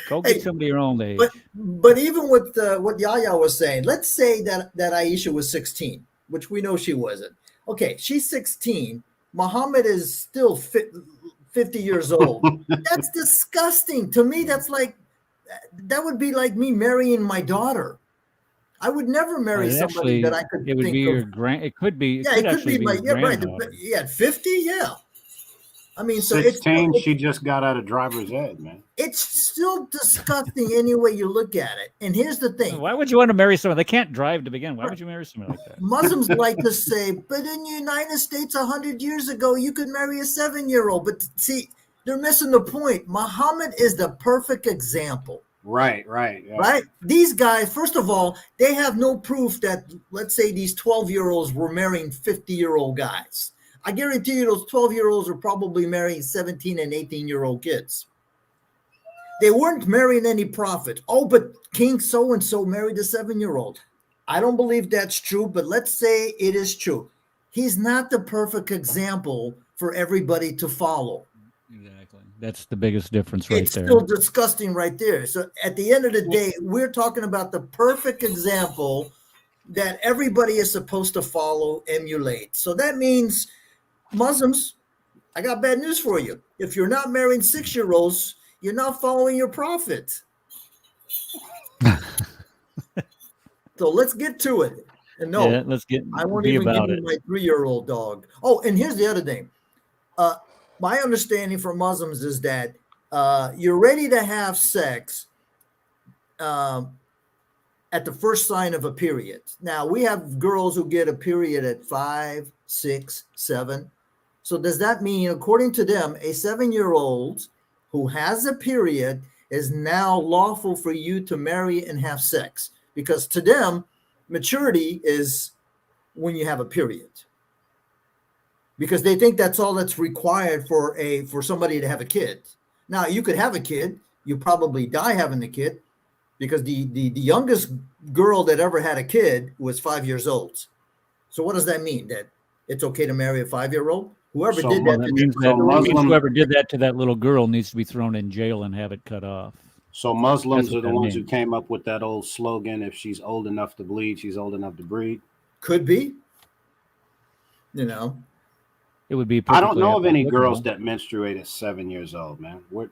go get somebody your own age? But even with what Yaya was saying, let's say that Aisha was 16, which we know she wasn't. Okay, she's 16. Muhammad is still 50 years old. That's disgusting. To me, that would be like me marrying my daughter. I would never marry somebody that I could. It would think be of. your grand. It could be. Yeah, it could be my granddaughter. Yeah, 50. Yeah. I mean, so 16, she just got out of driver's ed, man. It's still disgusting any way you look at it. And here's the thing. Why would you want to marry someone? They can't drive to begin. Why would you marry someone like that? Muslims like to say, but in the United States 100 years ago, you could marry a 7-year-old. But see, they're missing the point. Muhammad is the perfect example. Right. Yeah. Right? These guys, first of all, they have no proof that, let's say, these 12-year-olds were marrying 50-year-old guys. I guarantee you those 12-year-olds are probably marrying 17 and 18-year-old kids. They weren't marrying any prophet. Oh, but King so-and-so married a 7-year-old. I don't believe that's true, but let's say it is true. He's not the perfect example for everybody to follow. Exactly. That's the biggest difference right there. It's still disgusting right there. So at the end of the day, we're talking about the perfect example that everybody is supposed to follow, emulate. So that means Muslims, I got bad news for you. If you're not marrying 6-year-olds, you're not following your prophet. So let's get to it. And no, yeah, let's get. I won't even give you my 3-year-old dog. Oh, and here's the other thing. My understanding for Muslims is that you're ready to have sex at the first sign of a period. Now, we have girls who get a period at 5, 6, 7. So does that mean, according to them, a 7-year-old who has a period is now lawful for you to marry and have sex? Because to them, maturity is when you have a period. Because they think that's all that's required for somebody to have a kid. Now, you could have a kid. You probably die having the kid because the youngest girl that ever had a kid was 5 years old. So what does that mean? That it's okay to marry a 5-year-old? Whoever did that means whoever did that to that little girl needs to be thrown in jail and have it cut off. So Muslims are the ones who came up with that old slogan, if she's old enough to bleed, she's old enough to breed. Could be. You know. It would be. I don't know of any girls that menstruate at 7 years old, man. What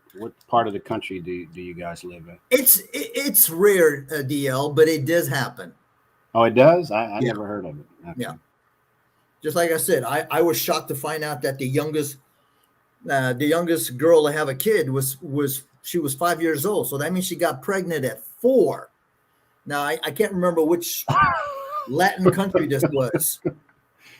part of the country do you guys live in? It's rare, DL, but it does happen. Oh, it does? I never heard of it. Okay. Yeah. Just like I said, I was shocked to find out that the youngest girl to have a kid was 5 years old. So that means she got pregnant at 4. Now I can't remember which Latin country this was.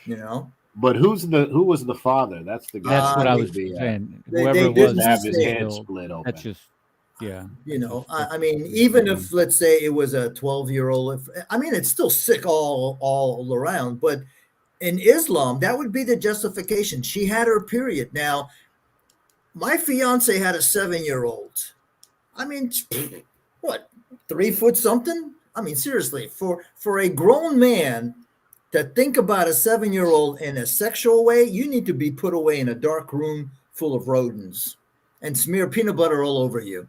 You know. But who was the father? That's the guy. That's what I was saying. Whoever it was, have his head split open. That's just, yeah. You know, I mean, even if, let's say, it was a 12-year-old, I mean, it's still sick all around. But in Islam, that would be the justification. She had her period. Now, my fiance had a 7-year-old. I mean, what, 3 foot something? I mean, seriously, for a grown man to think about a 7-year-old in a sexual way, you need to be put away in a dark room full of rodents and smear peanut butter all over you.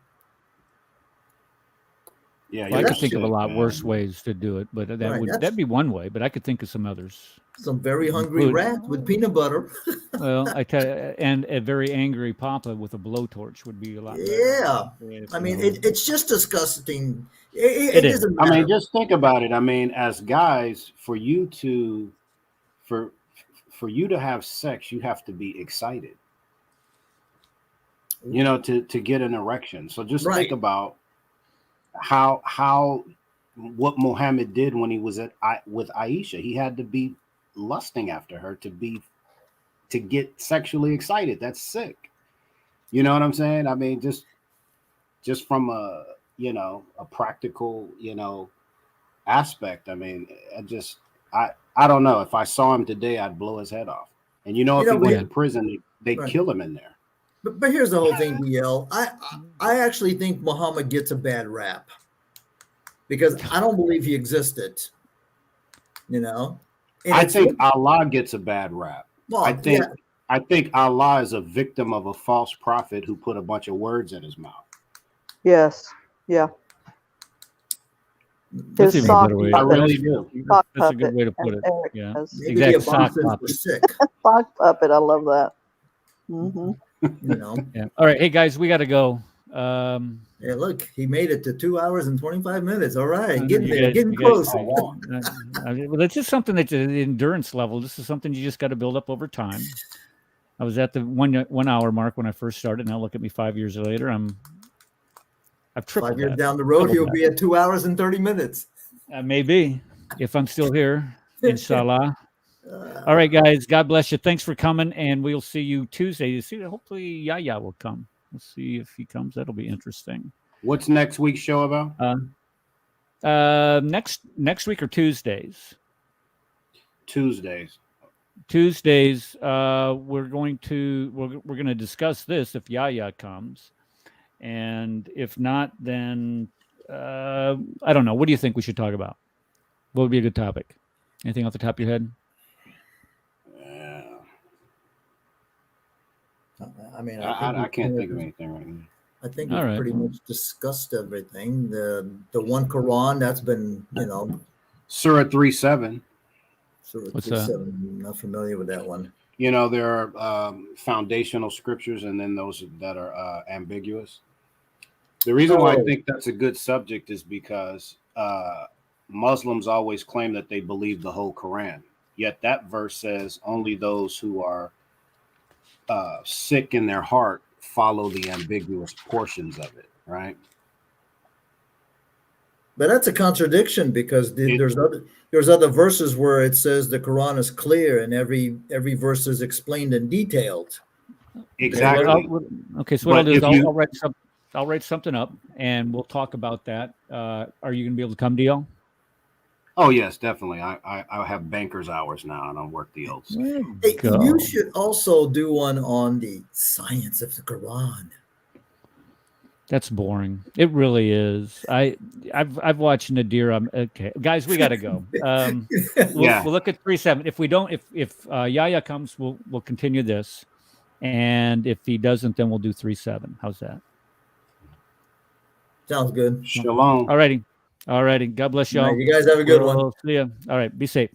Yeah, Well, I you're could think of a sick, lot man. worse ways to do it, but Right, that'd be one way. But I could think of some others. Some very hungry Include- rats with peanut butter. Well, I tell you, and a very angry papa with a blowtorch would be a lot better. Yeah. If, I mean, you know. it's just disgusting. It It is. doesn't I matter. mean, just think about it. I mean, as guys, for you to have sex, you have to be excited. You know, to get an erection. So just Right. think about how what Muhammad did when he was with Aisha. He had to be lusting after her to get sexually excited. That's sick. You know what I'm saying? I mean, just from a practical, aspect. I mean, I don't know. If I saw him today, I'd blow his head off. And if he went to prison, they'd Right. kill him in there. But here's the whole thing, DL. I actually think Muhammad gets a bad rap because I don't believe he existed. And I think Allah gets a bad rap. Well, I think Allah is a victim of a false prophet who put a bunch of words in his mouth. Yes. Yeah. That's even a better way. I really do. That's a good way to put it. Yeah. Maybe Exact the sock Obama's were puppet. sick. Sock puppet. I love that. Mm-hmm. Yeah. All right. Hey guys, we got to go. Yeah, look, he made it to 2 hours and 25 minutes. All right, getting you there, guys- getting you guys- close. well, that's just something that's an endurance level. This is something you just got to build up over time. I was at the 1 hour mark when I first started. Now look at me 5 years later. I've tripled 5 years that. down the road, Doubled he'll that. be at 2 hours and 30 minutes. Maybe if I'm still here, inshallah. All right, guys. God bless you. Thanks for coming, and we'll see you Tuesday. Hopefully, Yaya will come. We'll see if he comes. That'll be interesting. What's next week's show about? Next week or Tuesdays? Tuesdays. We're going to discuss this if Yaya comes, and if not, then I don't know. What do you think we should talk about? What would be a good topic? Anything off the top of your head? I mean, I can't think of anything right now. I think All we've right. pretty much discussed everything. The one Quran that's been, Surah 3:7. Surah What's that? 3:7. I'm not familiar with that one. There are foundational scriptures and then those that are ambiguous. The reason why I think that's a good subject is because Muslims always claim that they believe the whole Quran. Yet that verse says only those who are sick in their heart follow the ambiguous portions of it, right? But that's a contradiction because there's other verses where it says the Quran is clear and every verse is explained and detailed. Exactly. Okay, so what I'll do is I'll write something up and we'll talk about that. Are you going to be able to come, DL? Oh yes, definitely. I have banker's hours now. I don't work the old stuff. Hey, you should also do one on the science of the Quran. That's boring. It really is. I've watched Nadir. Okay, guys, we got to go. We'll look at 3:7. If we don't, if Yaya comes, we'll continue this, and if he doesn't, then we'll do 3:7. How's that? Sounds good. Shalom. All righty. God bless y'all. All right, you guys have a good one. See ya. All right. Be safe.